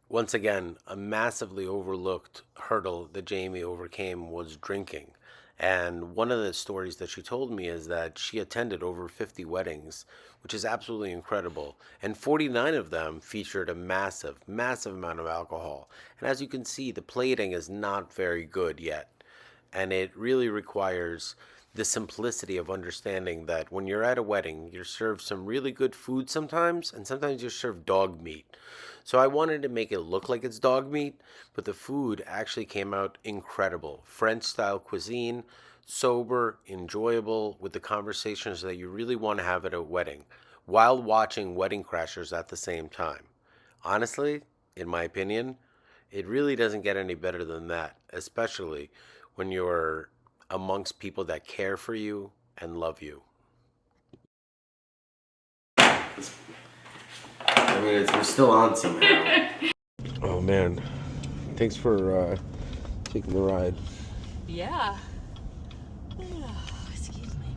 Once again, a massively overlooked hurdle that Jamie overcame was drinking. And one of the stories that she told me is that she attended over 50 weddings, which is absolutely incredible. And 49 of them featured a massive, massive amount of alcohol. And as you can see, the plating is not very good yet. And it really requires the simplicity of understanding that when you're at a wedding, you're served some really good food sometimes, and sometimes you're served dog meat. So I wanted to make it look like it's dog meat, but the food actually came out incredible. French-style cuisine, sober, enjoyable, with the conversations that you really want to have at a wedding, while watching Wedding Crashers at the same time. Honestly, in my opinion, it really doesn't get any better than that, especially when you're amongst people that care for you and love you. I mean, we're still on somehow. Oh man, thanks for taking the ride. Yeah. Excuse me.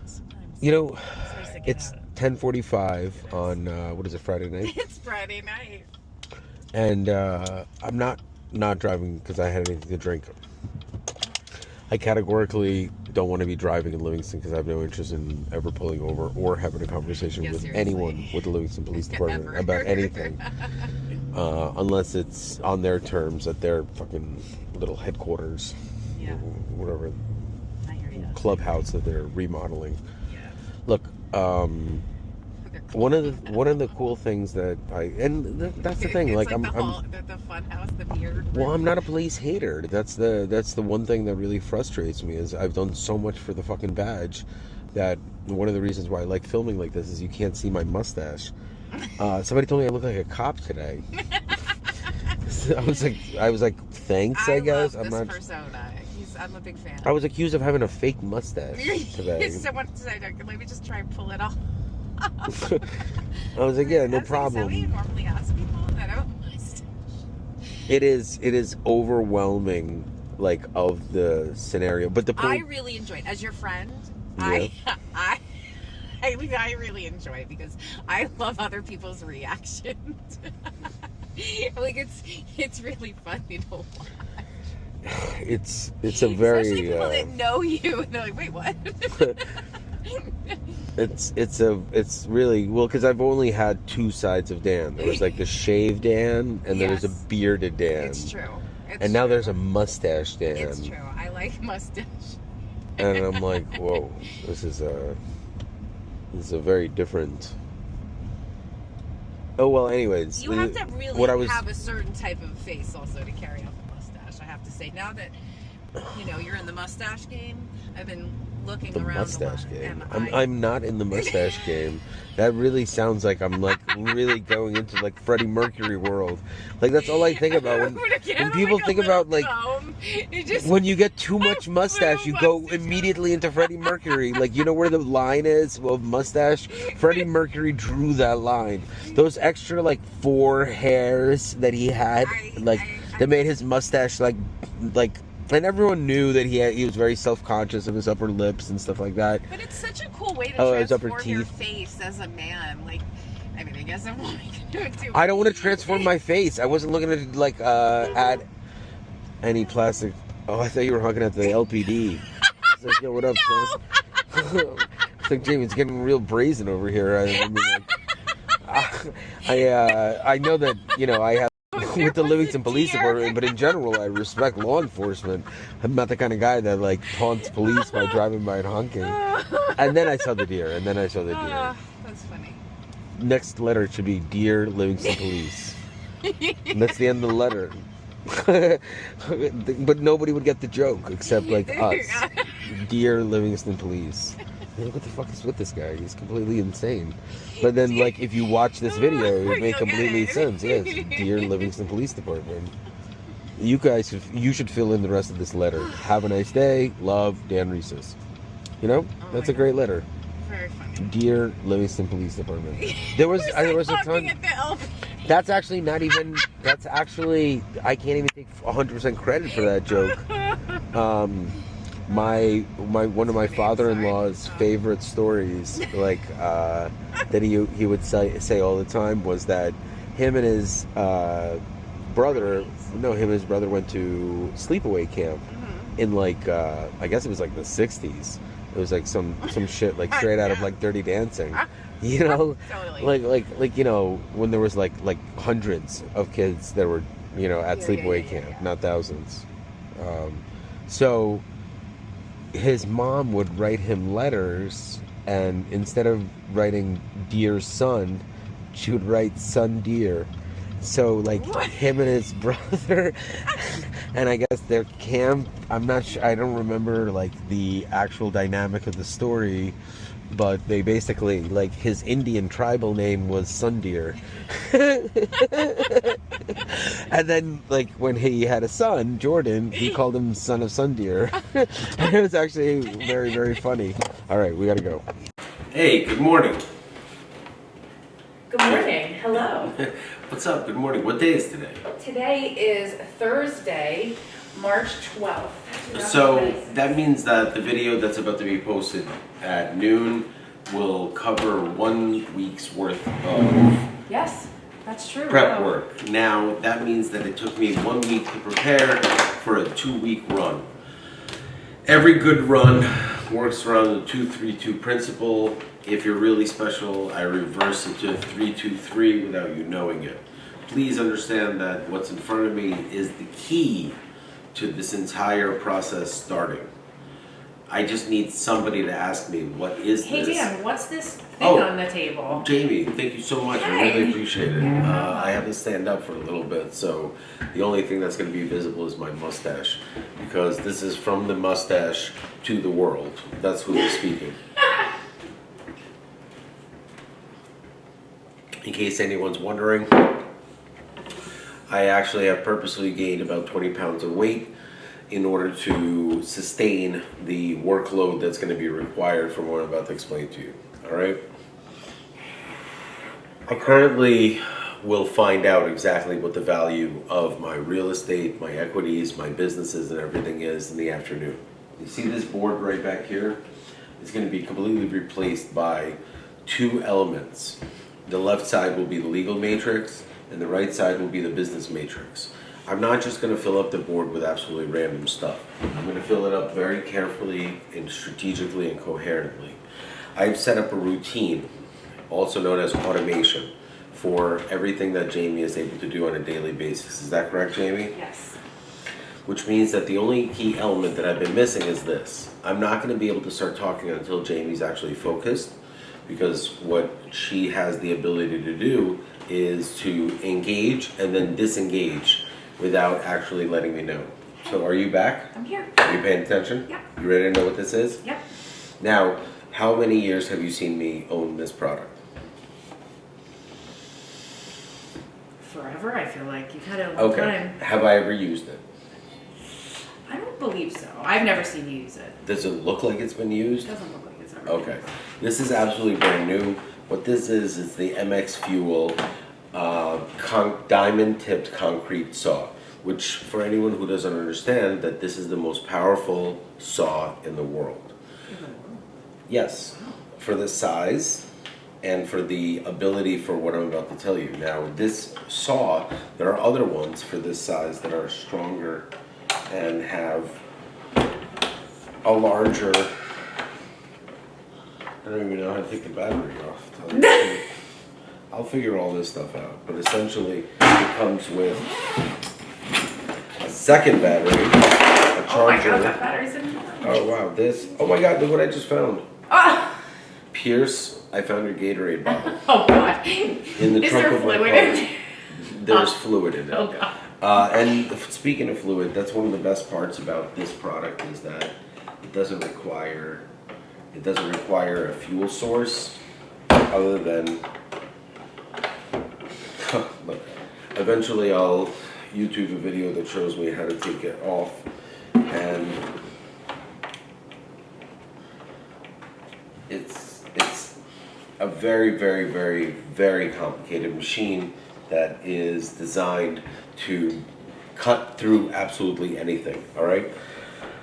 Sometimes You know, it's nice to get it's out. 10:45 on what is it, Friday night? It's Friday night. And I'm not driving because I had anything to drink. I categorically don't want to be driving in Livingston because I have no interest in ever pulling over or having a conversation Yeah, with seriously. anyone with the Livingston Police Department Ever. about anything. Unless it's on their terms at their fucking little headquarters. Yeah. Whatever I hear you. clubhouse that they're remodeling. Yeah. Look, one of the cool things that that's the thing. It's Like the fun house, the weird. well, I'm not a police hater. That's the one thing that really frustrates me is I've done so much for the fucking badge that one of the reasons why I like filming like this is you can't see my mustache. Somebody told me I look like a cop today. I was like, thanks. I guess love I'm this not. persona. I'm a big fan. I was accused of having a fake mustache today. Someone said, "Let me just try and pull it off." I was like, yeah, no That's like, so he problem. normally asks people that I have a mustache. It is overwhelming, like, of the scenario. But the I point, really enjoyed, as your friend, Yeah. I really enjoy it because I love other people's reactions. Like it's really funny to watch. it's a Especially very people that know you and they're like, wait, what? it's really well, because I've only had two sides of Dan. There was like the shaved Dan, and there was a Yes. bearded Dan. It's true. And now there's a mustache Dan. It's true. I like mustache. And I'm like, whoa, this is a very different. Oh well, anyways. You have to really what I was have a certain type of face also to carry off a mustache. I have to say, now that you're in the mustache game, I've been looking the around mustache a lot, game. and I'm not in the mustache game. That really sounds like I'm like really going into like Freddie Mercury world. Like that's all I think about when people think about like when you get too much mustache, you go immediately into Freddie Mercury. Like you know where the line is of mustache? Freddie Mercury drew that line. Those extra like 4 hairs that he had, that made his mustache like. And everyone knew that he was very self-conscious of his upper lips and stuff like that. But it's such a cool way to His upper transform your teeth. face as a man. Like, I mean, I guess I'm wanting to do it too. I don't want to transform my face. I wasn't looking at like at any plastic. Oh, I thought you were honking at the LPD. It's like, yo, what up, son? It's like, Jamie, it's getting real brazen over here. I know that I have with the Livingston Police Department, but in general, I respect law enforcement. I'm not the kind of guy that like taunts police by driving by and honking. And then I saw the deer. That's funny. Next letter should be Dear Livingston Police. And that's the end of the letter. But nobody would get the joke except like us. Dear Livingston Police. Like, what the fuck is with this guy? He's completely insane. But then, like, if you watch this video, it would make completely sense. Yes, Dear Livingston Police Department. You guys, you should fill in the rest of this letter. Have a nice day. Love, Dan Reeses. That's a great letter. Very funny. Dear Livingston Police Department. There was a ton. That's actually not even. That's actually. I can't even take 100% credit for that joke. One of my father-in-law's favorite stories, like that he would say all the time, was that him and his brother went to sleepaway camp in like I guess it was like the 60s. It was like some shit like straight out of like Dirty Dancing, Totally. like when there was like hundreds of kids that were at sleepaway camp, not thousands. So his mom would write him letters, and instead of writing Dear Son, she would write Son Dear. So like him and his brother and I guess their camp, I'm not sure, I don't remember like the actual dynamic of the story, but they basically, like, his Indian tribal name was Sundeer. And then, like, when he had a son, Jordan, he called him Son of Sundeer. And it was actually very, very funny. All right, we gotta go. Hey, good morning. Good morning. Hello. What's up? Good morning. What day is today? Today is Thursday, March 12th. So that means that the video that's about to be posted at noon will cover 1 week's worth of Yes, that's true. prep work. Now, that means that it took me 1 week to prepare for a 2-week run. Every good run works around the 2-3-2 principle. If you're really special, I reverse it to 3-2-3 without you knowing it. Please understand that what's in front of me is the key to this entire process starting. I just need somebody to ask me, what is Hey this? Dan, what's this thing Oh. on the table? Jamie, thank you so much. I Hey. really appreciate it. I have to stand up for a little bit, so the only thing that's going to be visible is my mustache, because this is from the mustache to the world. That's who is speaking. In case anyone's wondering, I actually have purposely gained about 20 pounds of weight in order to sustain the workload that's going to be required from what I'm about to explain to you. All right? I currently will find out exactly what the value of my real estate, my equities, my businesses, and everything is in the afternoon. You see this board right back here? It's going to be completely replaced by two elements. The left side will be the legal matrix, and the right side will be the business matrix. I'm not just going to fill up the board with absolutely random stuff. I'm going to fill it up very carefully and strategically and coherently. I've set up a routine, also known as automation, for everything that Jamie is able to do on a daily basis. Is that correct, Jamie? Yes. Which means that the only key element that I've been missing is this. I'm not going to be able to start talking until Jamie's actually focused, because what she has the ability to do is to engage and then disengage without actually letting me know. So are you back? I'm here. Are you paying attention? Yep. You ready to know what this is? Yep. Now, how many years have you seen me own this product? Forever, I feel like. You've had it a long Okay. time. Have I ever used it? I don't believe so. I've never seen you use it. Does it look like it's been It used? doesn't look like it's ever. Okay. This is absolutely brand new. What this is the MX Fuel diamond-tipped concrete saw, which for anyone who doesn't understand, that this is the most powerful saw in the world. Yes, for the size and for the ability for what I'm about to tell you. Now, this saw, there are other ones for this size that are stronger and have a larger, I don't even know how to take the battery off. to tell you the truth. I'll figure all this stuff out, but essentially it comes with a second battery, a Oh my charger. god, that battery's in there. Oh wow, this, oh my god, look what I just found. Ah! Pierce, I found your Gatorade bottle Oh god. in the Is trunk there of my fluid car. in there? There's fluid in it. Oh god. And speaking of fluid, that's one of the best parts about this product is that it doesn't require a fuel source other than look. Eventually I'll YouTube a video that shows me how to take it off, and it's a very, very, very, very complicated machine that is designed to cut through absolutely anything. All right,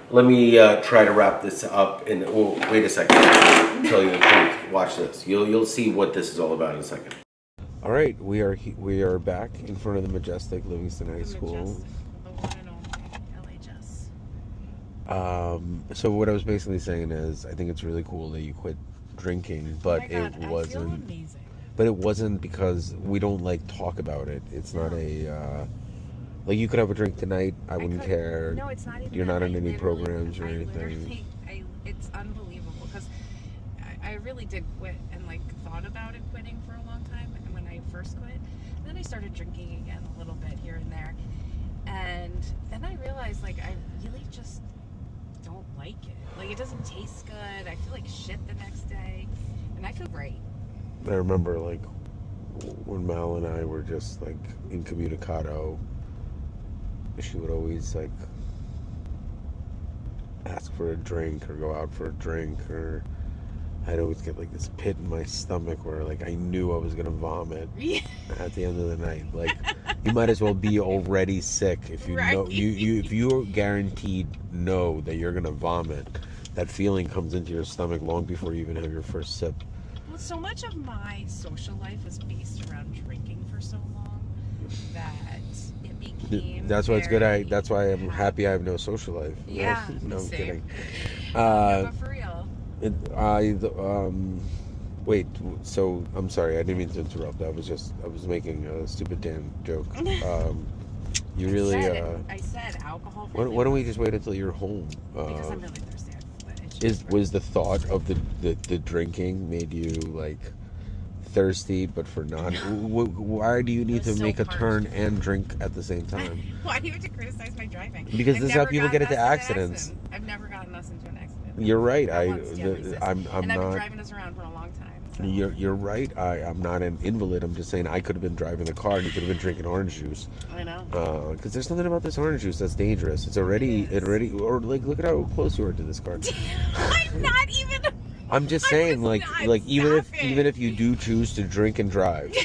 let me try to wrap this up. And oh, wait a second. I'll tell you the truth. Watch this. You'll see what this is all about in a second. All right, we are back in front of the majestic Livingston High School. The one and only LHS. So what I was basically saying is, I think it's really cool that you quit drinking, but Oh my God, it I feel wasn't. amazing. But it wasn't because we don't like talk about it. It's not a like you could have a drink tonight. I wouldn't could- care. No, it's not even. You're not that. in I any literally- programs or I anything. literally- it's unbelievable because I really did quit and like thought about it quitting for a long time. And when I first quit, then I started drinking again a little bit here and there, and then I realized like I really just don't like it. Like it doesn't taste good. I feel like shit the next day, and I feel great. I remember like when Mal and I were just like incommunicado, she would always like ask for a drink or go out for a drink, or I'd always get like this pit in my stomach where like I knew I was gonna vomit at the end of the night. Like you might as well be already sick if you know Right. you if you're guaranteed know that you're gonna vomit. That feeling comes into your stomach long before you even have your first sip. Well, so much of my social life is based around drinking for so long that it became. That's why it's good. very That's why I'm happy I have no social life. Yeah, No, I'm same. kidding. No, but for real. Wait. So I'm sorry. I didn't mean to interrupt. I was making a stupid Dan joke. You really. I said alcohol. Why don't we just wait until you're home? Because I'm really thirsty. But it's just Was the thought of the drinking made you like thirsty, but for non? Why do you need It to was so make a parched. turn and drink at the same time? Why do you have to criticize my driving? Because I've this is how never people gotten get into us in an accidents. accident. I've never gotten us into an accident. You're right. Not once, yeah, I'm and I've been not. driving us around for a long time. So. You're right. I'm not an invalid. I'm just saying I could have been driving the car and you could have been drinking orange juice. I know. Because there's something about this orange juice that's dangerous. It already, or like look at how close you are to this car. I'm not even. I'm just I saying, was like not. like even Stop it. if you do choose to drink and drive,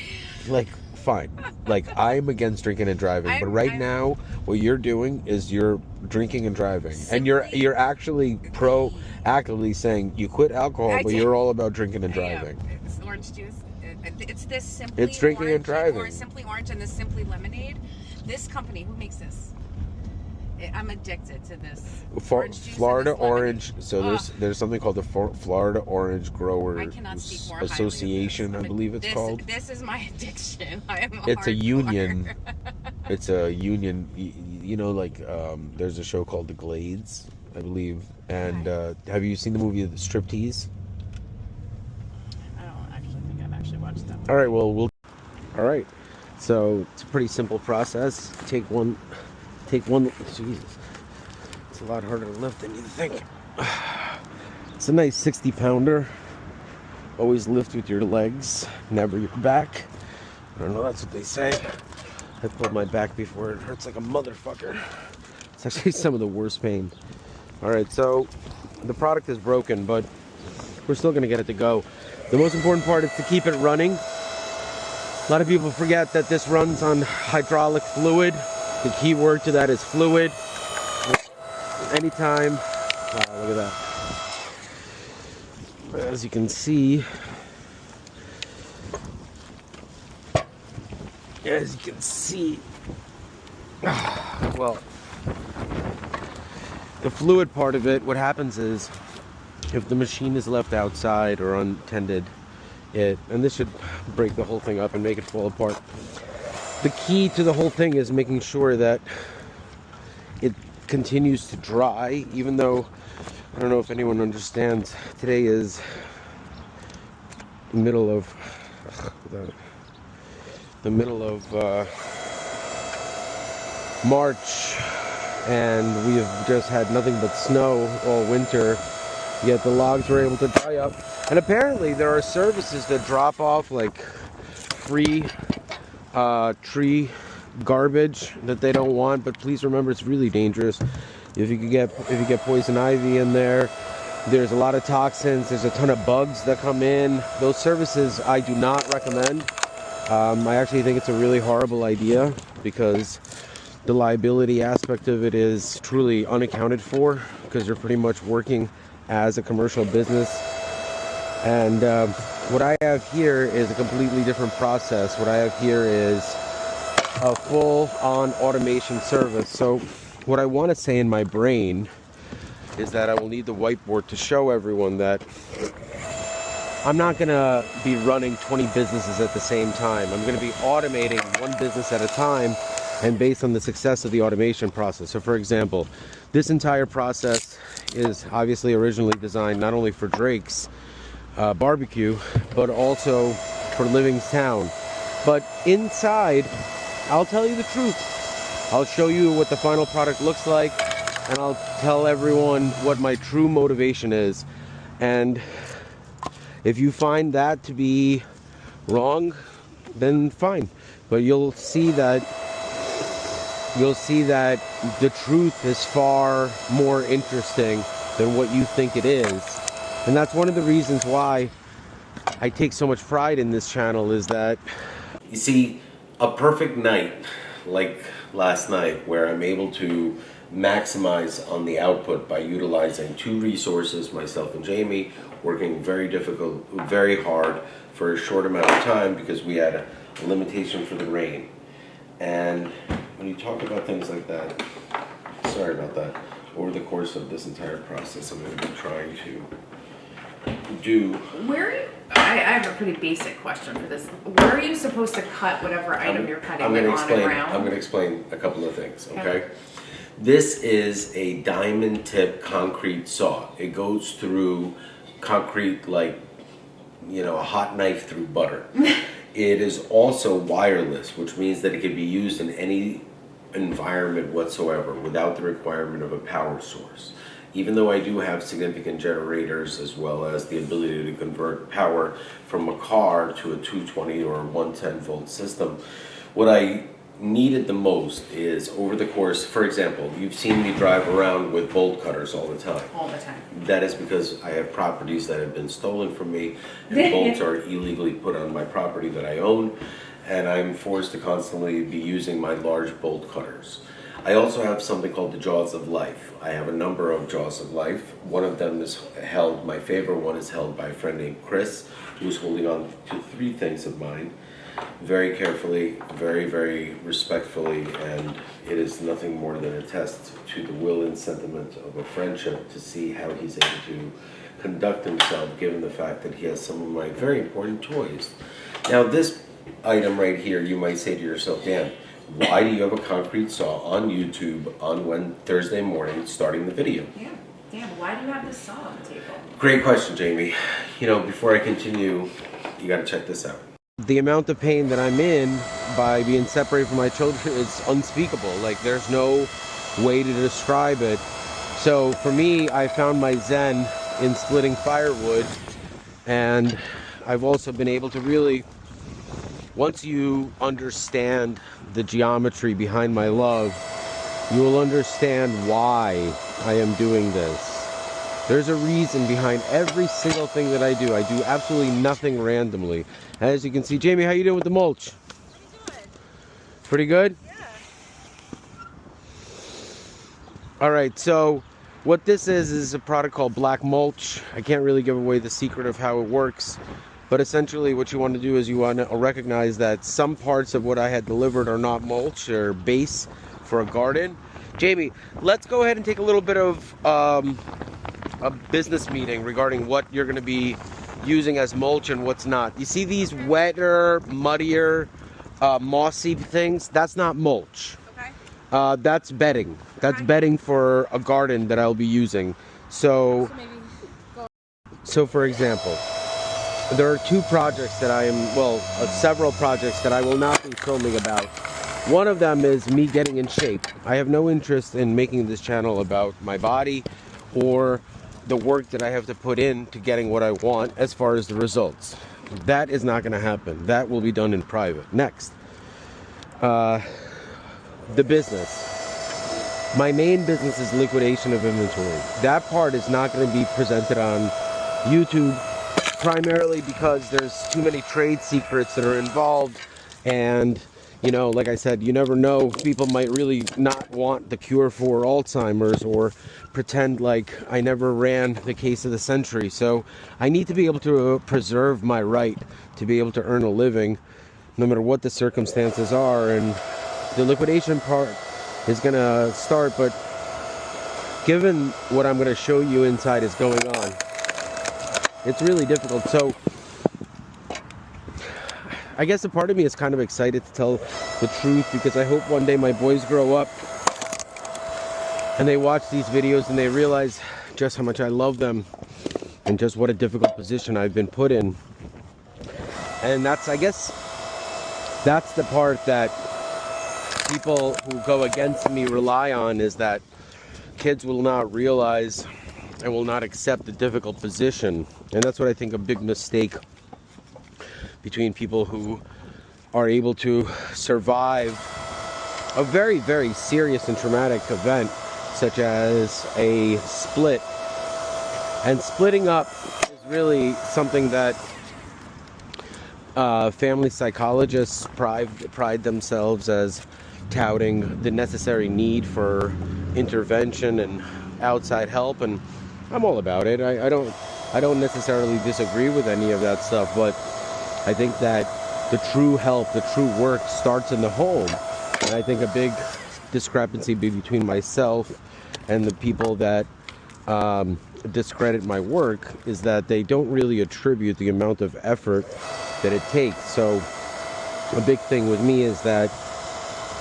like fine. Like, I'm against drinking and driving, but right now, what you're doing is you're drinking and driving, and you're actually proactively saying you quit alcohol, but you're all about drinking and driving. It's orange juice. It's this Simply It's drinking orange, and driving. Or Simply Orange and this Simply Lemonade. This company, who makes this? I'm addicted to this. Orange juice Florida and this Orange. So there's something called the Florida Orange I Growers cannot speak more highly of Association, this. I believe it's called. This is my addiction. I am It's a hardcore. union. It's a union. You know, like there's a show called The Glades, I believe. And have you seen the movie The Striptease? I don't actually think I've actually watched that. All right. Well, all right. So it's a pretty simple process. Take one. Jesus, it's a lot harder to lift than you think. It's a nice 60-pounder. Always lift with your legs, never your back. I don't know, that's what they say. I pulled my back before, it hurts like a motherfucker. It's actually some of the worst pain. All right, so the product is broken, but we're still gonna get it to go. The most important part is to keep it running. A lot of people forget that this runs on hydraulic fluid. The key word to that is fluid. Anytime, wow, look at that. As you can see, well, the fluid part of it, what happens is, if the machine is left outside or untended, and this should break the whole thing up and make it fall apart. The key to the whole thing is making sure that it continues to dry, even though, I don't know if anyone understands, today is the middle of March, and we have just had nothing but snow all winter, yet the logs were able to dry up. And apparently there are services that drop off like free tree garbage that they don't want, but please remember it's really dangerous. If you get poison ivy in there, there's a lot of toxins, there's a ton of bugs that come in. Those services I do not recommend. I actually think it's a really horrible idea because the liability aspect of it is truly unaccounted for, because you're pretty much working as a commercial business. And what I have here is a completely different process. What I have here is a full-on automation service. So what I want to say in my brain is that I will need the whiteboard to show everyone that I'm not going to be running 20 businesses at the same time. I'm going to be automating one business at a time, and based on the success of the automation process. So for example, this entire process is obviously originally designed not only for Drake's barbecue, but also for Livingstown. But inside, I'll tell you the truth. I'll show you what the final product looks like, and I'll tell everyone what my true motivation is. And if you find that to be wrong, then fine. But you'll see that the truth is far more interesting than what you think it is. And that's one of the reasons why I take so much pride in this channel, is that, you see, a perfect night like last night, where I'm able to maximize on the output by utilizing two resources, myself and Jamie, working very hard for a short amount of time because we had a limitation for the rain. And when you talk about things like that, sorry about that, over the course of this entire process, I'm going to be trying to do. I have a pretty basic question for this. Where are you supposed to cut whatever item you're cutting on and around? I'm going to explain a couple of things, okay? This is a diamond tip concrete saw. It goes through concrete like, a hot knife through butter. It is also wireless, which means that it can be used in any environment whatsoever without the requirement of a power source. Even though I do have significant generators, as well as the ability to convert power from a car to a 220 or 110 volt system, what I needed the most is, over the course, for example, you've seen me drive around with bolt cutters all the time. All the time. That is because I have properties that have been stolen from me, and bolts are illegally put on my property that I own. and I'm forced to constantly be using my large bolt cutters. I also have something called the Jaws of Life. I have a number of Jaws of Life. One of them is held, my favorite one is held by a friend named Chris, who's holding on to 3 things of mine very carefully, very, very respectfully, and it is nothing more than a test to the will and sentiment of a friendship to see how he's able to conduct himself given the fact that he has some of my very important toys. Now this item right here, you might say to yourself, Dan, why do you have a concrete saw on YouTube on Thursday morning starting the video? Yeah. Dan, why do you have this saw on the table? Great question, Jamie. You know, before I continue, you gotta check this out. The amount of pain that I'm in by being separated from my children is unspeakable. Like, there's no way to describe it. So for me, I found my zen in splitting firewood, and I've also been able to really, once you understand the geometry behind my love, you will understand why I am doing this. There's a reason behind every single thing that I do. I do absolutely nothing randomly. As you can see, Jamie, how you doing with the mulch? Pretty good? Yeah. All right, so what this is a product called Black Mulch. I can't really give away the secret of how it works, but essentially what you want to do is you want to recognize that some parts of what I had delivered are not mulch, or base for a garden. Jamie, let's go ahead and take a little bit of a business meeting regarding what you're going to be using as mulch and what's not. You see these wetter, muddier, mossy things? That's not mulch. Okay. That's bedding. That's bedding for a garden that I'll be using. So for example, there are 2 projects that I am, several projects that I will not be filming about. One of them is me getting in shape. I have no interest in making this channel about my body or the work that I have to put in to getting what I want as far as the results. That is not going to happen. That will be done in private. Next, the business. My main business is liquidation of inventory. That part is not going to be presented on YouTube, primarily because there's too many trade secrets that are involved, and you know, like I said, you never know. People might really not want the cure for Alzheimer's or pretend like I never ran the case of the century. So I need to be able to preserve my right to be able to earn a living no matter what the circumstances are. And the liquidation part is going to start, but given what I'm going to show you inside is going on, it's really difficult. So I guess a part of me is kind of excited to tell the truth, because I hope one day my boys grow up and they watch these videos and they realize just how much I love them and just what a difficult position I've been put in. And that's, I guess, that's the part that people who go against me rely on, is that kids will not realize and will not accept the difficult position. And that's what I think a big mistake between people who are able to survive a very, very serious and traumatic event, such as a split. And splitting up is really something that family psychologists pride themselves as touting the necessary need for intervention and outside help, and I'm all about it. I don't necessarily disagree with any of that stuff, but I think that the true help, the true work starts in the home. And I think a big discrepancy between myself and the people that discredit my work is that they don't really attribute the amount of effort that it takes. So a big thing with me is that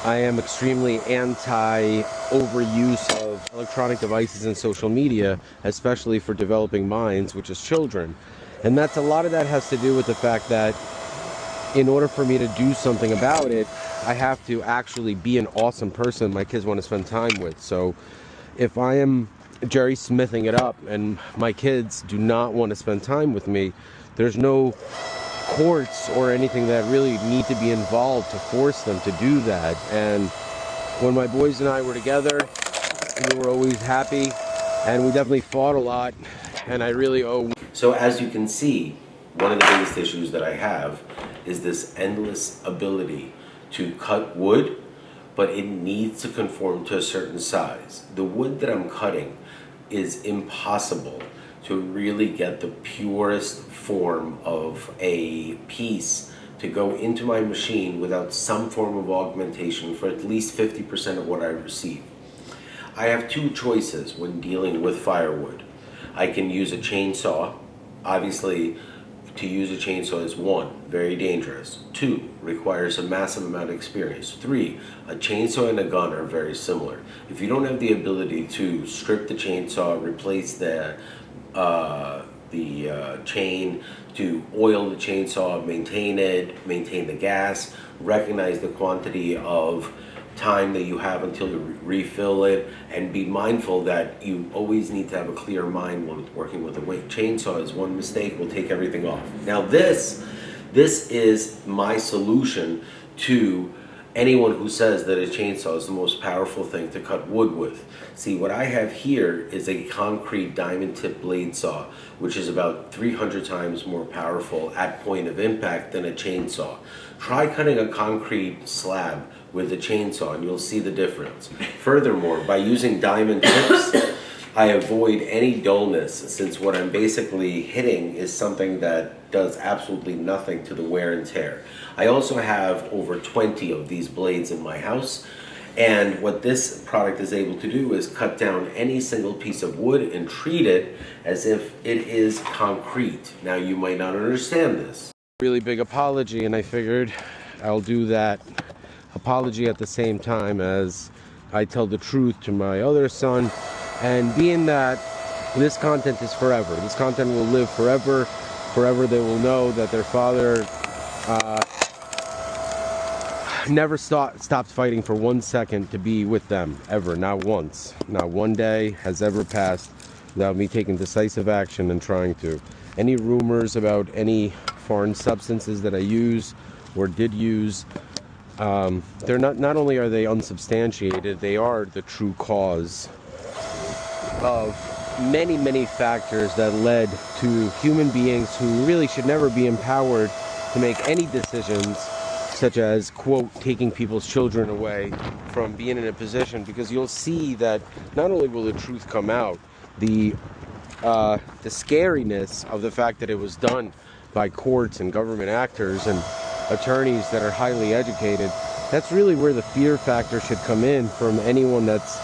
I am extremely anti-overuse of electronic devices and social media, especially for developing minds, which is children. And that's a lot of that has to do with the fact that in order for me to do something about it, I have to actually be an awesome person my kids want to spend time with. So if I am Jerry Smithing it up and my kids do not want to spend time with me, there's no courts or anything that really need to be involved to force them to do that. And when my boys and I were together, we were always happy, and we definitely fought a lot, and I really owe. So as you can see, one of the biggest issues that I have is this endless ability to cut wood, but it needs to conform to a certain size. The wood that I'm cutting is impossible to really get the purest form of a piece to go into my machine without some form of augmentation for at least 50% of what I receive. I have two choices when dealing with firewood. I can use a chainsaw. Obviously, to use a chainsaw is 1, very dangerous. 2, requires a massive amount of experience. 3, a chainsaw and a gun are very similar. If you don't have the ability to strip the chainsaw, replace the chain, to oil the chainsaw, maintain it, maintain the gas, recognize the quantity of time that you have until you refill it, and be mindful that you always need to have a clear mind when working with a chainsaw. Is one mistake will take everything off. Now this is my solution to anyone who says that a chainsaw is the most powerful thing to cut wood with. See, what I have here is a concrete diamond tip blade saw, which is about 300 times more powerful at point of impact than a chainsaw. Try cutting a concrete slab with a chainsaw and you'll see the difference. Furthermore, by using diamond tips, I avoid any dullness, since what I'm basically hitting is something that does absolutely nothing to the wear and tear. I also have over 20 of these blades in my house, and what this product is able to do is cut down any single piece of wood and treat it as if it is concrete. Now, you might not understand this. Really big apology, and I figured I'll do that apology at the same time as I tell the truth to my other son. And being that this content is forever, this content will live forever. Forever they will know that their father never stopped fighting for 1 second to be with them, ever, not once. Not one day has ever passed without me taking decisive action and trying to. Any rumors about any foreign substances that I use or did use, they're not only are they unsubstantiated, they are the true cause of many factors that led to human beings who really should never be empowered to make any decisions, such as, quote, taking people's children away from being in a position, because you'll see that not only will the truth come out, the scariness of the fact that it was done by courts and government actors and attorneys that are highly educated, that's really where the fear factor should come in from anyone that's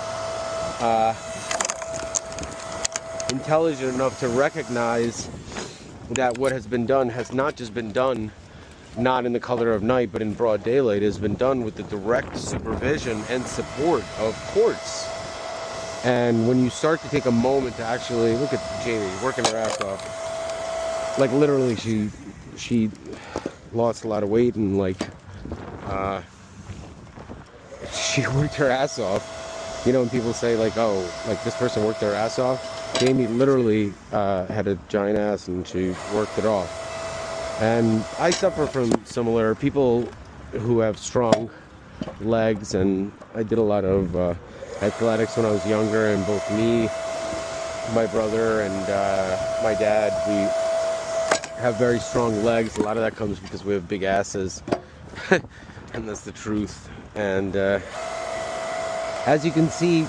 intelligent enough to recognize that what has been done has not just been done not in the color of night but in broad daylight. It has been done with the direct supervision and support of courts. And when you start to take a moment to actually look at Jamie working her ass off, like literally she lost a lot of weight and she worked her ass off. You know, when people say like, oh, like this person worked their ass off, Jamie literally had a giant ass and she worked it off. And I suffer from similar people who have strong legs, and I did a lot of athletics when I was younger, and both me, my brother, and my dad, we have very strong legs. A lot of that comes because we have big asses, and that's the truth. And as you can see,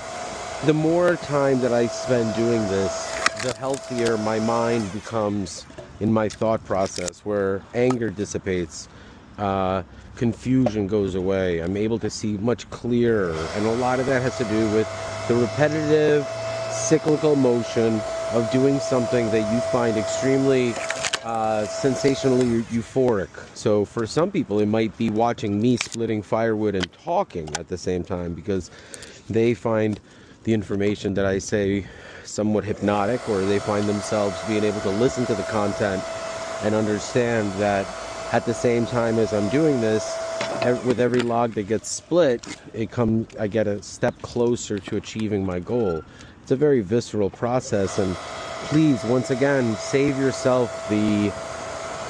the more time that I spend doing this, the healthier my mind becomes in my thought process, where anger dissipates, confusion goes away. I'm able to see much clearer, and a lot of that has to do with the repetitive, cyclical motion of doing something that you find extremely sensationally euphoric. So for some people, it might be watching me splitting firewood and talking at the same time, because they find the information that I say somewhat hypnotic, or they find themselves being able to listen to the content and understand that at the same time as I'm doing this, with every log that gets split, I get a step closer to achieving my goal. It's a very visceral process, and please, once again, save yourself the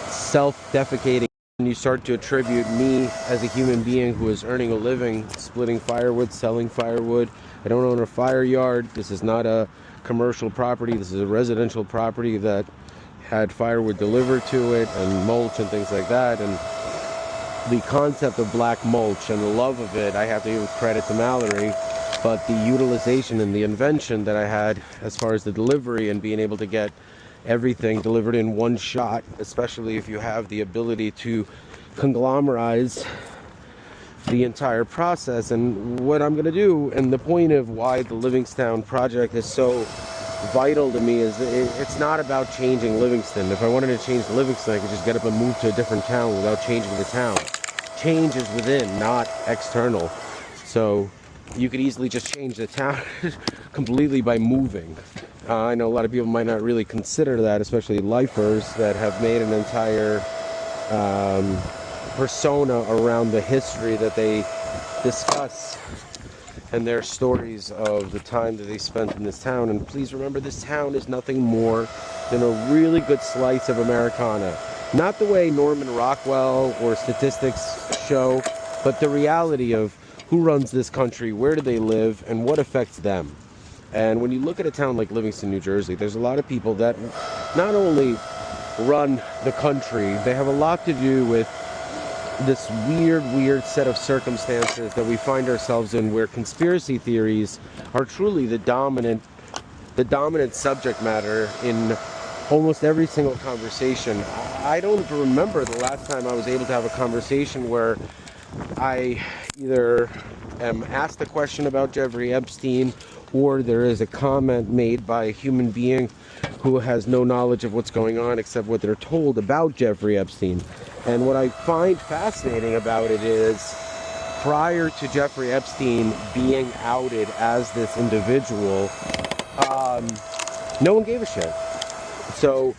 self-defecating. You start to attribute me as a human being who is earning a living splitting firewood, selling firewood. I don't own a fire yard. This is not a commercial property. This is a residential property that had firewood delivered to it and mulch and things like that. And the concept of black mulch and the love of it, I have to give credit to Mallory. But the utilization and the invention that I had as far as the delivery and being able to get everything delivered in one shot, especially if you have the ability to conglomerize the entire process. And what I'm going to do, and the point of why the Livingstone project is so vital to me, is it's not about changing Livingston. If I wanted to change Livingston, I could just get up and move to a different town without changing the town. Change is within, not external. So you could easily just change the town completely by moving. I know a lot of people might not really consider that, especially lifers that have made an entire persona around the history that they discuss and their stories of the time that they spent in this town. And please remember, this town is nothing more than a really good slice of Americana. Not the way Norman Rockwell or statistics show, but the reality of who runs this country, where do they live, and what affects them. And when you look at a town like Livingston, New Jersey, there's a lot of people that not only run the country, they have a lot to do with this weird set of circumstances that we find ourselves in, where conspiracy theories are truly the dominant subject matter in almost every single conversation. I don't remember the last time I was able to have a conversation where I either am asked a question about Jeffrey Epstein, or there is a comment made by a human being who has no knowledge of what's going on except what they're told about Jeffrey Epstein. And what I find fascinating about it is, prior to Jeffrey Epstein being outed as this individual, no one gave a shit. So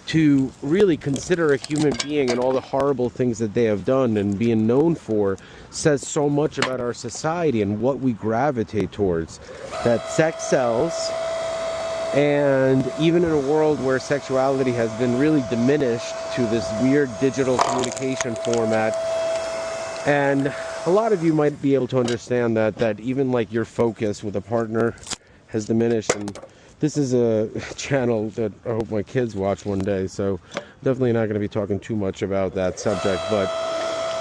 to really consider a human being and all the horrible things that they have done and being known for says so much about our society and what we gravitate towards. That sex sells, and even in a world where sexuality has been really diminished to this weird digital communication format, and a lot of you might be able to understand that even like your focus with a partner has diminished. And this is a channel that I hope my kids watch one day, so definitely not going to be talking too much about that subject, but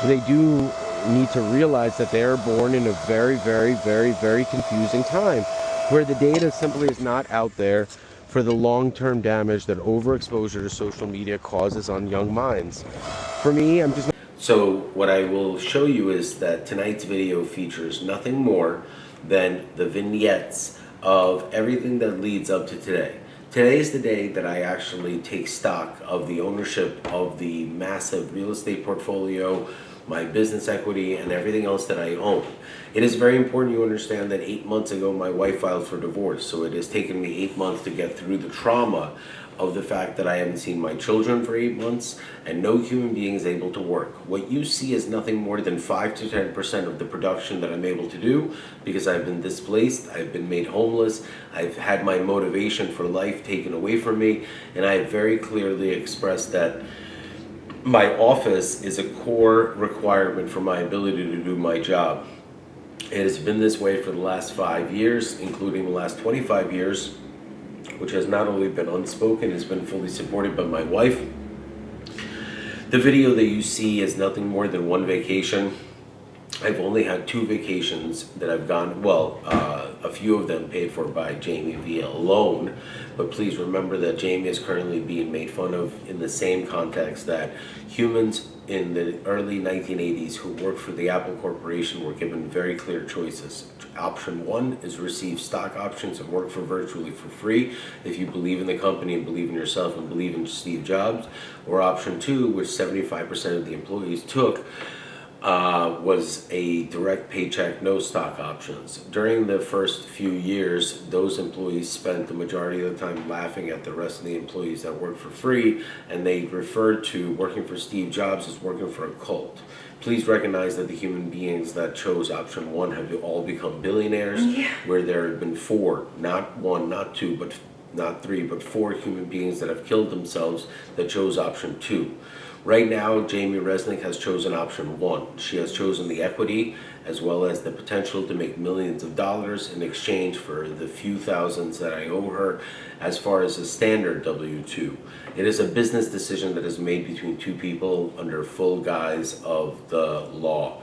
they do need to realize that they are born in a very confusing time, where the data simply is not out there for the long-term damage that overexposure to social media causes on young minds. For me, I'm just... So what I will show you is that tonight's video features nothing more than the vignettes of everything that leads up to today. Today is the day that I actually take stock of the ownership of the massive real estate portfolio, my business equity, and everything else that I own. It is very important you understand that 8 months ago my wife filed for divorce, so it has taken me 8 months to get through the trauma of the fact that I haven't seen my children for 8 months and no human being is able to work. What you see is nothing more than 5 to 10% of the production that I'm able to do, because I've been displaced, I've been made homeless, I've had my motivation for life taken away from me, and I have very clearly expressed that my office is a core requirement for my ability to do my job. It has been this way for the last 5 years, including the last 25 years, which has not only been unspoken, it's been fully supported by my wife. The video that you see is nothing more than one vacation. I've only had 2 vacations that I've gone, well, a few of them paid for by Jamie via loan, but please remember that Jamie is currently being made fun of in the same context that humans in the early 1980s who worked for the Apple Corporation were given very clear choices. Option 1 is receive stock options and work for virtually for free if you believe in the company and believe in yourself and believe in Steve Jobs. Or option 2, which 75% of the employees took, was a direct paycheck, no stock options. During the first few years, those employees spent the majority of the time laughing at the rest of the employees that worked for free, and they referred to working for Steve Jobs as working for a cult. Please recognize that the human beings that chose option 1 have all become billionaires, where there have been 4, not 1, not 2, but not 3, but 4 human beings that have killed themselves that chose option 2. Right now, Jamie Resnick has chosen option 1. She has chosen the equity as well as the potential to make millions of dollars in exchange for the few thousands that I owe her as far as a standard W-2. It is a business decision that is made between two people under full guise of the law.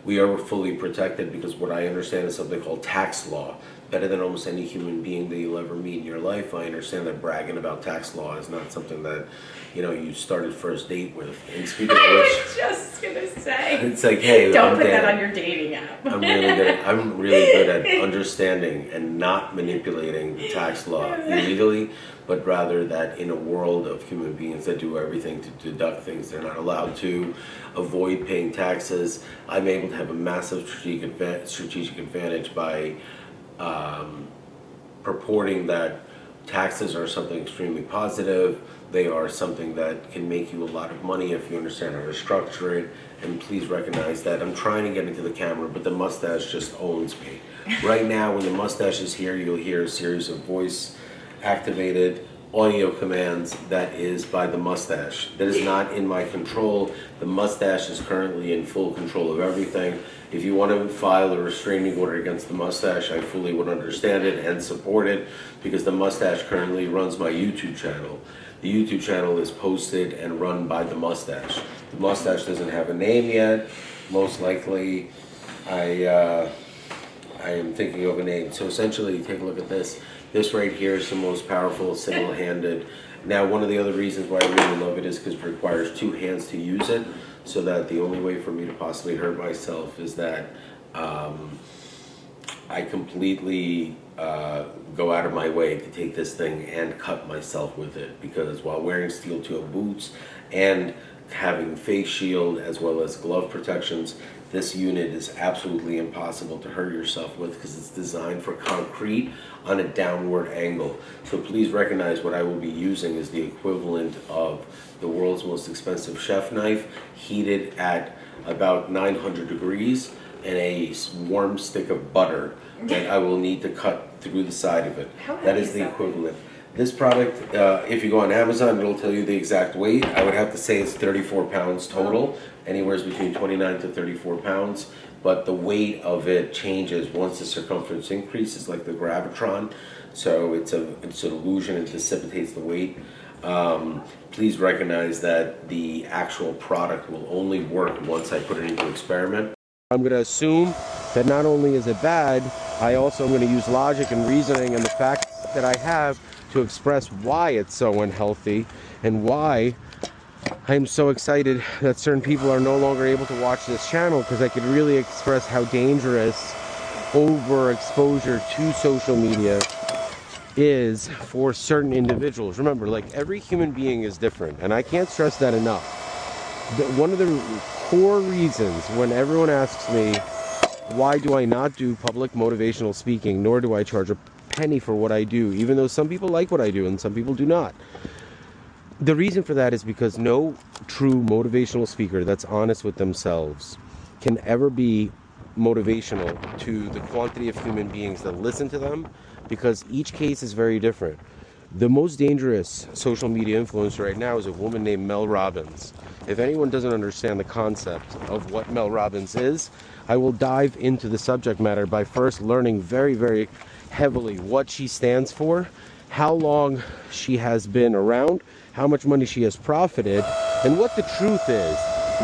We are fully protected because what I understand is something called tax law. Better than almost any human being that you'll ever meet in your life, I understand that bragging about tax law is not something that, you started first date with. And speaking of I which, was just gonna say. it's like, hey, Don't I'm put that Dan. on your dating app. I'm really good at understanding and not manipulating the tax law illegally, but rather that in a world of human beings that do everything to deduct things they're not allowed to, avoid paying taxes, I'm able to have a massive strategic advantage by purporting that taxes are something extremely positive. They are something that can make you a lot of money if you understand how to structure it. And please recognize that I'm trying to get into the camera, but the mustache just owns me. Right now, when the mustache is here, you'll hear a series of voice activated audio commands that is by the mustache. That is not in my control. The mustache is currently in full control of everything. If you want to file a restraining order against the mustache, I fully would understand it and support it because the mustache currently runs my YouTube channel. The YouTube channel is posted and run by the mustache. The mustache doesn't have a name yet. Most likely, I am thinking of a name. So essentially, take a look at this. This right here is the most powerful single-handed. Now, one of the other reasons why I really love it is because it requires two hands to use it, so that the only way for me to possibly hurt myself is that I completely go out of my way to take this thing and cut myself with it, because while wearing steel-toe boots and having face shield as well as glove protections, this unit is absolutely impossible to hurt yourself with because it's designed for concrete on a downward angle. So please recognize what I will be using is the equivalent of the world's most expensive chef knife, heated at about 900 degrees, and a warm stick of butter that I will need to cut through the side of it. That is the equivalent. This product, if you go on Amazon, it'll tell you the exact weight. I would have to say it's 34 pounds total, anywhere between 29 to 34 pounds. But the weight of it changes once the circumference increases, like the gravitron. So it's an illusion, it dissipates the weight. Please recognize that the actual product will only work once I put it into experiment. I'm going to assume that not only is it bad, I also am going to use logic and reasoning and the fact that I have to express why it's so unhealthy and why I'm so excited that certain people are no longer able to watch this channel, because I could really express how dangerous overexposure to social media is for certain individuals. Remember, like, every human being is different, and I can't stress that enough. One of the core reasons when everyone asks me, why do I not do public motivational speaking, nor do I charge a penny for what I do, even though some people like what I do and some people do not. The reason for that is because no true motivational speaker that's honest with themselves can ever be motivational to the quantity of human beings that listen to them, because each case is very different. The most dangerous social media influencer right now is a woman named Mel Robbins. If anyone doesn't understand the concept of what Mel Robbins is, I will dive into the subject matter by first learning very, very heavily what she stands for, how long she has been around, how much money she has profited, and what the truth is.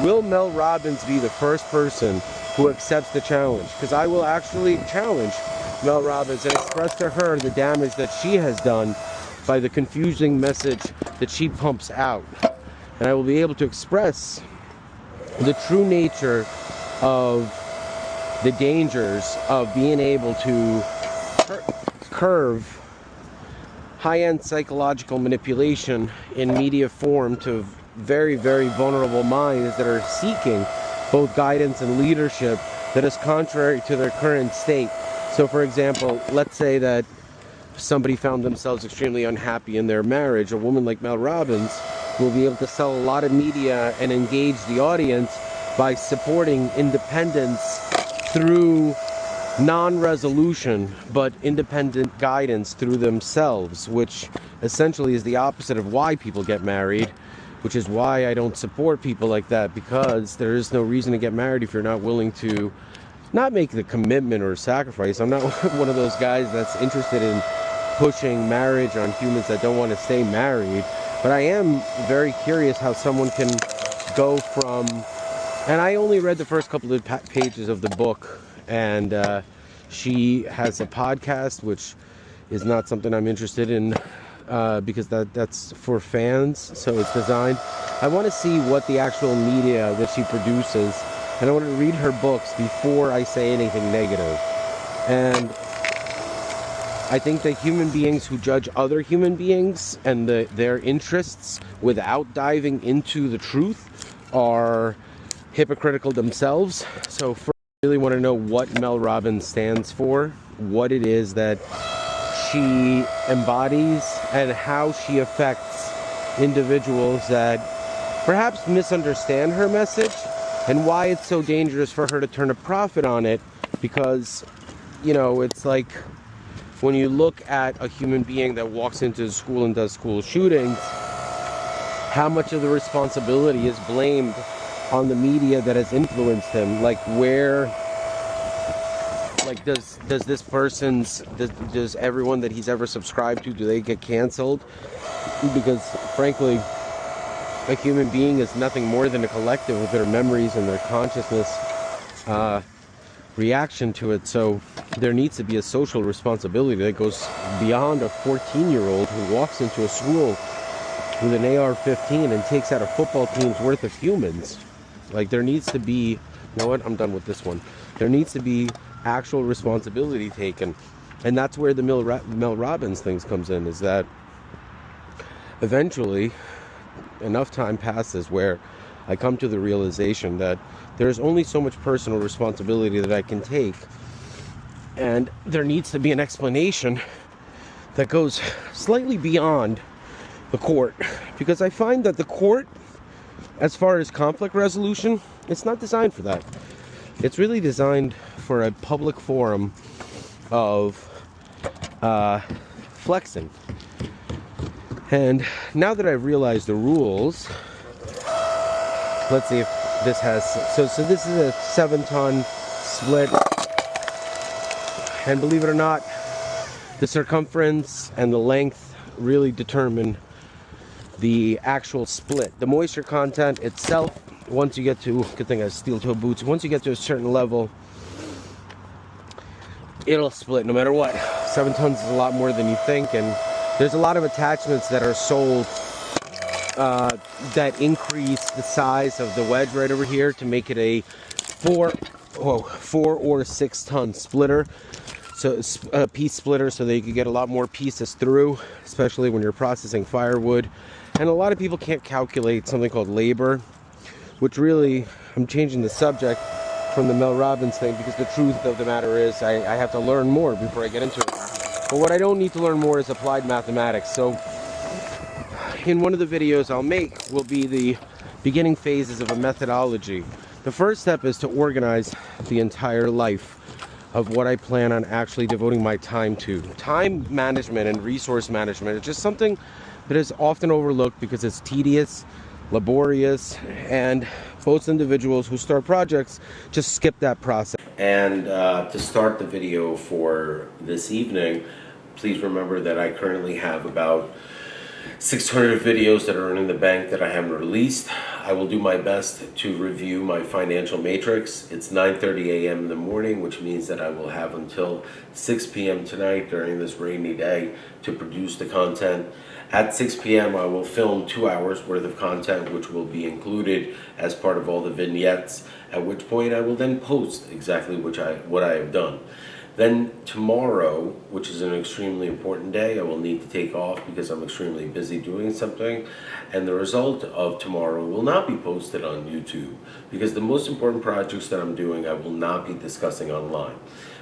Will Mel Robbins be the first person who accepts the challenge? Because I will actually challenge Mel Robbins and express to her the damage that she has done by the confusing message that she pumps out. And I will be able to express the true nature of the dangers of being able to curve high-end psychological manipulation in media form to very, very vulnerable minds that are seeking both guidance and leadership that is contrary to their current state. So, for example, let's say that somebody found themselves extremely unhappy in their marriage. A woman like Mel Robbins will be able to sell a lot of media and engage the audience by supporting independence through non-resolution but independent guidance through themselves, which essentially is the opposite of why people get married, which is why I don't support people like that, because there is no reason to get married if you're not willing to not make the commitment or sacrifice. I'm not one of those guys that's interested in pushing marriage on humans that don't want to stay married. But I am very curious how someone can go from, and I only read the first couple of pages of the book, and she has a podcast, which is not something I'm interested in because that's for fans, so it's designed. I want to see what the actual media that she produces, and I want to read her books before I say anything negative. And I think that human beings who judge other human beings and their interests without diving into the truth are hypocritical themselves. So first, I really want to know what Mel Robbins stands for, what it is that she embodies, and how she affects individuals that perhaps misunderstand her message, and why it's so dangerous for her to turn a profit on it. Because, you know, it's like when you look at a human being that walks into a school and does school shootings, how much of the responsibility is blamed on the media that has influenced him? Like, where, like, does this person's, does everyone that he's ever subscribed to, do they get canceled? Because frankly, a human being is nothing more than a collective with their memories and their consciousness reaction to it. So there needs to be a social responsibility that goes beyond a 14-year-old who walks into a school with an AR-15 and takes out a football team's worth of humans. Like, there needs to be, you know what, I'm done with this one. There needs to be actual responsibility taken. And that's where the Mel Robbins things comes in, is that eventually enough time passes where I come to the realization that there's only so much personal responsibility that I can take, and there needs to be an explanation that goes slightly beyond the court, because I find that the court, as far as conflict resolution, it's not designed for that. It's really designed for a public forum of flexing. And now that I've realized the rules, let's see if this has, so this is a 7-ton split, and believe it or not, the circumference and the length really determine the actual split. The moisture content itself, once you get to, good thing I have steel-toe boots, once you get to a certain level, it'll split no matter what. 7 tons is a lot more than you think, and there's a lot of attachments that are sold that increase the size of the wedge right over here to make it a 4 or 6 ton splitter, so a piece splitter, so that you can get a lot more pieces through, especially when you're processing firewood. And a lot of people can't calculate something called labor, which really, I'm changing the subject from the Mel Robbins thing, because the truth of the matter is I have to learn more before I get into it. But what I don't need to learn more is applied mathematics. So in one of the videos I'll make will be the beginning phases of a methodology. The first step is to organize the entire life of what I plan on actually devoting my time to. Time management and resource management is just something that is often overlooked because it's tedious, laborious, and most individuals who start projects just skip that process. And to start the video for this evening, please remember that I currently have about 600 videos that are in the bank that I haven't released. I will do my best to review my financial matrix. It's 9:30 a.m. in the morning, which means that I will have until 6 p.m. tonight during this rainy day to produce the content. At 6 p.m. I will film 2 hours worth of content, which will be included as part of all the vignettes, at which point I will then post exactly what I have done. Then tomorrow, which is an extremely important day, I will need to take off because I'm extremely busy doing something, and the result of tomorrow will not be posted on YouTube, because the most important projects that I'm doing I will not be discussing online.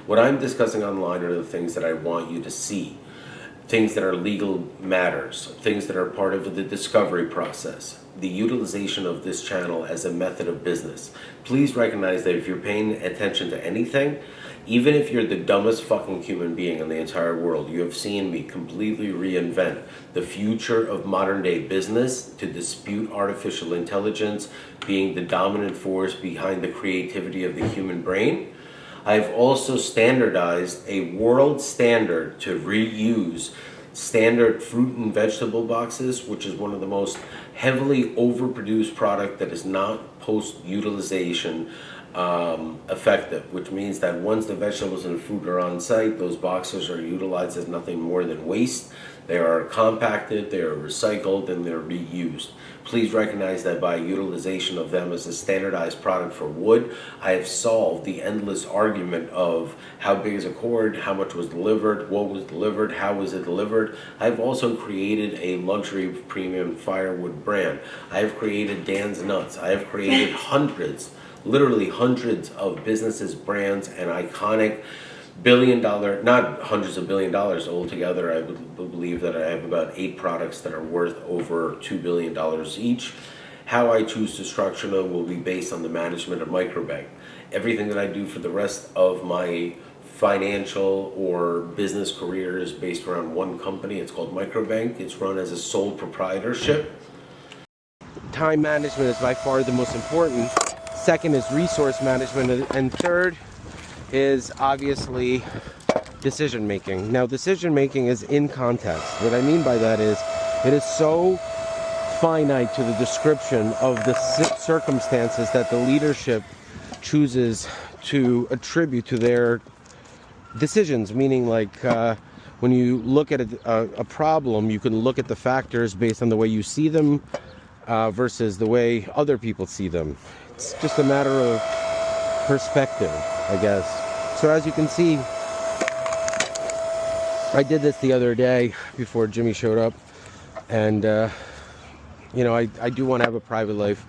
What I'm discussing online are the things that I want you to see, things that are legal matters, things that are part of the discovery process, the utilization of this channel as a method of business. Please recognize that if you're paying attention to anything, even if you're the dumbest fucking human being in the entire world, you have seen me completely reinvent the future of modern day business to dispute artificial intelligence being the dominant force behind the creativity of the human brain. I've also standardized a world standard to reuse standard fruit and vegetable boxes, which is one of the most heavily overproduced product that is not post-utilization effective, which means that once the vegetables and the fruit are on site, those boxes are utilized as nothing more than waste. They are compacted, they are recycled, and they're reused. Please recognize that by utilization of them as a standardized product for wood, I have solved the endless argument of how big is a cord, how much was delivered, what was delivered, how was it delivered. I've also created a luxury premium firewood brand. I have created Dan's Nuts. I have created hundreds, literally hundreds of businesses, brands, and iconic billion-dollar, not hundreds of $1 billion altogether. I would believe that I have about 8 products that are worth over $2 billion each. How I choose to structure them will be based on the management of Microbank. Everything that I do for the rest of my financial or business career is based around one company. It's called Microbank. It's run as a sole proprietorship. Time management is by far the most important. Second is resource management, and third is obviously decision making. Now, decision making is in context. What I mean by that is it is so finite to the description of the circumstances that the leadership chooses to attribute to their decisions, meaning like when you look at a problem, you can look at the factors based on the way you see them versus the way other people see them. It's just a matter of perspective, I guess. So as you can see, I did this the other day before Jimmy showed up, and you know, I do want to have a private life.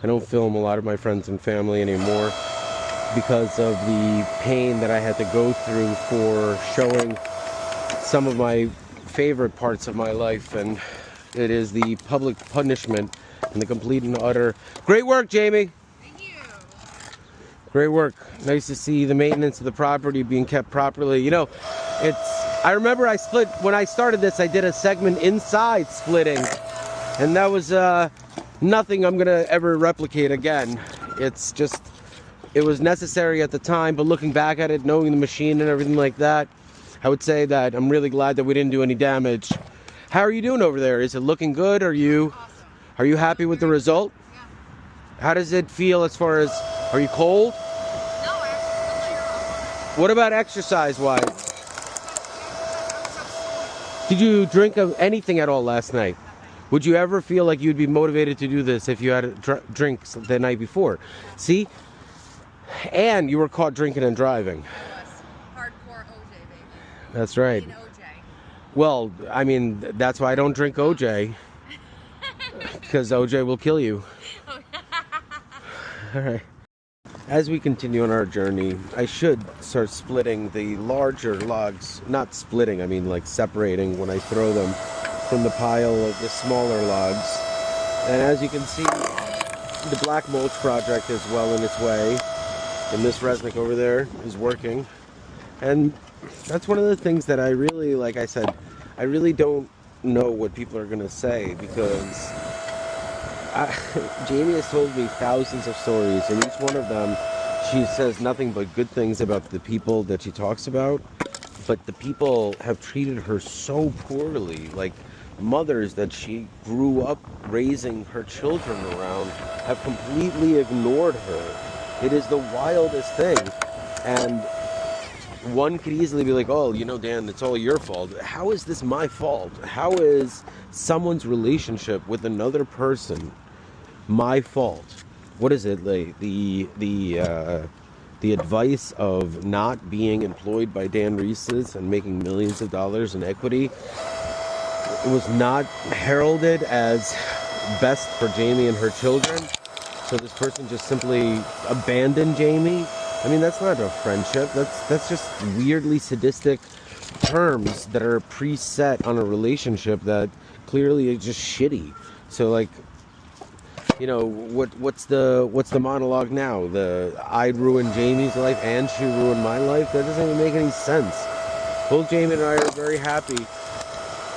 I don't film a lot of my friends and family anymore because of the pain that I had to go through for showing some of my favorite parts of my life, and it is the public punishment and the complete and utter. Great work, Jamie. Great work. Nice to see the maintenance of the property being kept properly. You know, I remember when I started this, I did a segment inside splitting, and that was nothing I'm gonna ever replicate again. It was necessary at the time, but looking back at it, knowing the machine and everything like that, I would say that I'm really glad that we didn't do any damage. How are you doing over there? Is it looking good? Are you happy with the result? Yeah. How does it feel as far as, are you cold? No, actually, What about exercise-wise? Did you drink anything at all last night? Would you ever feel like you'd be motivated to do this if you had drinks the night before? See? And you were caught drinking and driving. hardcore OJ, baby. That's right. OJ. Well, I mean, that's why I don't drink OJ. Because OJ will kill you. All right. As we continue on our journey, I should start splitting the larger logs. Not splitting, I mean like separating when I throw them from the pile of the smaller logs. And as you can see, the black mulch project is well in its way. And this Resnick over there is working. And that's one of the things that I really, like I said, I really don't know what people are going to say, because Jamie has told me thousands of stories, and each one of them she says nothing but good things about the people that she talks about, but the people have treated her so poorly. Like, mothers that she grew up raising her children around have completely ignored her. It is the wildest thing. And one could easily be like, oh, you know, Dan, it's all your fault. How is this my fault? How is someone's relationship with another person my fault? What is it, like the advice of not being employed by Dan Reese's and making millions of dollars in equity? It was not heralded as best for Jamie and her children. So this person just simply abandoned Jamie. I mean, that's not a friendship. That's just weirdly sadistic terms that are preset on a relationship that clearly is just shitty. So, like, you know, what's the monologue now? I ruined Jamie's life and she ruined my life? That doesn't even make any sense. Both Jamie and I are very happy,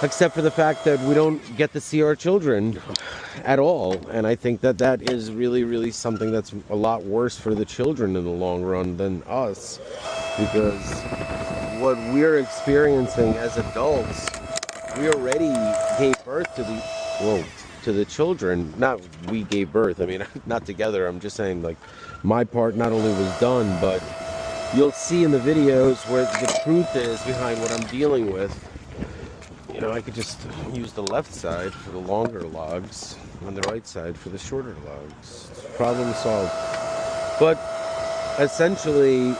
except for the fact that we don't get to see our children. at all. And I think that that is really, really something that's a lot worse for the children in the long run than us, because what we're experiencing as adults, we already gave birth to the children. Not we gave birth, I mean, not together. I'm just saying, like, my part not only was done, but you'll see in the videos where the truth is behind what I'm dealing with. You know, I could just use the left side for the longer logs and the right side for the shorter logs. Problem solved. But essentially,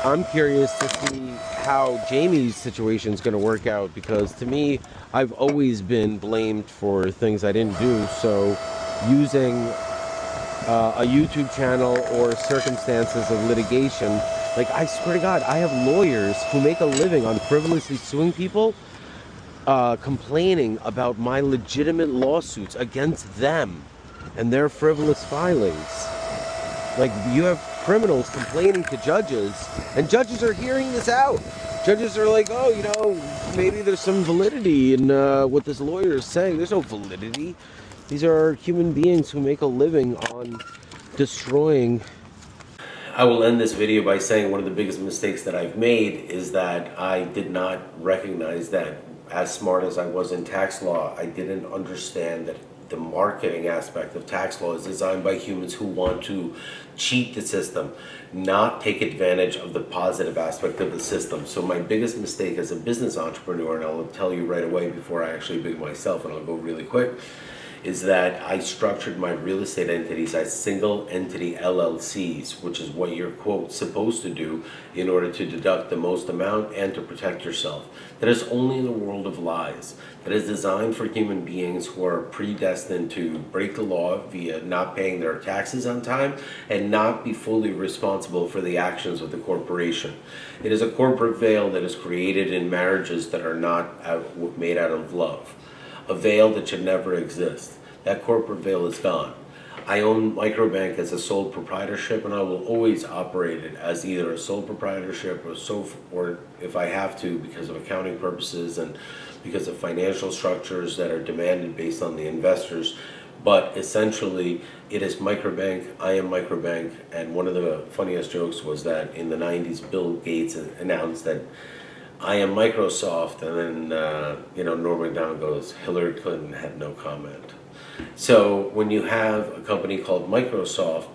I'm curious to see how Jamie's situation is going to work out, because to me, I've always been blamed for things I didn't do. So using a YouTube channel or circumstances of litigation, like, I swear to God, I have lawyers who make a living on frivolously suing people, complaining about my legitimate lawsuits against them and their frivolous filings. Like, you have criminals complaining to judges, and judges are hearing this out. Judges are like, oh, you know, maybe there's some validity in what this lawyer is saying. There's no validity. These are human beings who make a living on destroying. I will end this video by saying one of the biggest mistakes that I've made is that I did not recognize that, as smart as I was in tax law, I didn't understand that the marketing aspect of tax law is designed by humans who want to cheat the system, not take advantage of the positive aspect of the system. So my biggest mistake as a business entrepreneur, and I'll tell you right away before I actually big myself, and I'll go really quick, is that I structured my real estate entities as single entity LLCs, which is what you're, quote, supposed to do in order to deduct the most amount and to protect yourself. That is only in the world of lies. That is designed for human beings who are predestined to break the law via not paying their taxes on time and not be fully responsible for the actions of the corporation. It is a corporate veil that is created in marriages that are not made out of love. A veil that should never exist. That corporate veil is gone. I own Microbank as a sole proprietorship, and I will always operate it as either a sole proprietorship or if I have to, because of accounting purposes and because of financial structures that are demanded based on the investors. But essentially, it is Microbank, I am Microbank, and one of the funniest jokes was that in the 90s, Bill Gates announced that I am Microsoft, and then Norm Macdonald goes, Hillary Clinton had no comment. So when you have a company called Microsoft,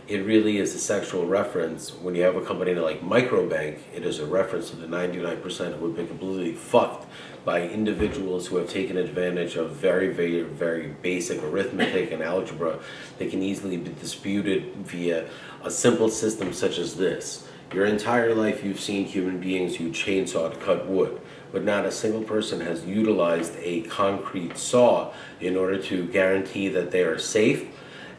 it really is a sexual reference. When you have a company like Microbank, it is a reference to the 99% who have been completely fucked by individuals who have taken advantage of very, very, very basic arithmetic and algebra that can easily be disputed via a simple system such as this. Your entire life you've seen human beings use chainsaw to cut wood, but not a single person has utilized a concrete saw in order to guarantee that they are safe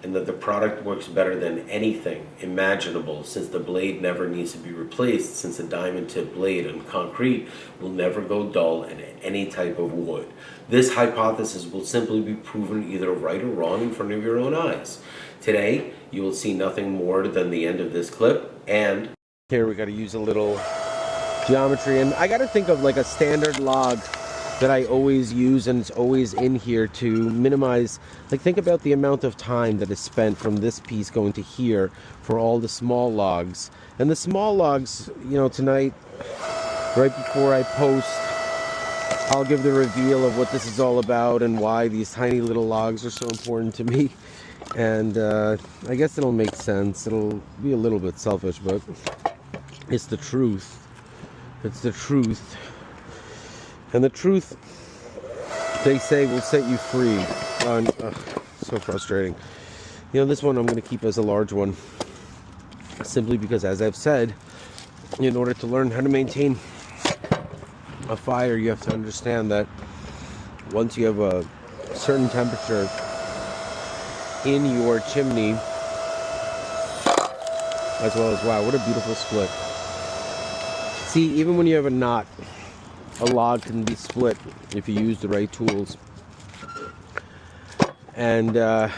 and that the product works better than anything imaginable, since the blade never needs to be replaced, since a diamond tip blade on concrete will never go dull in any type of wood. This hypothesis will simply be proven either right or wrong in front of your own eyes. Today, you will see nothing more than the end of this clip, and Here we got to use a little geometry, and I got to think of like a standard log that I always use, and it's always in here to minimize, like, think about the amount of time that is spent from this piece going to here for all the small logs. And the small logs, tonight, right before I post, I'll give the reveal of what this is all about and why these tiny little logs are so important to me. And I guess it'll make sense. It'll be a little bit selfish, but it's the truth. It's the truth. And the truth, they say, will set you free. So frustrating. This one I'm going to keep as a large one. Simply because, as I've said, in order to learn how to maintain a fire, you have to understand that once you have a certain temperature in your chimney, as well as, wow, what a beautiful split. See, even when you have a knot, a log can be split if you use the right tools. And, I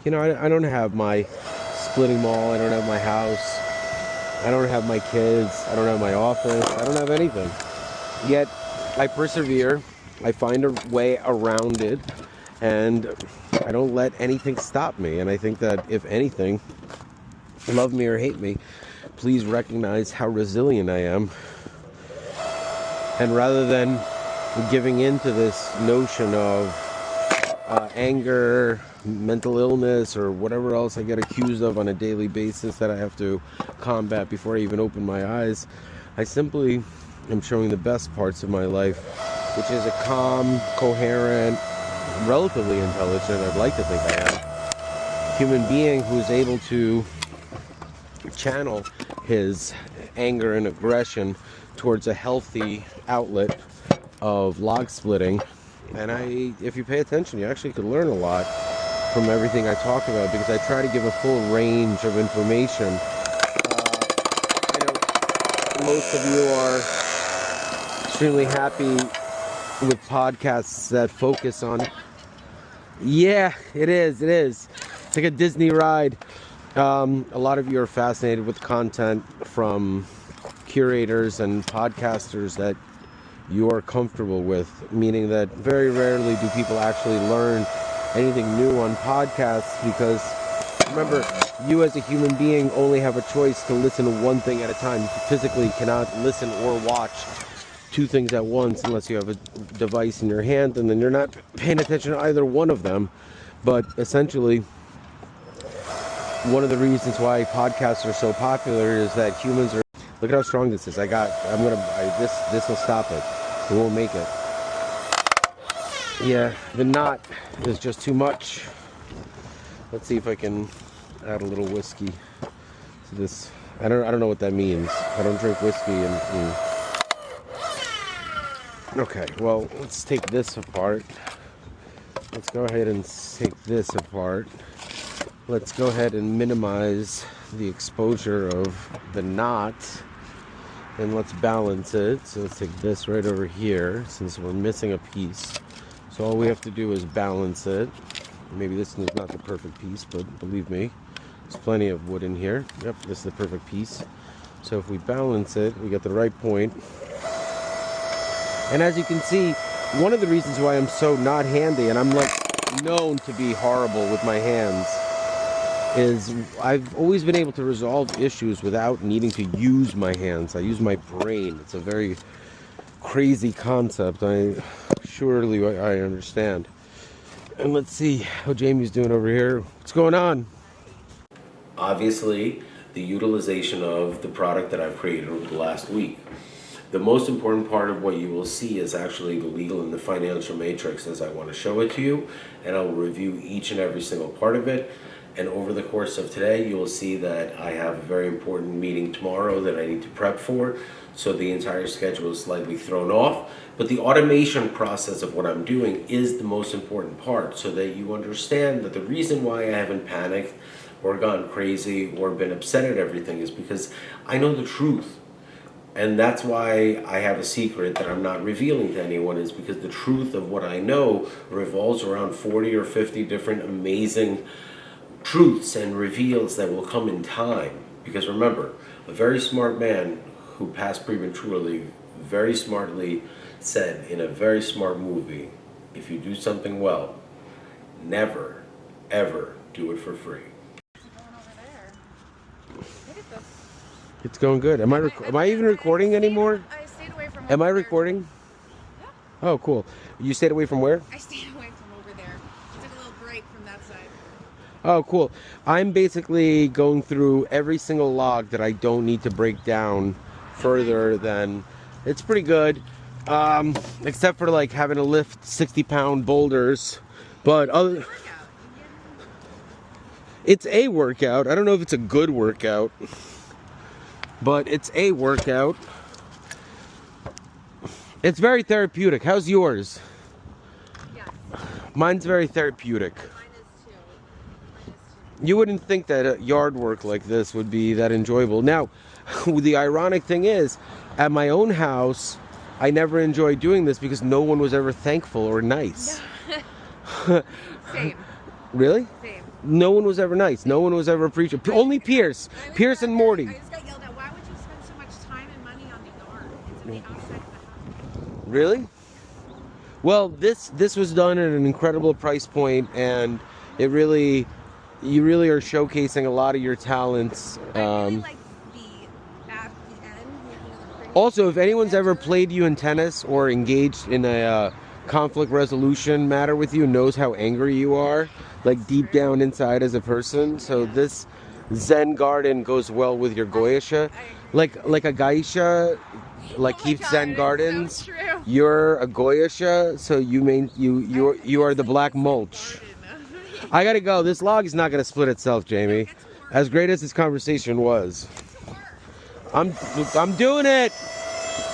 don't have my splitting mall, I don't have my house, I don't have my kids, I don't have my office, I don't have anything. Yet, I persevere, I find a way around it, and I don't let anything stop me. And I think that if anything, love me or hate me, please recognize how resilient I am. And rather than giving in to this notion of anger, mental illness, or whatever else I get accused of on a daily basis that I have to combat before I even open my eyes, I simply am showing the best parts of my life, which is a calm, coherent, relatively intelligent, I'd like to think I am, human being who is able to channel his anger and aggression towards a healthy outlet of log splitting. And if you pay attention, you actually could learn a lot from everything I talk about, because I try to give a full range of information. I know most of you are extremely happy with podcasts that focus on... Yeah, it is. It's like a Disney ride. A lot of you are fascinated with content from curators and podcasters that you are comfortable with, meaning that very rarely do people actually learn anything new on podcasts, because remember, you as a human being only have a choice to listen to one thing at a time. You physically cannot listen or watch two things at once unless you have a device in your hand, and then you're not paying attention to either one of them. But essentially, one of the reasons why podcasts are so popular is that humans are... Look at how strong this is. This will stop it. It won't make it. Yeah, the knot is just too much. Let's see if I can add a little whiskey to this. I don't know what that means. I don't drink whiskey and Okay, well, let's take this apart. Let's go ahead and take this apart. Let's go ahead and minimize the exposure of the knot. And let's balance it. So let's take this right over here, since we're missing a piece. So all we have to do is balance it. Maybe this is not the perfect piece, but believe me, there's plenty of wood in here. Yep, this is the perfect piece. So if we balance it, we get the right point. And as you can see, one of the reasons why I'm so not handy, and I'm like known to be horrible with my hands, is I've always been able to resolve issues without needing to use my hands. I use my brain. It's a very crazy concept. Surely I understand. And let's see how Jamie's doing over here. What's going on? Obviously, the utilization of the product that I've created over the last week. The most important part of what you will see is actually the legal and the financial matrix, as I want to show it to you, and I'll review each and every single part of it. And over the course of today, you will see that I have a very important meeting tomorrow that I need to prep for, so the entire schedule is slightly thrown off. But the automation process of what I'm doing is the most important part, so that you understand that the reason why I haven't panicked or gone crazy or been upset at everything is because I know the truth. And that's why I have a secret that I'm not revealing to anyone, is because the truth of what I know revolves around 40 or 50 different amazing truths and reveals that will come in time. Because remember, a very smart man who passed prematurely very smartly said in a very smart movie, if you do something well, never, ever do it for free. It's going good. Am I even recording anymore? I stayed away from. Am I recording? Yeah. Oh, cool. You stayed away from where? I stayed away from over there. Took a little break from that side. Oh, cool. I'm basically going through every single log that I don't need to break down further than... It's pretty good. Except for like having to lift 60-pound boulders. But other... It's a workout. I don't know if it's a good workout. But it's a workout. It's very therapeutic. How's yours? Yes. Mine's very therapeutic. Mine is too. You wouldn't think that yard work like this would be that enjoyable. Now, the ironic thing is, at my own house, I never enjoyed doing this because no one was ever thankful or nice. Same. Really? Same. No one was ever nice. No one was ever appreciative. Only Pierce. Pierce and Morty. I just got yelled at. Why would you spend so much time and money on the yard? It's on the outside of the house. Really? Well, this was done at an incredible price point, and you really are showcasing a lot of your talents. I really like the at the end. Making it look pretty. Also, if anyone's ever played you in tennis or engaged in a conflict resolution matter with you, knows how angry you are, like deep down inside as a person. So this Zen garden goes well with your Goetia. Like a geisha, like Oh my keeps God, Zen it's gardens. so true. You're a Goetia, so you are the black mulch. I gotta go. This log is not gonna split itself, Jamie. As great as this conversation was. I'm doing it.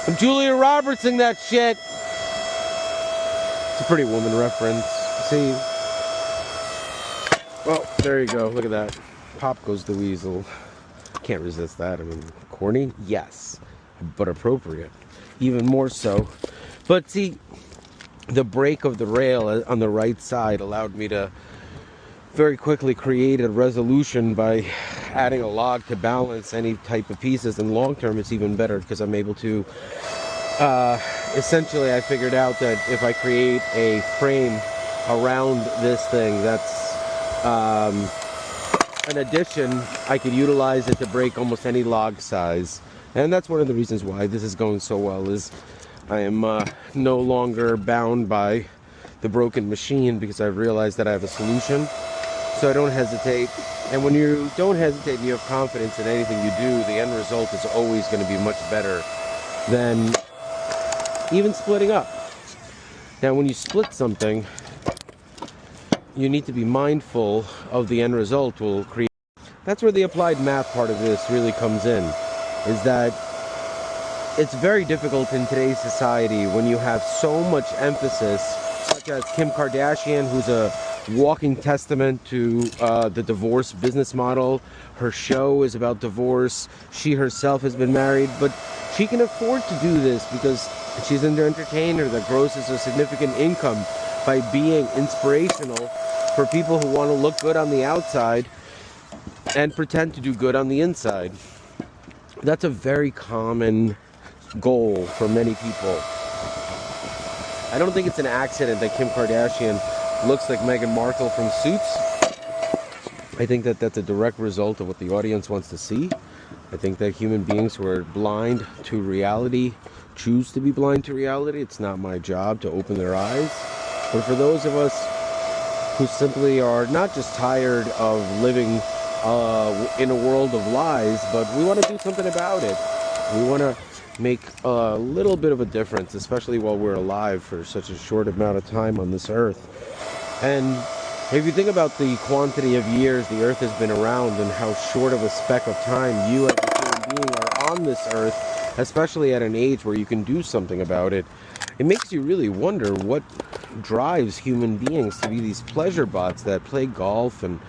I'm Julia Robertson that shit. It's a Pretty Woman reference. See? Well, there you go. Look at that. Pop goes the weasel. Can't resist that. I mean, corny? Yes. But appropriate. Even more so. But see, the break of the rail on the right side allowed me to very quickly create a resolution by adding a log to balance any type of pieces. And long term, it's even better because I'm able to essentially, I figured out that if I create a frame around this thing, that's an addition. I could utilize it to break almost any log size. And that's one of the reasons why this is going so well, is I am no longer bound by the broken machine, because I've realized that I have a solution. So I don't hesitate. And when you don't hesitate and you have confidence in anything you do, the end result is always going to be much better than even splitting up. Now, when you split something, you need to be mindful of the end result will create. That's where the applied math part of this really comes in, is that it's very difficult in today's society when you have so much emphasis, such as Kim Kardashian, who's a walking testament to the divorce business model. Her show is about divorce. She herself has been married, but she can afford to do this because she's an entertainer that grosses a significant income by being inspirational for people who want to look good on the outside and pretend to do good on the inside. That's a very common goal for many people. I don't think it's an accident that Kim Kardashian looks like Meghan Markle from Suits. I think that that's a direct result of what the audience wants to see. I think that human beings who are blind to reality choose to be blind to reality. It's not my job to open their eyes. But for those of us who simply are not just tired of living in a world of lies, but we want to do something about it. We want to make a little bit of a difference, especially while we're alive for such a short amount of time on this earth. And if you think about the quantity of years the earth has been around and how short of a speck of time you as a human being are on this earth, especially at an age where you can do something about it, it makes you really wonder what drives human beings to be these pleasure bots that play golf and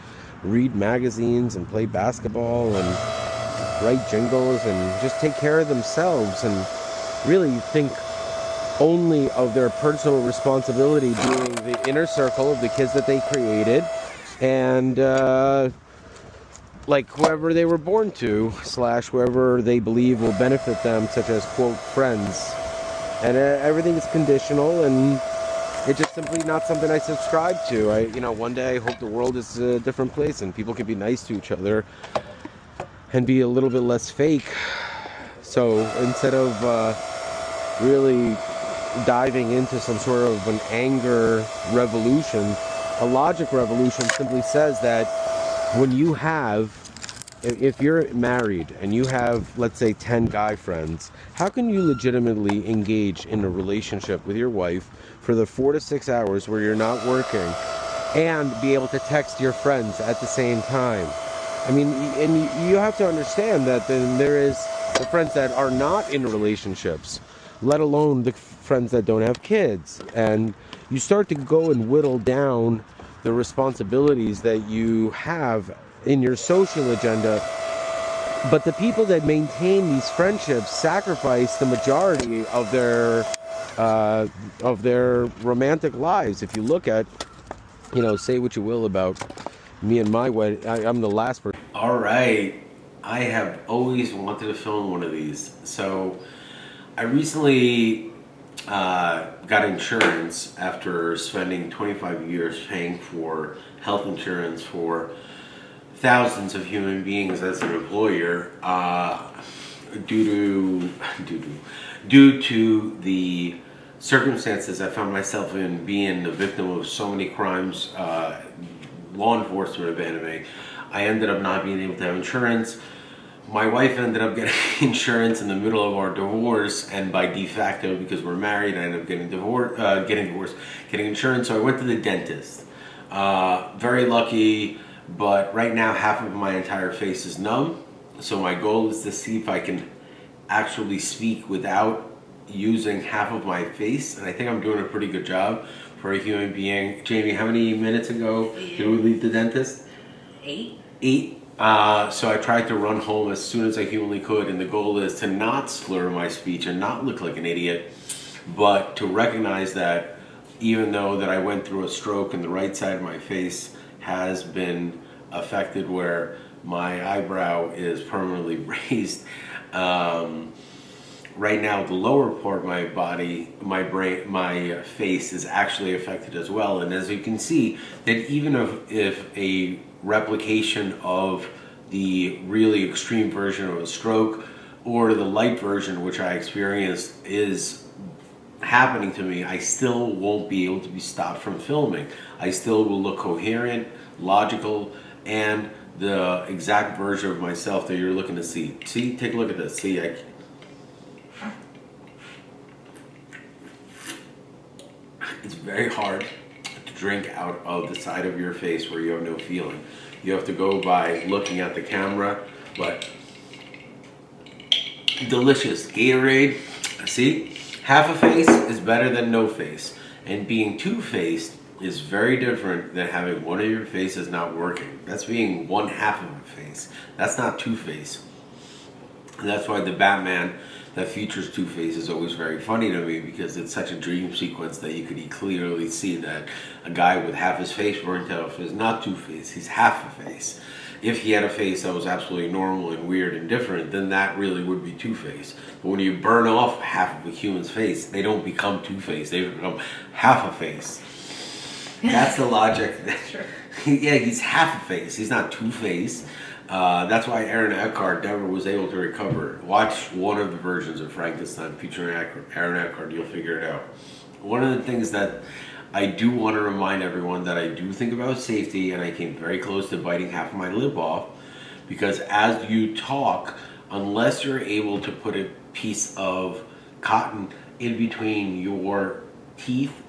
read magazines and play basketball and write jingles and just take care of themselves and really think only of their personal responsibility, being the inner circle of the kids that they created and like whoever they were born to / whoever they believe will benefit them, such as, quote, friends. And everything is conditional, and it's just simply not something I subscribe to. One day I hope the world is a different place and people can be nice to each other and be a little bit less fake. So instead of really diving into some sort of an anger revolution, a logic revolution simply says that when you have, if you're married and you have, let's say, 10 guy friends, how can you legitimately engage in a relationship with your wife for the 4 to 6 hours where you're not working and be able to text your friends at the same time? I mean, and you have to understand that then there is the friends that are not in relationships, let alone the friends that don't have kids. And you start to go and whittle down the responsibilities that you have in your social agenda. But the people that maintain these friendships sacrifice the majority of their romantic lives. If you look at, say what you will about me and my wedding, I'm the last person. All right, I have always wanted to film one of these. So I recently got insurance after spending 25 years paying for health insurance for thousands of human beings as an employer, due to the circumstances I found myself in, being the victim of so many crimes, law enforcement abandoned me. I ended up not being able to have insurance. My wife ended up getting insurance in the middle of our divorce, and by de facto, because we're married, I ended up getting insurance. So I went to the dentist. Very lucky, but right now half of my entire face is numb. So my goal is to see if I can actually speak without using half of my face, and I think I'm doing a pretty good job for a human being. Jamie, how many minutes ago did we leave the dentist? 8. 8. So I tried to run home as soon as I humanly could, and the goal is to not slur my speech and not look like an idiot, but to recognize that even though that I went through a stroke and the right side of my face has been affected where my eyebrow is permanently raised, right now the lower part of my body, my brain, my face is actually affected as well. And as you can see, that even if a replication of the really extreme version of a stroke or the light version which I experienced is happening to me, I still won't be able to be stopped from filming. I still will look coherent, logical, and the exact version of myself that you're looking to see. See, take a look at this. See, it's very hard to drink out of the side of your face where you have no feeling. You have to go by looking at the camera, but delicious. Gatorade, see? Half a face is better than no face. And being two-faced is very different than having one of your faces not working. That's being one half of a face. That's not two-face. And that's why the Batman that features Two-Face is always very funny to me, because it's such a dream sequence that you could clearly see that a guy with half his face burnt off is not Two-Face, he's half a face. If he had a face that was absolutely normal and weird and different, then that really would be Two-Face. But when you burn off half of a human's face, they don't become Two-Face, they become half a face. That's the logic. Sure. Yeah, he's half a face, he's not Two-Face. That's why Aaron Eckhart never was able to recover. Watch one of the versions of Frankenstein featuring Aaron Eckhart, you'll figure it out. One of the things that I do want to remind everyone that I do think about safety, and I came very close to biting half of my lip off, because as you talk, unless you're able to put a piece of cotton in between your teeth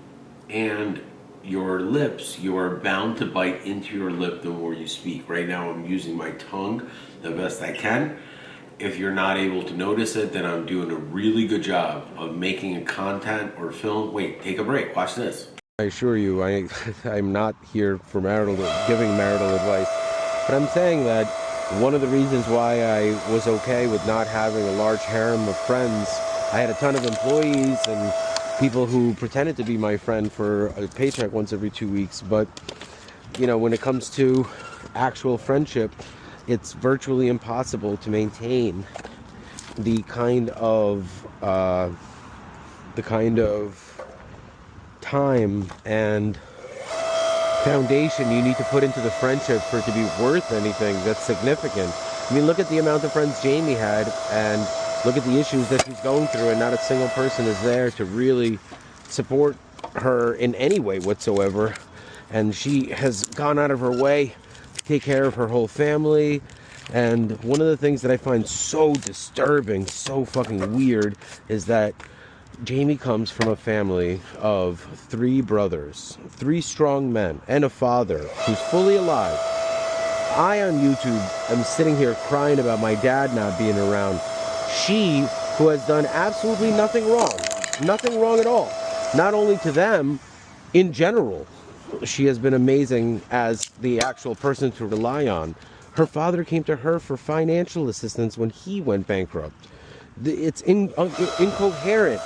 and your lips, you are bound to bite into your lip the more you speak. Right now I'm using my tongue the best I can. If you're not able to notice it, then I'm doing a really good job of making a content or film. Wait, take a break, watch this. I assure you, I'm not here for giving marital advice, but I'm saying that one of the reasons why I was okay with not having a large harem of friends, I had a ton of employees and people who pretended to be my friend for a paycheck once every 2 weeks, but you know, when it comes to actual friendship, it's virtually impossible to maintain the kind of time and foundation you need to put into the friendship for it to be worth anything that's significant. I mean, look at the amount of friends Jamie had, and look at the issues that she's going through, and not a single person is there to really support her in any way whatsoever. And she has gone out of her way to take care of her whole family. And one of the things that I find so disturbing, so fucking weird, is that Jamie comes from a family of 3 brothers, 3 strong men, and a father who's fully alive. I, on YouTube, am sitting here crying about my dad not being around. She, who has done absolutely nothing wrong at all, not only to them, in general, she has been amazing as the actual person to rely on. Her father came to her for financial assistance when he went bankrupt. It's incoherent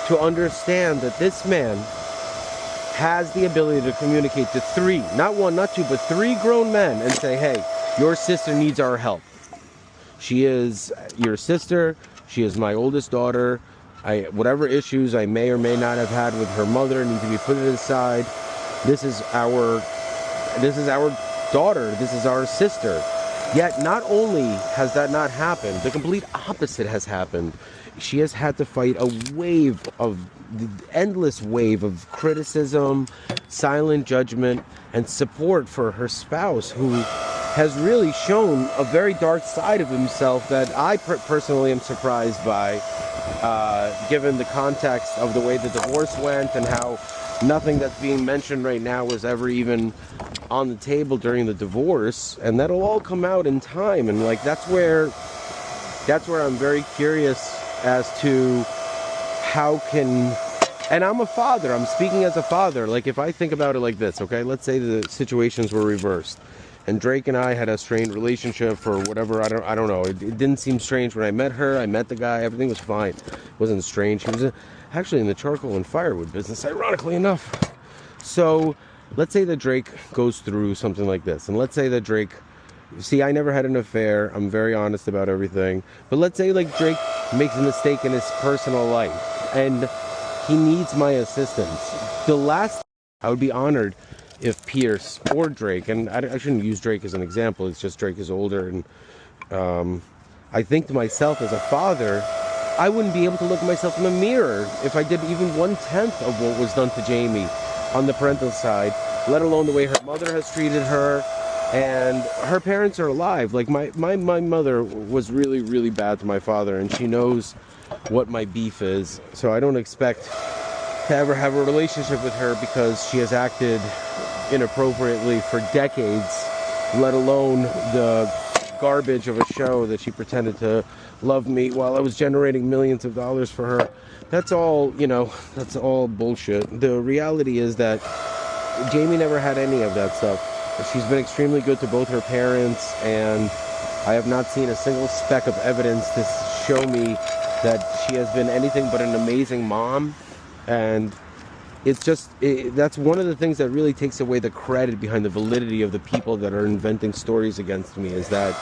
to understand that this man has the ability to communicate to 3, not 1, not 2, but 3 grown men and say, hey, your sister needs our help. She is your sister, she is my oldest daughter, Whatever issues I may or may not have had with her mother need to be put aside. This is our daughter. This is our sister. Yet not only has that not happened, the complete opposite has happened. She has had to fight endless wave of criticism, silent judgment, and support for her spouse, who has really shown a very dark side of himself that I personally am surprised by, given the context of the way the divorce went and how nothing that's being mentioned right now was ever even on the table during the divorce. And that'll all come out in time. And like, that's where I'm very curious as to how can, and I'm a father, I'm speaking as a father. Like, if I think about it like this, okay, let's say the situations were reversed and Drake and I had a strained relationship for whatever, I don't know. It didn't seem strange when I met her. I met the guy, everything was fine. It wasn't strange. He was actually in the charcoal and firewood business, ironically enough. So let's say that Drake goes through something like this, and let's say that Drake, see, I never had an affair, I'm very honest about everything, but let's say like Drake makes a mistake in his personal life and he needs my assistance. I would be honored if Pierce or Drake, and I shouldn't use Drake as an example, it's just Drake is older, and I think to myself as a father, I wouldn't be able to look at myself in the mirror if I did even 1/10 of what was done to Jamie on the parental side, let alone the way her mother has treated her. And her parents are alive. Like my mother was really, really bad to my father, and she knows what my beef is. So I don't expect to ever have a relationship with her because she has acted inappropriately for decades, let alone the garbage of a show that she pretended to love me while I was generating millions of dollars for her. That's all, that's all bullshit. The reality is that Jamie never had any of that stuff. She's been extremely good to both her parents, and I have not seen a single speck of evidence to show me that she has been anything but an amazing mom. And it's just, that's one of the things that really takes away the credit behind the validity of the people that are inventing stories against me, is that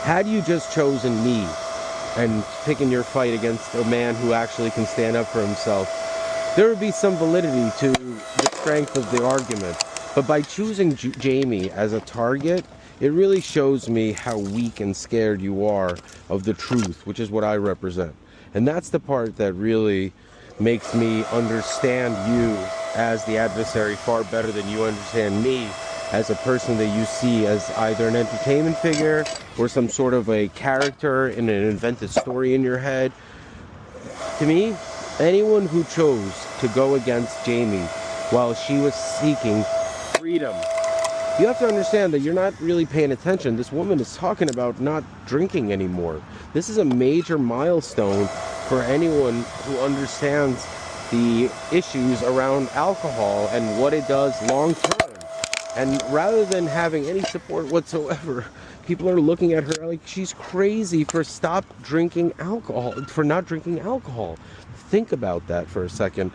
had you just chosen me and picking your fight against a man who actually can stand up for himself, there would be some validity to the strength of the argument. But by choosing Jamie as a target, it really shows me how weak and scared you are of the truth, which is what I represent. And that's the part that really makes me understand you as the adversary far better than you understand me as a person that you see as either an entertainment figure or some sort of a character in an invented story in your head. To me, anyone who chose to go against Jamie while she was seeking freedom, you have to understand that you're not really paying attention. This woman is talking about not drinking anymore. This is a major milestone for anyone who understands the issues around alcohol and what it does long term. And rather than having any support whatsoever, people are looking at her like she's crazy for not drinking alcohol. Think about that for a second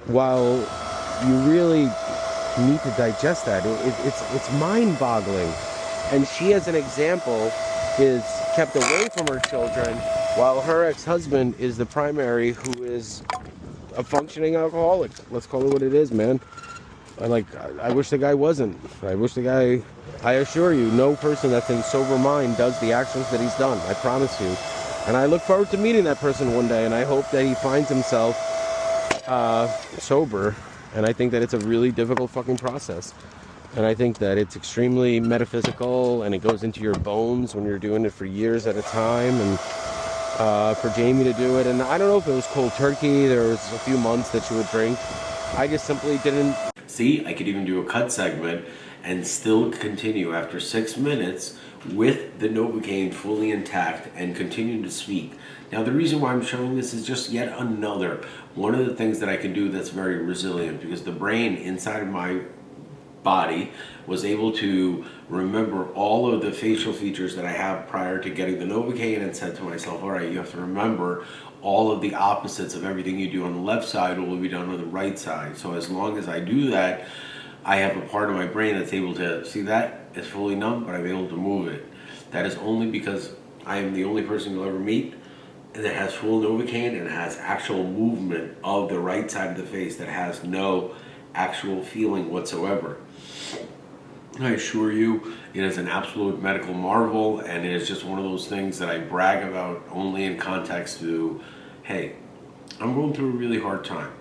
while you really need to digest that. It's mind-boggling. And she, as an example, is kept away from her children while her ex-husband is the primary, who is a functioning alcoholic. Let's call it what it is, man. I wish the guy wasn't. I assure you, no person that's in sober mind does the actions that he's done. I promise you. And I look forward to meeting that person one day, and I hope that he finds himself sober. And I think that it's a really difficult fucking process. And I think that it's extremely metaphysical, and it goes into your bones when you're doing it for years at a time. And for Jamie to do it, and I don't know if it was cold turkey, there was a few months that she would drink. I just simply didn't. See, I could even do a cut segment and still continue after 6 minutes with the Novocaine fully intact and continue to speak. Now, the reason why I'm showing this is just yet another one of the things that I can do that's very resilient, because the brain inside of my body was able to remember all of the facial features that I have prior to getting the Novocaine, and said to myself, all right, you have to remember all of the opposites of everything you do on the left side will be done on the right side. So as long as I do that, I have a part of my brain that's able to see that it's fully numb, but I'm able to move it. That is only because I am the only person you'll ever meet that has full Novocaine and has actual movement of the right side of the face that has no actual feeling whatsoever. I assure you, it is an absolute medical marvel, and it is just one of those things that I brag about only in context to, hey, I'm going through a really hard time.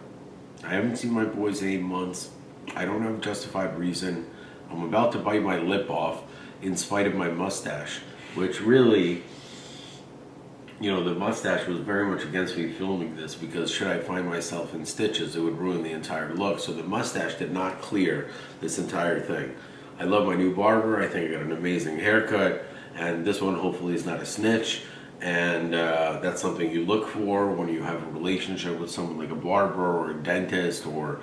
I haven't seen my boys in 8 months. I don't have a justified reason. I'm about to bite my lip off in spite of my mustache, which really, you know, the mustache was very much against me filming this, because should I find myself in stitches, it would ruin the entire look. So the mustache did not clear this entire thing. I love my new barber. I think I got an amazing haircut, and this one hopefully is not a snitch. And that's something you look for when you have a relationship with someone like a barber or a dentist or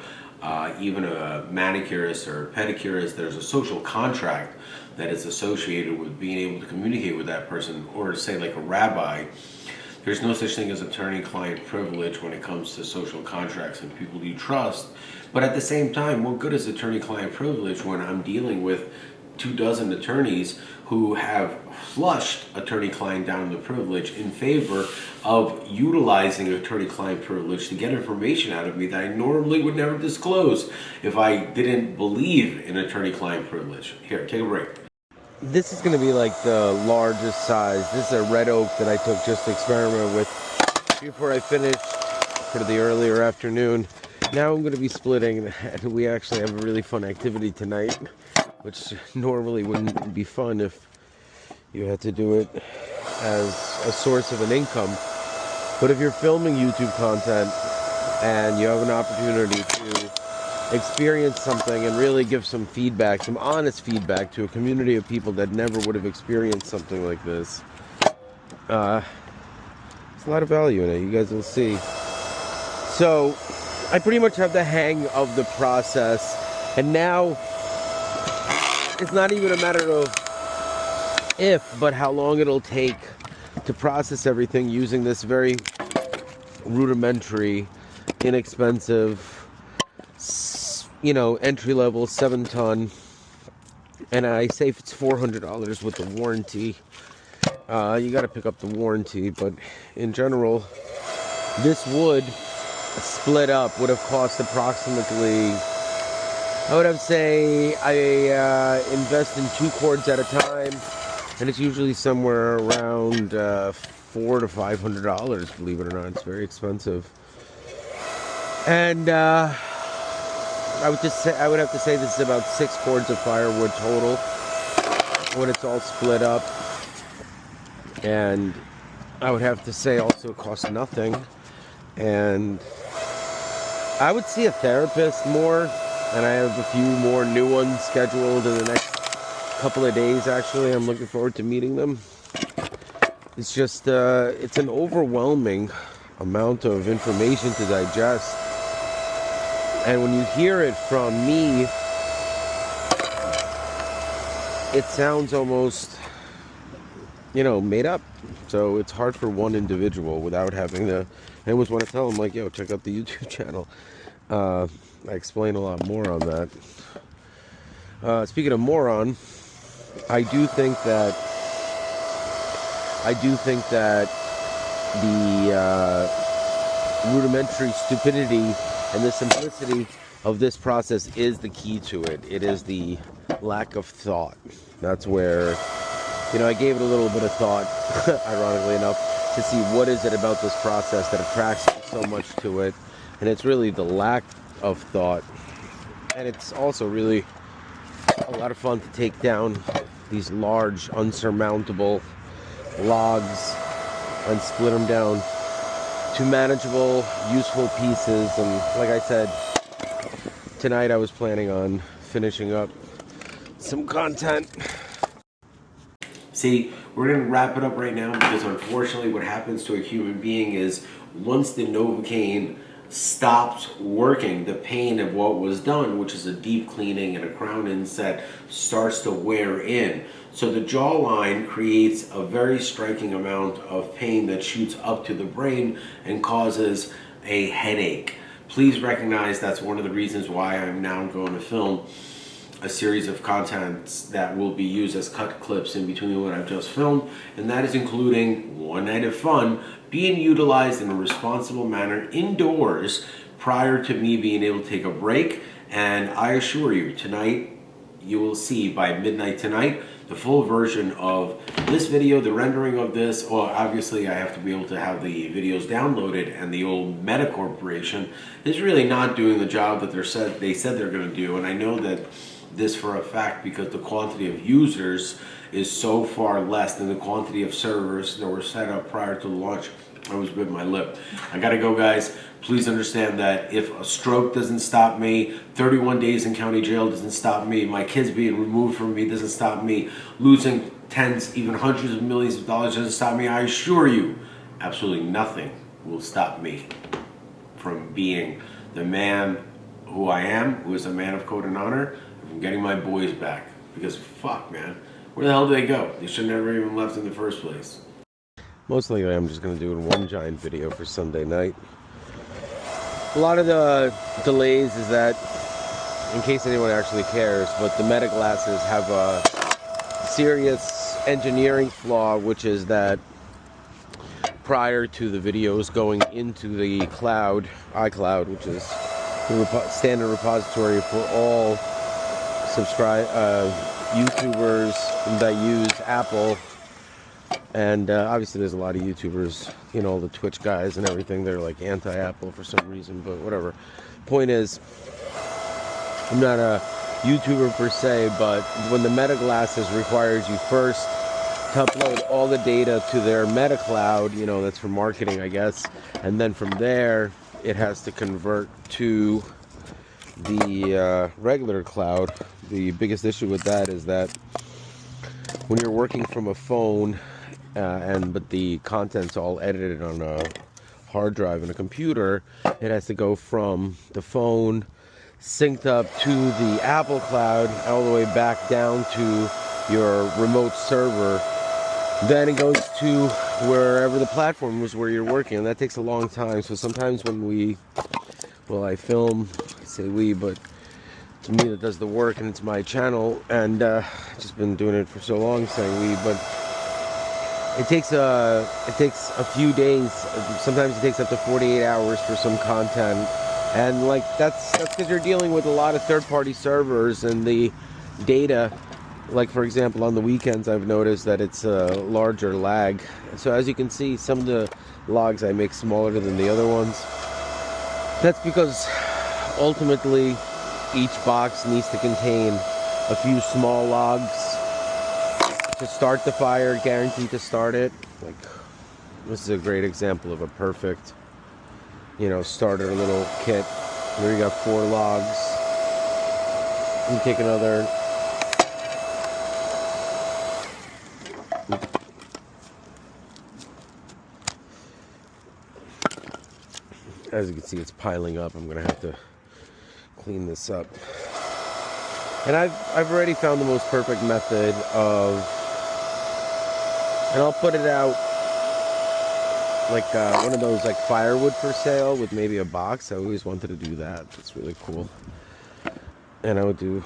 even a manicurist or a pedicurist. There's a social contract that is associated with being able to communicate with that person, or say like a rabbi. There's no such thing as attorney-client privilege when it comes to social contracts and people you trust. But at the same time, what good is attorney-client privilege when I'm dealing with 24 attorneys who have flushed attorney-client down the privilege in favor of utilizing attorney-client privilege to get information out of me that I normally would never disclose if I didn't believe in attorney-client privilege. Here, take a break. This is going to be like the largest size. This is a red oak that I took just to experiment with before I finished for the earlier afternoon. Now I'm going to be splitting, and we actually have a really fun activity tonight, which normally wouldn't be fun if you had to do it as a source of an income. But if you're filming YouTube content and you have an opportunity to experience something and really give some feedback, some honest feedback to a community of people that never would have experienced something like this, there's a lot of value in it. You guys will see. So I pretty much have the hang of the process, and now it's not even a matter of if, but how long it'll take to process everything using this very rudimentary, inexpensive, entry-level 7-ton, and I say if it's $400 with the warranty, you got to pick up the warranty, but in general, this wood split up would have cost approximately, I would have say I invest in 2 cords at a time, and it's usually somewhere around $400 to $500, believe it or not. It's very expensive. And I would have to say this is about 6 cords of firewood total when it's all split up. And I would have to say also it costs nothing. And I would see a therapist more, and I have a few more new ones scheduled in the next couple of days. Actually, I'm looking forward to meeting them. It's just it's an overwhelming amount of information to digest, and when you hear it from me, it sounds almost made up. So it's hard for one individual without having to. I always want to tell them, like, yo, check out the YouTube channel. I explain a lot more on that. Speaking of moron, I do think that the rudimentary stupidity and the simplicity of this process is the key to it. It is the lack of thought. That's where, I gave it a little bit of thought, ironically enough, to see what is it about this process that attracts so much to it. And it's really the lack of thought. And it's also really a lot of fun to take down these large, unsurmountable logs and split them down to manageable, useful pieces. And like I said, tonight I was planning on finishing up some content. See, we're going to wrap it up right now, because unfortunately what happens to a human being is once the Novocaine stops working, the pain of what was done, which is a deep cleaning and a crown inset, starts to wear in. So the jawline creates a very striking amount of pain that shoots up to the brain and causes a headache. Please recognize that's one of the reasons why I'm now going to film a series of contents that will be used as cut clips in between what I've just filmed, and that is including one night of fun being utilized in a responsible manner indoors prior to me being able to take a break. And I assure you, tonight you will see by midnight tonight the full version of this video, the rendering of this. Well, obviously I have to be able to have the videos downloaded, and the old Meta Corporation is really not doing the job that they said they're going to do. And I know that this for a fact because the quantity of users is so far less than the quantity of servers that were set up prior to the launch. I was bit my lip. I gotta go, guys. Please understand that if a stroke doesn't stop me, 31 days in county jail doesn't stop me, my kids being removed from me doesn't stop me, losing tens, even hundreds of millions of dollars doesn't stop me, I assure you, absolutely nothing will stop me from being the man who I am, who is a man of code and honor, and from getting my boys back. Because fuck, man, where the hell did they go? They should never even left in the first place. Most likely I'm just going to do one giant video for Sunday night. A lot of the delays is that, in case anyone actually cares, but the Meta glasses have a serious engineering flaw, which is that prior to the videos going into the cloud, iCloud, which is the standard repository for all YouTubers that use Apple. And obviously there's a lot of YouTubers, you know, the Twitch guys and everything, they're like anti-Apple for some reason, but whatever. Point is, I'm not a YouTuber per se, but when the Meta glasses requires you first to upload all the data to their Meta Cloud, you know, that's for marketing, I guess, and then from there, it has to convert to the regular cloud. The biggest issue with that is that when you're working from a phone, but the content's all edited on a hard drive in a computer, it has to go from the phone synced up to the Apple Cloud all the way back down to your remote server. Then it goes to wherever the platform is where you're working, and that takes a long time. So sometimes when I film, I say we, but it's me that does the work, and it's my channel, and I've just been doing it for so long saying we, but it takes a few days. Sometimes it takes up to 48 hours for some content, and like that's because you're dealing with a lot of third-party servers, and the data, like for example on the weekends, I've noticed that it's a larger lag. So as you can see, some of the logs I make smaller than the other ones. That's because ultimately each box needs to contain a few small logs to start the fire, guaranteed to start it. Like, this is a great example of a perfect, you know, starter little kit. Here you got 4 logs. You take another. As you can see, it's piling up. I'm gonna have to clean this up. And I've already found the most perfect method of, and I'll put it out like one of those like firewood for sale with maybe a box. I always wanted to do that. It's really cool. And I would do,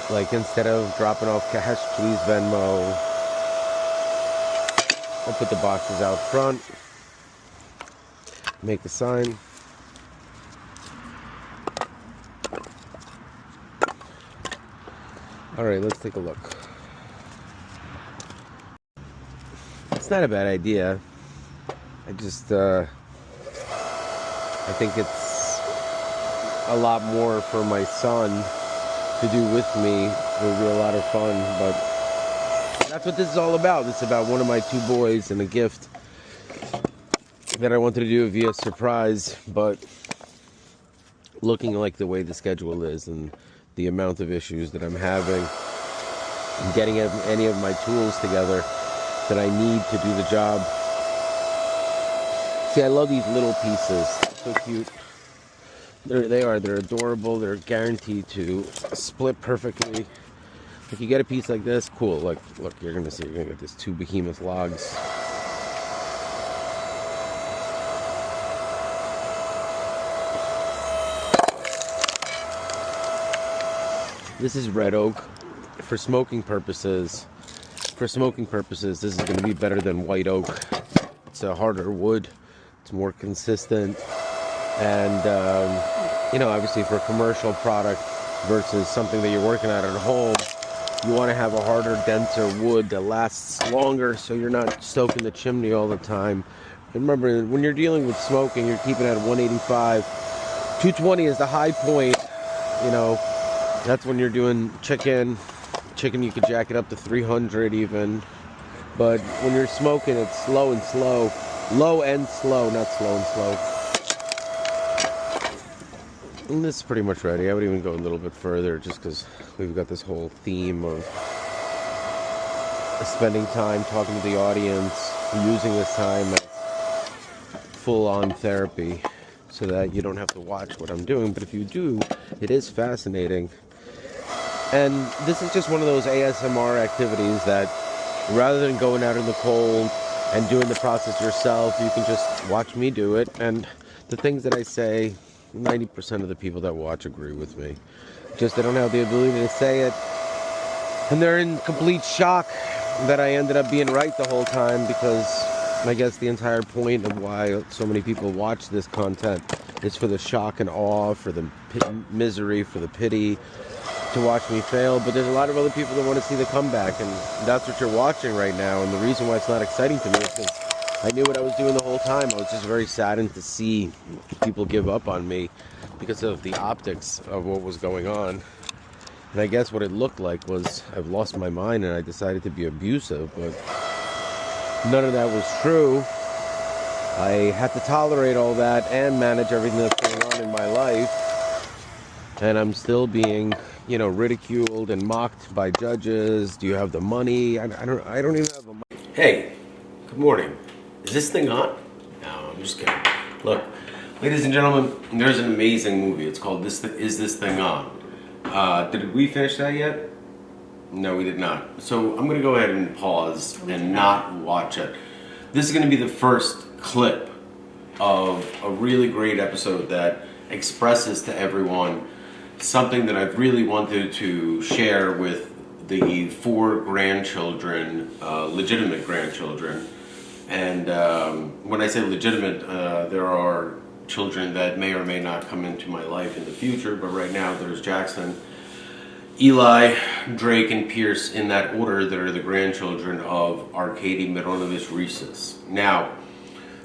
like, instead of dropping off cash, please Venmo. I'll put the boxes out front, make the sign. All right, let's take a look. It's not a bad idea. I think it's a lot more for my son to do with me. It would be a lot of fun, but that's what this is all about. It's about one of my 2 boys and a gift that I wanted to do via surprise, but looking like the way the schedule is and the amount of issues that I'm having and getting any of my tools together that I need to do the job. See, I love these little pieces. So cute. They're adorable. They're guaranteed to split perfectly. If you get a piece like this, cool. Look, you're gonna get these 2 behemoth logs. This is red oak. For smoking purposes, this is going to be better than white oak. It's a harder wood. It's more consistent. And, obviously for a commercial product versus something that you're working at home, you want to have a harder, denser wood that lasts longer so you're not stoking the chimney all the time. And remember, when you're dealing with smoking, you're keeping it at 185. 220 is the high point. That's when you're doing chicken. Chicken, you could jack it up to 300 even. But when you're smoking, it's slow and slow. Low and slow, not slow and slow. And this is pretty much ready. I would even go a little bit further just because we've got this whole theme of spending time talking to the audience, using this time as full-on therapy so that you don't have to watch what I'm doing. But if you do, it is fascinating. And this is just one of those ASMR activities that rather than going out in the cold and doing the process yourself, you can just watch me do it. And the things that I say, 90% of the people that watch agree with me. Just they don't have the ability to say it. And they're in complete shock that I ended up being right the whole time, because I guess the entire point of why so many people watch this content is for the shock and awe, for the misery, for the pity, to watch me fail. But there's a lot of other people that want to see the comeback, and that's what you're watching right now. And the reason why it's not exciting to me is because I knew what I was doing the whole time. I was just very saddened to see people give up on me because of the optics of what was going on. And I guess what it looked like was I've lost my mind and I decided to be abusive, but none of that was true. I had to tolerate all that and manage everything that's going on in my life. And I'm still being, ridiculed and mocked by judges. Do you have the money? I don't even have the money. Hey, good morning. Is this thing on? No, I'm just kidding. Look, ladies and gentlemen, there's an amazing movie. It's called Is This Thing On? Did we finish that yet? No, we did not. So I'm going to go ahead and pause and not watch it. This is going to be the first clip of a really great episode that expresses to everyone something that I've really wanted to share with the 4 grandchildren, legitimate grandchildren. And when I say legitimate, there are children that may or may not come into my life in the future, but right now there's Jackson, Eli, Drake, and Pierce, in that order, that are the grandchildren of Arkady Mironovich Rhesus. Now,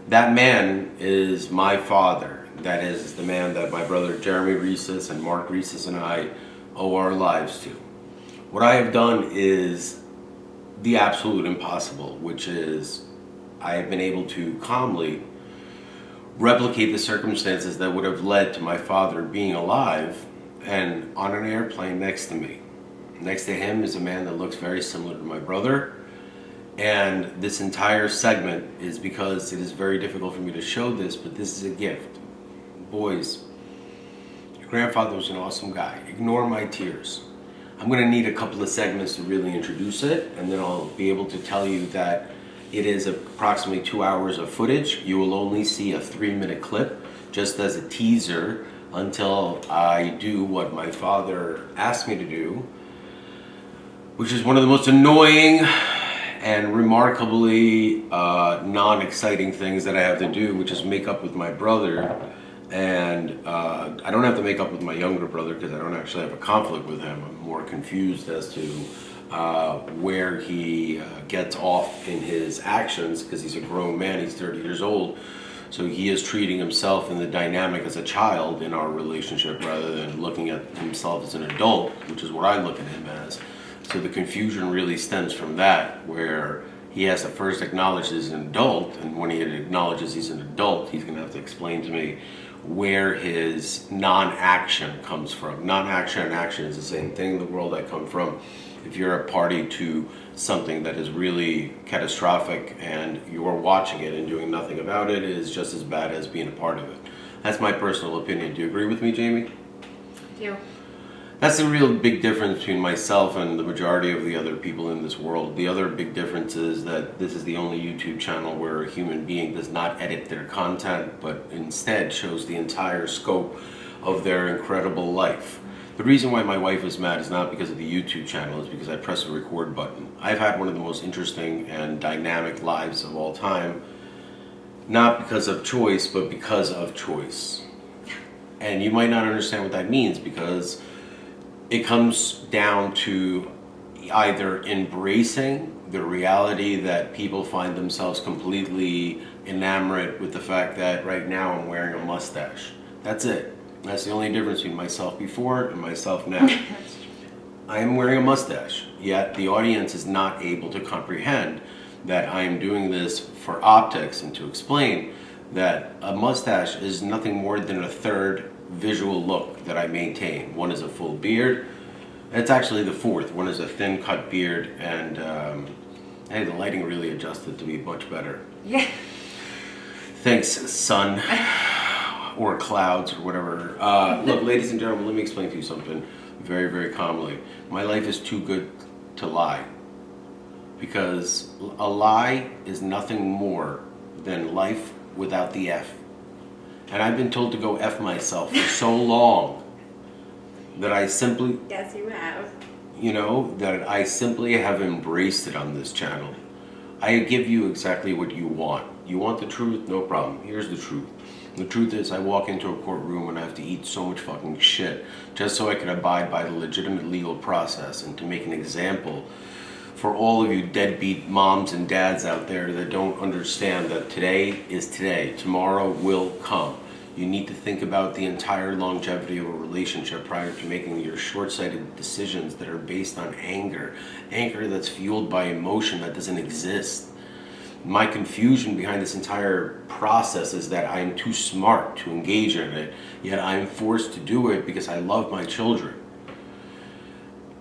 that man is my father. That is the man that my brother Jeremy Rhesus and Mark Rhesus and I owe our lives to. What I have done is the absolute impossible, which is I have been able to calmly replicate the circumstances that would have led to my father being alive and on an airplane next to me. Next to him is a man that looks very similar to my brother. And this entire segment is because it is very difficult for me to show this, but this is a gift. Boys, your grandfather was an awesome guy. Ignore my tears. I'm going to need a couple of segments to really introduce it, and then I'll be able to tell you that it is approximately 2 hours of footage. You will only see a 3-minute clip just as a teaser until I do what my father asked me to do, which is one of the most annoying and remarkably non-exciting things that I have to do, which is make up with my brother. And I don't have to make up with my younger brother because I don't actually have a conflict with him. I'm more confused as to where he gets off in his actions, because he's a grown man, he's 30 years old. So he is treating himself in the dynamic as a child in our relationship rather than looking at himself as an adult, which is what I look at him as. So the confusion really stems from that, where he has to first acknowledge he's an adult, and when he acknowledges he's an adult, he's going to have to explain to me where his non-action comes from. Non-action and action is the same thing in the world I come from. If you're a party to something that is really catastrophic and you're watching it and doing nothing about it, is just as bad as being a part of it. That's my personal opinion. Do you agree with me, Jamie? I do. That's the real big difference between myself and the majority of the other people in this world. The other big difference is that this is the only YouTube channel where a human being does not edit their content, but instead shows the entire scope of their incredible life. The reason why my wife is mad is not because of the YouTube channel, it's because I press the record button. I've had one of the most interesting and dynamic lives of all time, not because of choice, but because of choice. And you might not understand what that means, because it comes down to either embracing the reality that people find themselves completely enamored with the fact that right now I'm wearing a mustache. That's it. That's the only difference between myself before and myself now. I am wearing a mustache, yet the audience is not able to comprehend that I am doing this for optics, and to explain that a mustache is nothing more than a third visual look that I maintain. One is a full beard. It's actually the fourth. One is a thin cut beard, and hey, the lighting really adjusted to be much better. Yeah. Thanks, sun. Or clouds, or whatever. Look, ladies and gentlemen, let me explain to you something very, very calmly. My life is too good to lie. Because a lie is nothing more than life without the F. And I've been told to go F myself for so long that I simply, Yes, you have. that I simply have embraced it on this channel. I give you exactly what you want. You want the truth? No problem. Here's the truth. The truth is, I walk into a courtroom and I have to eat so much fucking shit just so I can abide by the legitimate legal process, and to make an example for all of you deadbeat moms and dads out there that don't understand that today is today, tomorrow will come. You need to think about the entire longevity of a relationship prior to making your short-sighted decisions that are based on anger that's fueled by emotion that doesn't exist. My confusion behind this entire process is that I am too smart to engage in it, yet I am forced to do it because I love my children.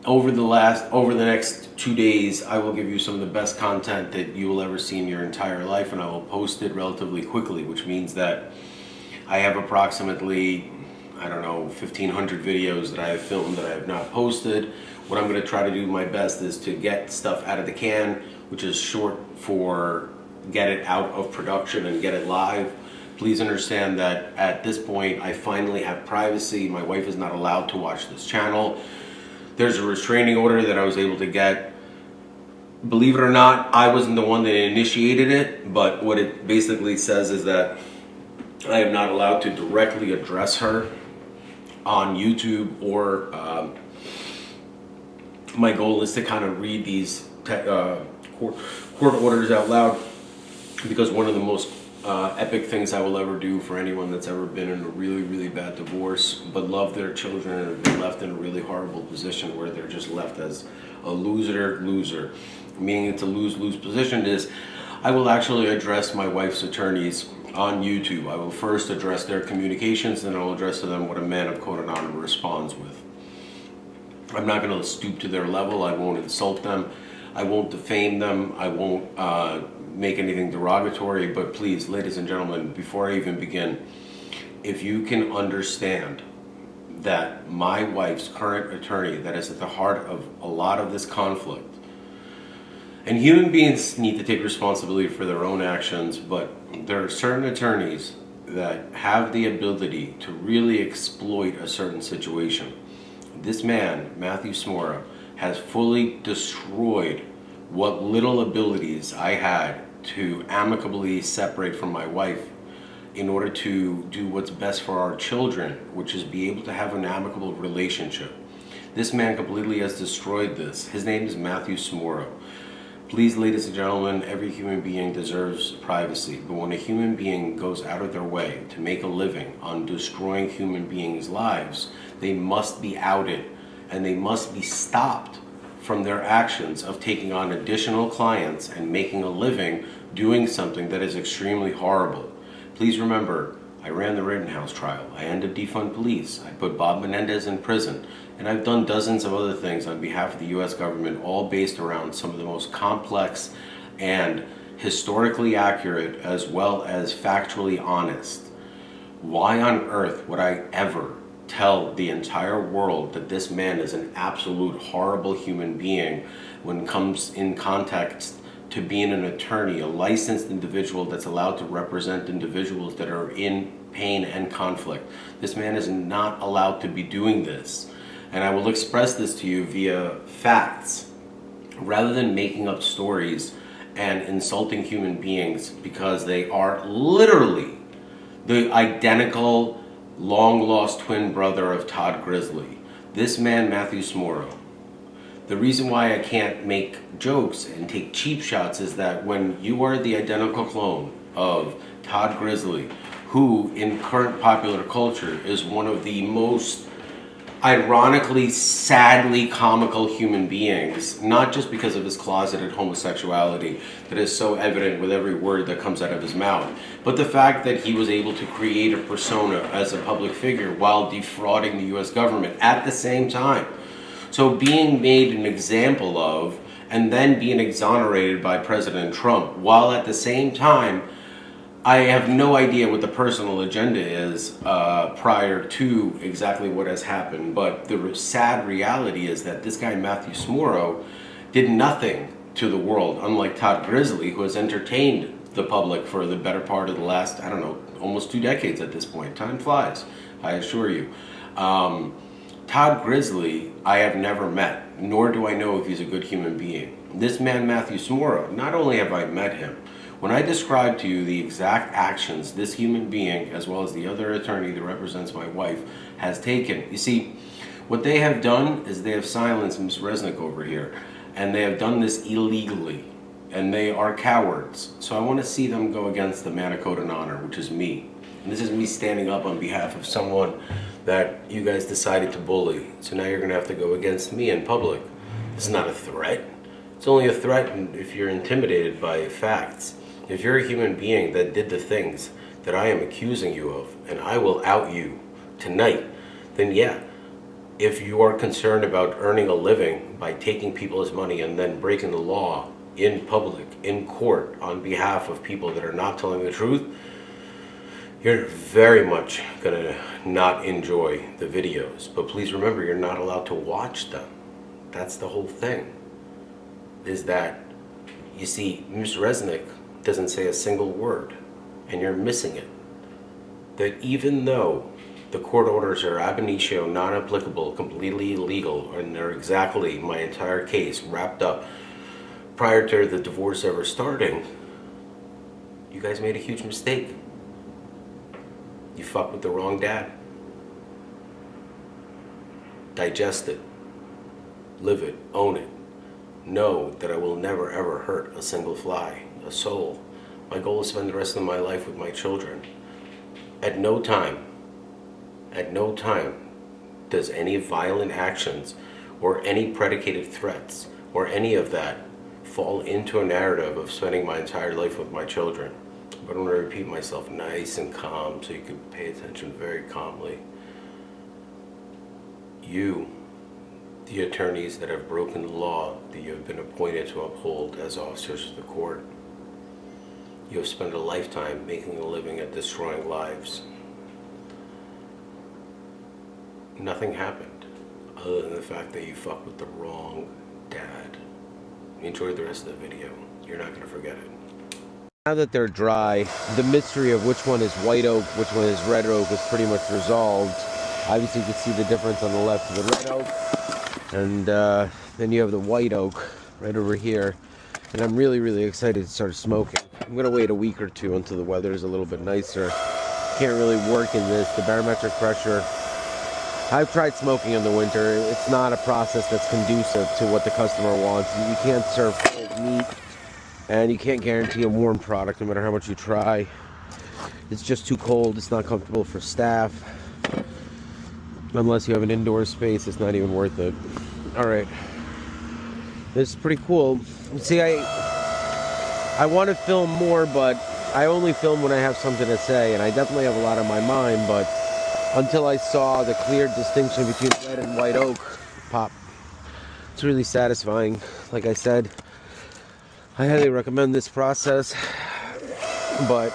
Over the next 2 days, I will give you some of the best content that you will ever see in your entire life, and I will post it relatively quickly, which means that I have approximately, 1,500 videos that I have filmed that I have not posted. What I'm going to try to do my best is to get stuff out of the can, which is short for get it out of production and get it live. Please understand that at this point, I finally have privacy. My wife is not allowed to watch this channel. There's a restraining order that I was able to get. Believe it or not, I wasn't the one that initiated it, but what it basically says is that I am not allowed to directly address her on YouTube, or my goal is to kind of read these court orders out loud, because one of the most epic things I will ever do for anyone that's ever been in a really, really bad divorce, but love their children and have been left in a really horrible position where they're just left as a loser, meaning it's a lose-lose position, is I will actually address my wife's attorneys on YouTube. I will first address their communications, then I will address to them what a man of code and honor responds with. I'm not going to stoop to their level. I won't insult them. I won't defame them. I won't make anything derogatory. But please, ladies and gentlemen, before I even begin, if you can understand that my wife's current attorney, that is at the heart of a lot of this conflict, and human beings need to take responsibility for their own actions, but there are certain attorneys that have the ability to really exploit a certain situation. This man, Matthew Smora, has fully destroyed what little abilities I had to amicably separate from my wife in order to do what's best for our children, which is be able to have an amicable relationship. This man completely has destroyed this. His name is Matthew Smora. Please, ladies and gentlemen, every human being deserves privacy, but when a human being goes out of their way to make a living on destroying human beings' lives, they must be outed, and they must be stopped from their actions of taking on additional clients and making a living doing something that is extremely horrible. Please remember, I ran the Rittenhouse trial. I ended defund police. I put Bob Menendez in prison. And I've done dozens of other things on behalf of the U.S. government, all based around some of the most complex and historically accurate as well as factually honest. Why on earth would I ever tell the entire world that this man is an absolute horrible human being when it comes in context to being an attorney, a licensed individual that's allowed to represent individuals that are in pain and conflict? This man is not allowed to be doing this. And I will express this to you via facts, rather than making up stories and insulting human beings because they are literally the identical long-lost twin brother of Todd Grizzly. This man, Matthew Smorrow. The reason why I can't make jokes and take cheap shots is that when you are the identical clone of Todd Grizzly, who in current popular culture is one of the most ironically, sadly comical human beings, not just because of his closeted homosexuality that is so evident with every word that comes out of his mouth, but the fact that he was able to create a persona as a public figure while defrauding the US government at the same time. So being made an example of and then being exonerated by President Trump, while at the same time I have no idea what the personal agenda is prior to exactly what has happened, but the sad reality is that this guy Matthew Smorrow did nothing to the world, unlike Todd Grizzly, who has entertained the public for the better part of the last, I don't know, almost 2 decades at this point. Time flies, I assure you. Todd Grizzly I have never met, nor do I know if he's a good human being. This man Matthew Smorrow, not only have I met him, when I describe to you the exact actions this human being, as well as the other attorney that represents my wife, has taken, you see, what they have done is they have silenced Ms. Resnick over here, and they have done this illegally, and they are cowards. So I want to see them go against the man of code and honor, which is me. And this is me standing up on behalf of someone that you guys decided to bully. So now you're going to have to go against me in public. This is not a threat. It's only a threat if you're intimidated by facts. If you're a human being that did the things that I am accusing you of, and I will out you tonight, then yeah, if you are concerned about earning a living by taking people's money and then breaking the law in public, in court, on behalf of people that are not telling the truth, you're very much gonna not enjoy the videos. But please remember, you're not allowed to watch them. That's the whole thing, is that, you see, Ms. Resnick doesn't say a single word, and you're missing it. That even though the court orders are ab initio, non-applicable, completely illegal, and they're exactly my entire case wrapped up prior to the divorce ever starting, you guys made a huge mistake. You fucked with the wrong dad. Digest it. Live it. Own it. Know that I will never ever hurt a single fly, a soul. My goal is to spend the rest of my life with my children. At no time does any violent actions or any predicated threats or any of that fall into a narrative of spending my entire life with my children. But I'm going to repeat myself nice and calm so you can pay attention very calmly. You, the attorneys that have broken the law that you have been appointed to uphold as officers of the court, you have spent a lifetime making a living at destroying lives. Nothing happened other than the fact that you fucked with the wrong dad. Enjoy the rest of the video. You're not going to forget it. Now that they're dry, the mystery of which one is white oak, which one is red oak is pretty much resolved. Obviously you can see the difference on the left of the red oak, and then you have the white oak right over here. And I'm really, really excited to start smoking. I'm going to wait a week or two until the weather is a little bit nicer. Can't really work in this. The barometric pressure, I've tried smoking in the winter. It's not a process that's conducive to what the customer wants. You can't serve cold meat, and you can't guarantee a warm product no matter how much you try. It's just too cold. It's not comfortable for staff. Unless you have an indoor space, it's not even worth it. Alright. This is pretty cool. See, I want to film more, but I only film when I have something to say, and I definitely have a lot on my mind, but until I saw the clear distinction between red and white oak pop, it's really satisfying. Like I said, I highly recommend this process, but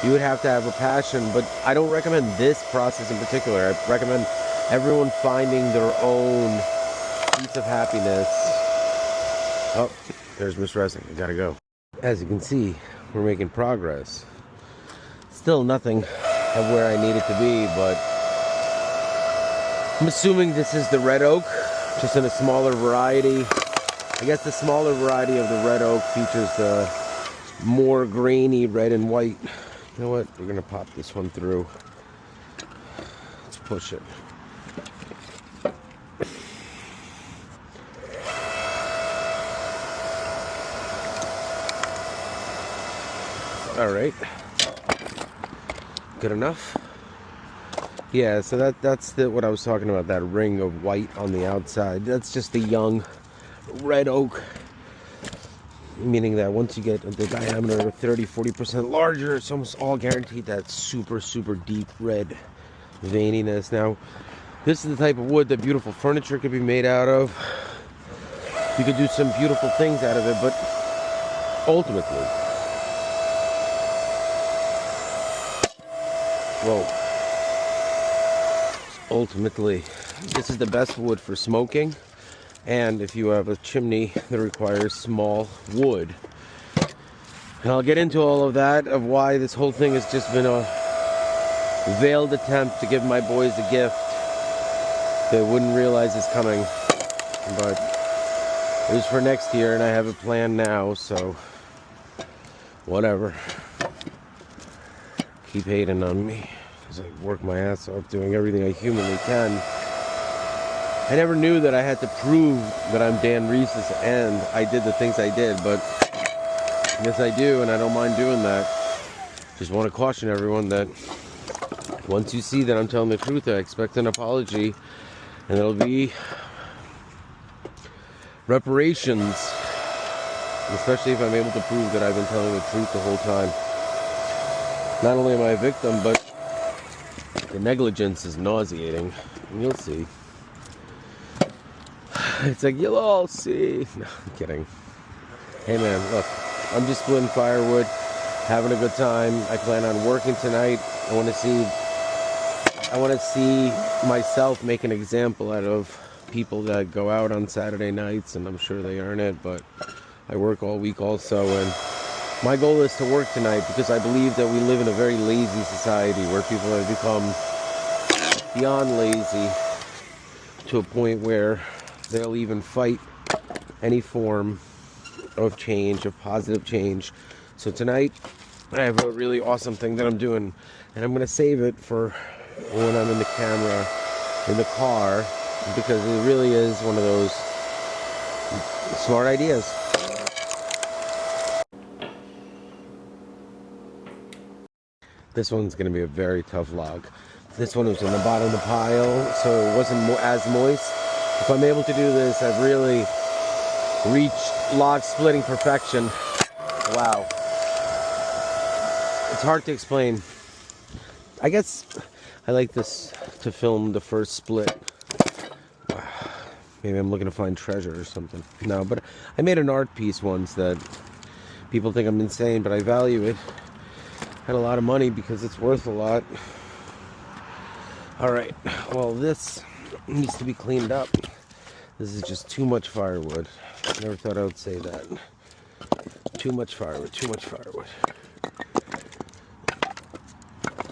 you would have to have a passion. But I don't recommend this process in particular. I recommend everyone finding their own piece of happiness. Oh, there's Miss Resnick. I gotta go. As you can see, we're making progress. Still nothing of where I need it to be, but I'm assuming this is the red oak, just in a smaller variety. I guess the smaller variety of the red oak features the more grainy red and white. You know what? We're gonna pop this one through. Let's push it. All right. Good enough. Yeah, so that's what I was talking about, that ring of white on the outside. That's just the young red oak, meaning that once you get the diameter 30-40% larger, it's almost all guaranteed that super deep red veininess. Now, this is the type of wood that beautiful furniture could be made out of. You could do some beautiful things out of it, but ultimately, this is the best wood for smoking. And if you have a chimney that requires small wood. And I'll get into all of that, of why this whole thing has just been a veiled attempt to give my boys a gift they wouldn't realize is coming. But it was for next year, and I have a plan now, so whatever. Keep hating on me as I work my ass off doing everything I humanly can. I never knew that I had to prove that I'm Dan Reese's and I did the things I did, but yes I do, and I don't mind doing that. Just want to caution everyone that once you see that I'm telling the truth, I expect an apology, and it'll be reparations, especially if I'm able to prove that I've been telling the truth the whole time. Not only am I a victim, but the negligence is nauseating, and you'll see. It's like, you'll all see. No, I'm kidding. Hey man, look, I'm just splitting firewood, having a good time. I plan on working tonight. I want to see myself make an example out of people that go out on Saturday nights, and I'm sure they earn it, but I work all week also, and my goal is to work tonight because I believe that we live in a very lazy society where people have become beyond lazy to a point where they'll even fight any form of change, of positive change. So tonight, I have a really awesome thing that I'm doing, and I'm going to save it for when I'm in the camera, in the car, because it really is one of those smart ideas. This one's going to be a very tough log. This one was in the bottom of the pile, so it wasn't as moist. If I'm able to do this, I've really reached log splitting perfection. Wow. It's hard to explain. I guess I like this to film the first split. Maybe I'm looking to find treasure or something. No, but I made an art piece once that people think I'm insane, but I value it. Had a lot of money because it's worth a lot. Alright, well this needs to be cleaned up. This is just too much firewood. I never thought I would say that. Too much firewood, too much firewood.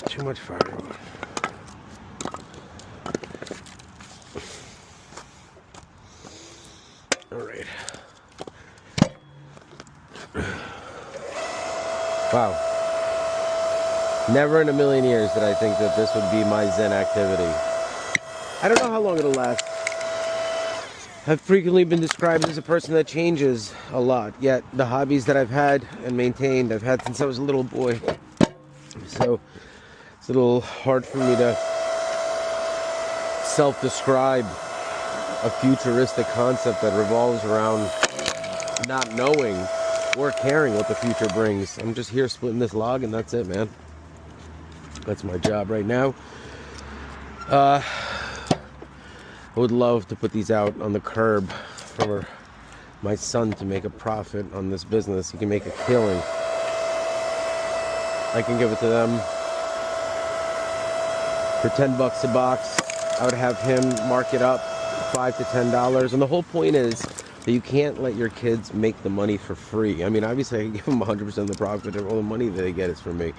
Too much firewood. Alright. Wow. Never in a million years did I think that this would be my Zen activity. I don't know how long it'll last. I've frequently been described as a person that changes a lot, yet the hobbies that I've had and maintained, I've had since I was a little boy. So it's a little hard for me to self-describe a futuristic concept that revolves around not knowing or caring what the future brings. I'm just here splitting this log, and that's it, man. That's my job right now. I would love to put these out on the curb for my son to make a profit on this business. He can make a killing. I can give it to them for $10 a box. I would have him mark it up $5 to $10. And the whole point is that you can't let your kids make the money for free. I mean, obviously I can give them 100% of the profit, and all the money that they get is from me.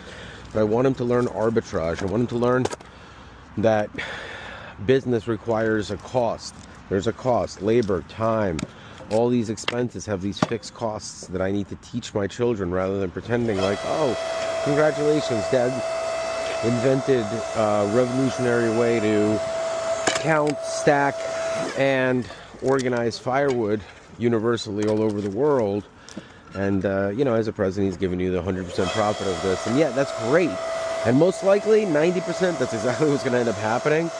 But I want him to learn arbitrage. I want him to learn that business requires a cost. There's a cost, labor, time. All these expenses have these fixed costs that I need to teach my children rather than pretending like, oh, congratulations, Dad invented a revolutionary way to count, stack, and organize firewood universally all over the world. And, as a president, he's giving you the 100% profit of this. And yeah, that's great. And most likely, 90%, that's exactly what's going to end up happening.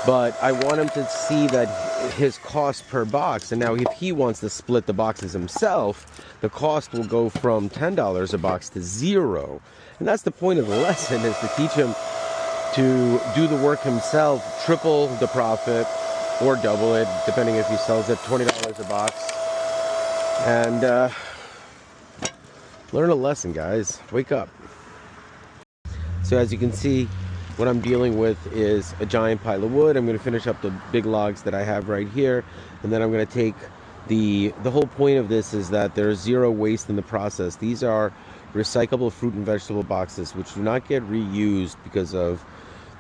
But I want him to see that his cost per box, and now if he wants to split the boxes himself, the cost will go from $10 a box to $0. And that's the point of the lesson, is to teach him to do the work himself, triple the profit, or double it, depending if he sells it $20 a box. And learn a lesson, guys. Wake up. So as you can see, what I'm dealing with is a giant pile of wood. I'm going to finish up the big logs that I have right here, and then I'm going to take the whole point of this is that there's zero waste in the process. These are recyclable fruit and vegetable boxes which do not get reused because of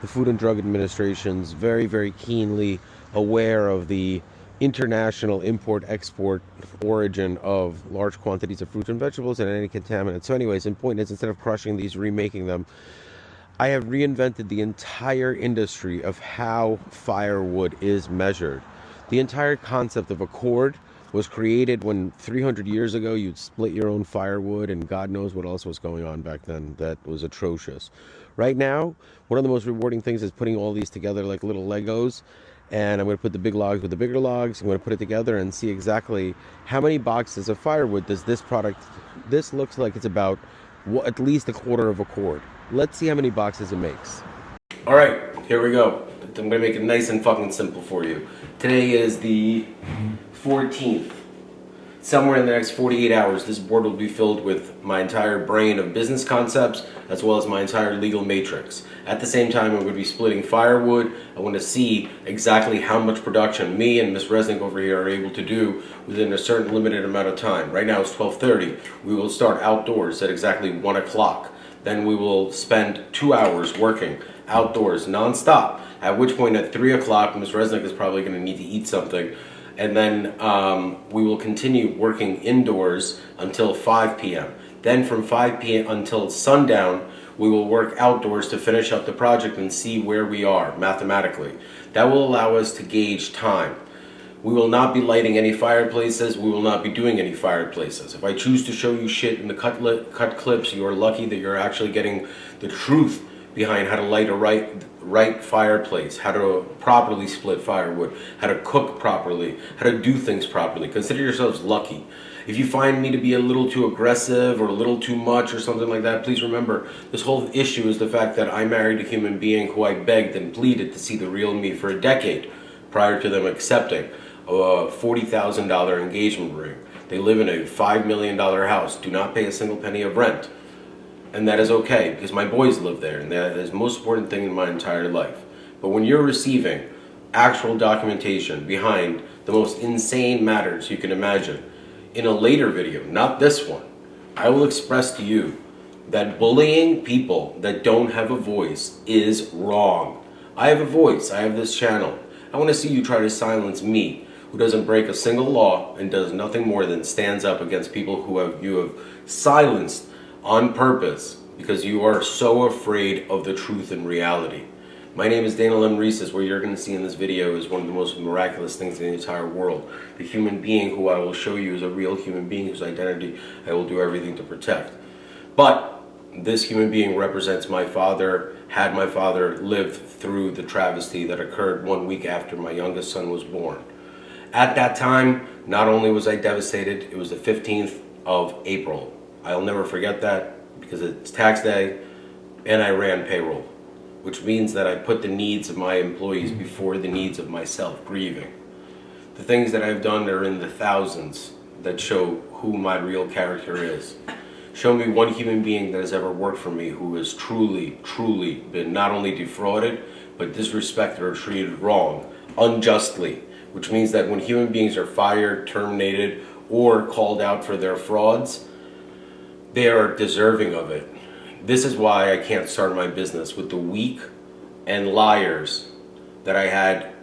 the Food and Drug Administration's very, very keenly aware of the international import-export origin of large quantities of fruits and vegetables and any contaminants. So anyways, the point is, instead of crushing these, remaking them, I have reinvented the entire industry of how firewood is measured. The entire concept of a cord was created when 300 years ago you'd split your own firewood, and God knows what else was going on back then that was atrocious. Right now, one of the most rewarding things is putting all these together like little Legos. And I'm going to put the big logs with the bigger logs. I'm going to put it together and see exactly how many boxes of firewood does this product. This looks like it's about at least a quarter of a cord. Let's see how many boxes it makes. All right, here we go. I'm going to make it nice and fucking simple for you. Today is the 14th. Somewhere in the next 48 hours, this board will be filled with my entire brain of business concepts, as well as my entire legal matrix. At the same time, I'm going to be splitting firewood. I want to see exactly how much production me and Miss Resnick over here are able to do within a certain limited amount of time. Right now it's 12:30. We will start outdoors at exactly 1 o'clock. Then we will spend 2 hours working outdoors non-stop, at which point at 3 o'clock, Miss Resnick is probably going to need to eat something. And then we will continue working indoors until 5 p.m. Then from 5 p.m. until sundown, we will work outdoors to finish up the project and see where we are mathematically. That will allow us to gauge time. We will not be lighting any fireplaces. We will not be doing any fireplaces. If I choose to show you shit in the cut clips, you are lucky that you're actually getting the truth behind how to light a right fireplace, how to properly split firewood, how to cook properly, how to do things properly. Consider yourselves lucky. If you find me to be a little too aggressive or a little too much or something like that, please remember, this whole issue is the fact that I married a human being who I begged and pleaded to see the real me for a decade prior to them accepting a $40,000 engagement ring. They live in a $5 million house, do not pay a single penny of rent. And that is okay, because my boys live there, and that is the most important thing in my entire life. But when you're receiving actual documentation behind the most insane matters you can imagine, in a later video, not this one, I will express to you that bullying people that don't have a voice is wrong. I have a voice, I have this channel. I want to see you try to silence me, who doesn't break a single law and does nothing more than stands up against people who you have silenced on purpose because you are so afraid of the truth and reality. My name is Daniel M. Reeses. What you're going to see in this video is one of the most miraculous things in the entire world. The human being who I will show you is a real human being whose identity I will do everything to protect. But this human being represents my father, had my father lived through the travesty that occurred 1 week after my youngest son was born. At that time, not only was I devastated, it was the 15th of April. I'll never forget that because it's tax day and I ran payroll, which means that I put the needs of my employees before the needs of myself, grieving. The things that I've done are in the thousands that show who my real character is. Show me one human being that has ever worked for me who has truly, truly been not only defrauded, but disrespected or treated wrong, unjustly, which means that when human beings are fired, terminated, or called out for their frauds, they are deserving of it. This is why I can't start my business with the weak and liars that I had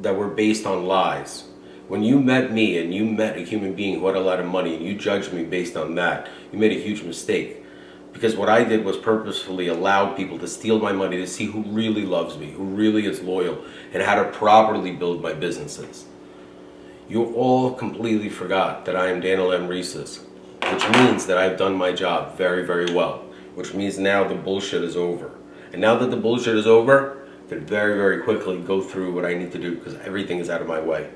that were based on lies. When you met me and you met a human being who had a lot of money and you judged me based on that, you made a huge mistake. Because what I did was purposefully allow people to steal my money to see who really loves me, who really is loyal, and how to properly build my businesses. You all completely forgot that I am Daniel M. Reeses, which means that I've done my job very, very well, which means now the bullshit is over. And now that the bullshit is over, I can very, very quickly go through what I need to do because everything is out of my way.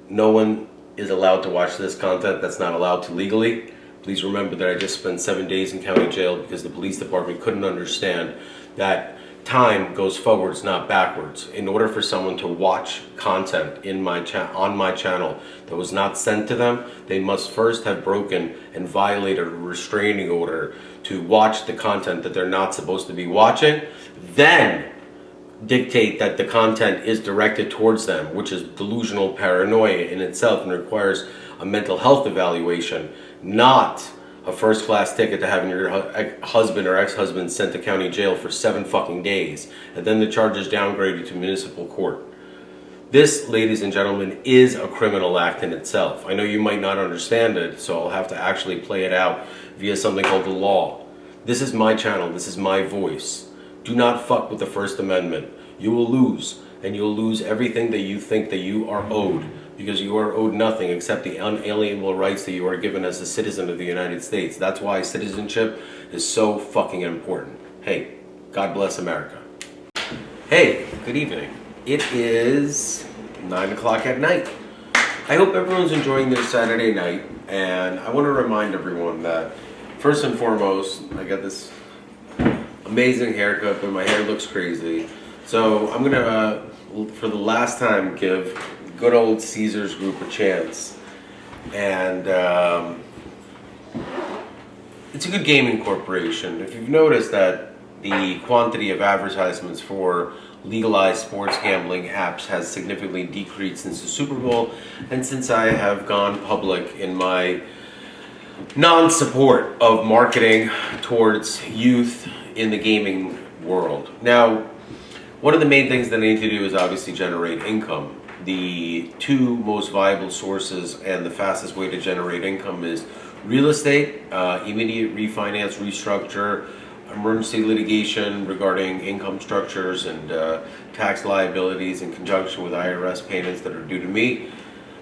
No one is allowed to watch this content that's not allowed to legally. Please remember that I just spent 7 days in county jail because the police department couldn't understand that time goes forwards, not backwards. In order for someone to watch content in on my channel that was not sent to them, they must first have broken and violated a restraining order to watch the content that they're not supposed to be watching, then dictate that the content is directed towards them, which is delusional paranoia in itself and requires a mental health evaluation, not a first-class ticket to having your husband or ex-husband sent to county jail for 7 fucking days, and then the charges downgraded to municipal court. This, ladies and gentlemen, is a criminal act in itself. I know you might not understand it, so I'll have to actually play it out via something called the law. This is my channel. This is my voice. Do not fuck with the First Amendment. You will lose, and you'll lose everything that you think that you are owed, because you are owed nothing except the unalienable rights that you are given as a citizen of the United States. That's why citizenship is so fucking important. Hey, God bless America. Hey, good evening. It is 9 o'clock at night. I hope everyone's enjoying their Saturday night, and I want to remind everyone that first and foremost, I got this amazing haircut, but my hair looks crazy. So I'm gonna, for the last time, give good old Caesars Group a chance. And it's a good gaming corporation. If you've noticed that the quantity of advertisements for legalized sports gambling apps has significantly decreased since the Super Bowl and since I have gone public in my non-support of marketing towards youth in the gaming world. Now, one of the main things that I need to do is obviously generate income. The two most viable sources and the fastest way to generate income is real estate, immediate refinance, restructure, emergency litigation regarding income structures and tax liabilities in conjunction with IRS payments that are due to me.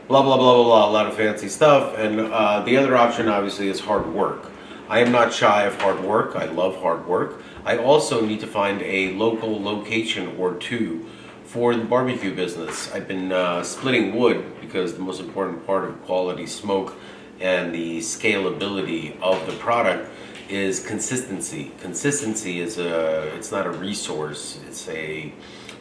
Blah, blah, blah, blah, blah, a lot of fancy stuff. And the other option, obviously, is hard work. I am not shy of hard work. I love hard work. I also need to find a local location or two for the barbecue business. I've been splitting wood because the most important part of quality smoke and the scalability of the product is consistency. Consistency is it's not a resource, it's a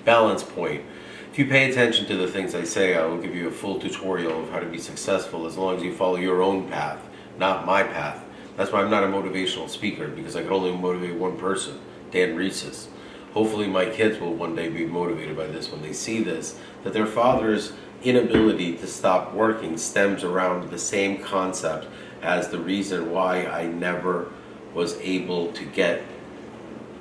balance point. If you pay attention to the things I say, I will give you a full tutorial of how to be successful as long as you follow your own path, not my path. That's why I'm not a motivational speaker, because I can only motivate one person, Dan Reeses. Hopefully my kids will one day be motivated by this when they see this, that their father's inability to stop working stems around the same concept as the reason why I never was able to get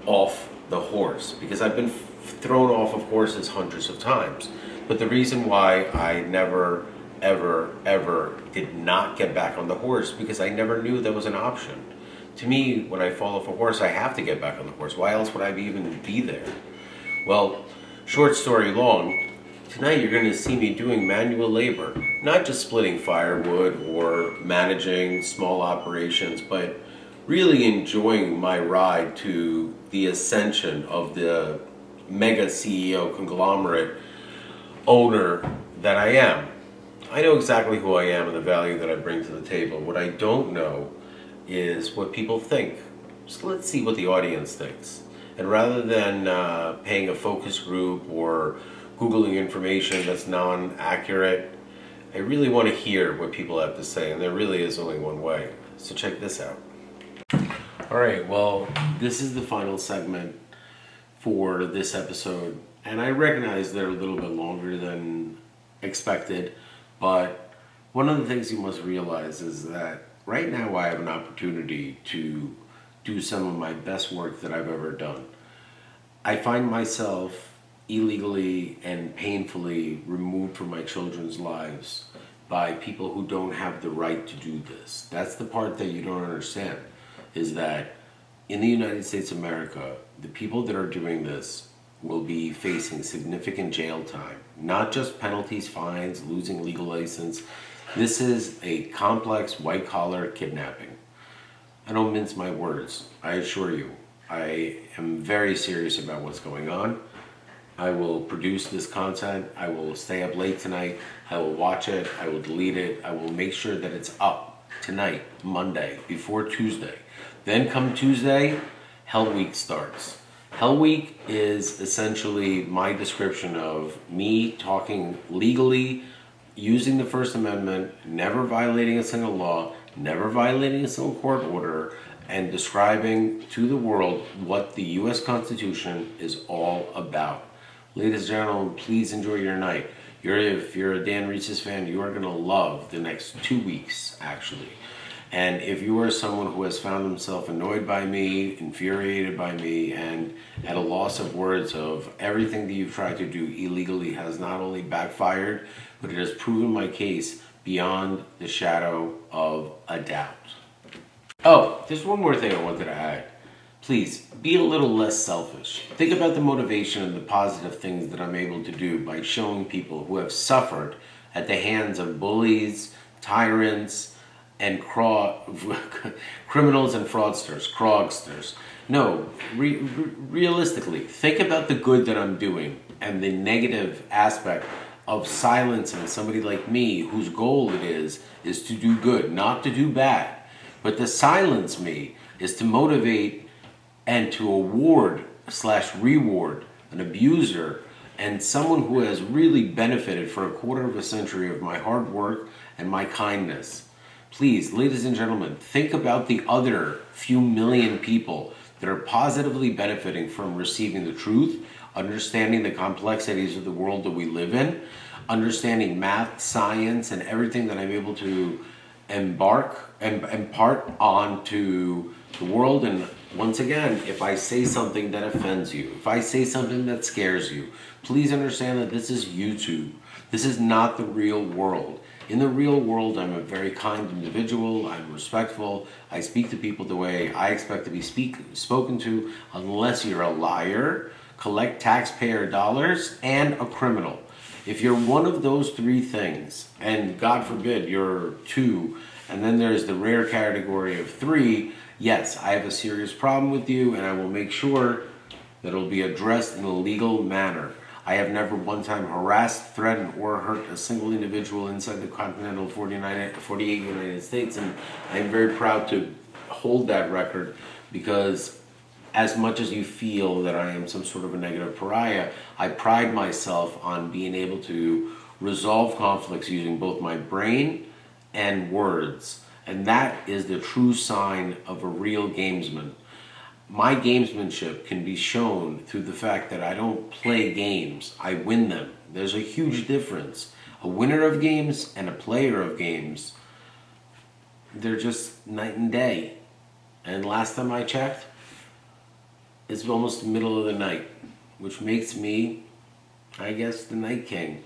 off the horse, because I've been thrown off of horses hundreds of times. But the reason why I never, ever did not get back on the horse, because I never knew that was an option. To me, when I fall off a horse, I have to get back on the horse. Why else would I even be there? Well, short story long, tonight you're going to see me doing manual labor, not just splitting firewood or managing small operations, but really enjoying my ride to the ascension of the mega CEO conglomerate owner that I am. I know exactly who I am and the value that I bring to the table. What I don't know is what people think. So let's see what the audience thinks. And rather than paying a focus group or Googling information that's non-accurate, I really want to hear what people have to say, and there really is only one way. So check this out. All right, well, this is the final segment for this episode, and I recognize they're a little bit longer than expected, but one of the things you must realize is that right now I have an opportunity to do some of my best work that I've ever done. I find myself illegally and painfully removed from my children's lives by people who don't have the right to do this. That's the part that you don't understand, is that in the United States of America, the people that are doing this will be facing significant jail time, not just penalties, fines, losing legal license. This is a complex white-collar kidnapping. I don't mince my words. I assure you, I am very serious about what's going on. I will produce this content. I will stay up late tonight. I will watch it. I will delete it. I will make sure that it's up tonight, Monday, before Tuesday. Then come Tuesday, Hell Week starts. Hell Week is essentially my description of me talking legally, using the First Amendment, never violating a single law, never violating a single court order, and describing to the world what the U.S. Constitution is all about. Ladies and gentlemen, please enjoy your night. If you're a Dan Reeses fan, you are going to love the next 2 weeks, actually. And if you are someone who has found himself annoyed by me, infuriated by me, and at a loss of words of everything that you've tried to do illegally has not only backfired, but it has proven my case beyond the shadow of a doubt. Oh, there's one more thing I wanted to add. Please, be a little less selfish. Think about the motivation and the positive things that I'm able to do by showing people who have suffered at the hands of bullies, tyrants, and criminals and fraudsters, crogsters. No, realistically, think about the good that I'm doing and the negative aspect of silencing somebody like me whose goal it is to do good, not to do bad. But to silence me is to motivate and to award/reward an abuser and someone who has really benefited for a quarter of a century of my hard work and my kindness. Please, ladies and gentlemen, think about the other few million people that are positively benefiting from receiving the truth, understanding the complexities of the world that we live in, understanding math, science, and everything that I'm able to impart onto the world. And once again, if I say something that offends you, if I say something that scares you, please understand that this is YouTube. This is not the real world. In the real world, I'm a very kind individual. I'm respectful. I speak to people the way I expect to be spoken to, unless you're a liar, collect taxpayer dollars, and a criminal. If you're one of those three things, and God forbid you're two, and then there's the rare category of three, yes, I have a serious problem with you, and I will make sure that it'll be addressed in a legal manner. I have never one time harassed, threatened, or hurt a single individual inside the continental 48 United States, and I'm very proud to hold that record, because as much as you feel that I am some sort of a negative pariah, I pride myself on being able to resolve conflicts using both my brain and words. And that is the true sign of a real gamesman. My gamesmanship can be shown through the fact that I don't play games, I win them. There's a huge difference. A winner of games and a player of games, they're just night and day. And last time I checked, it's almost the middle of the night, which makes me, I guess, the Night King.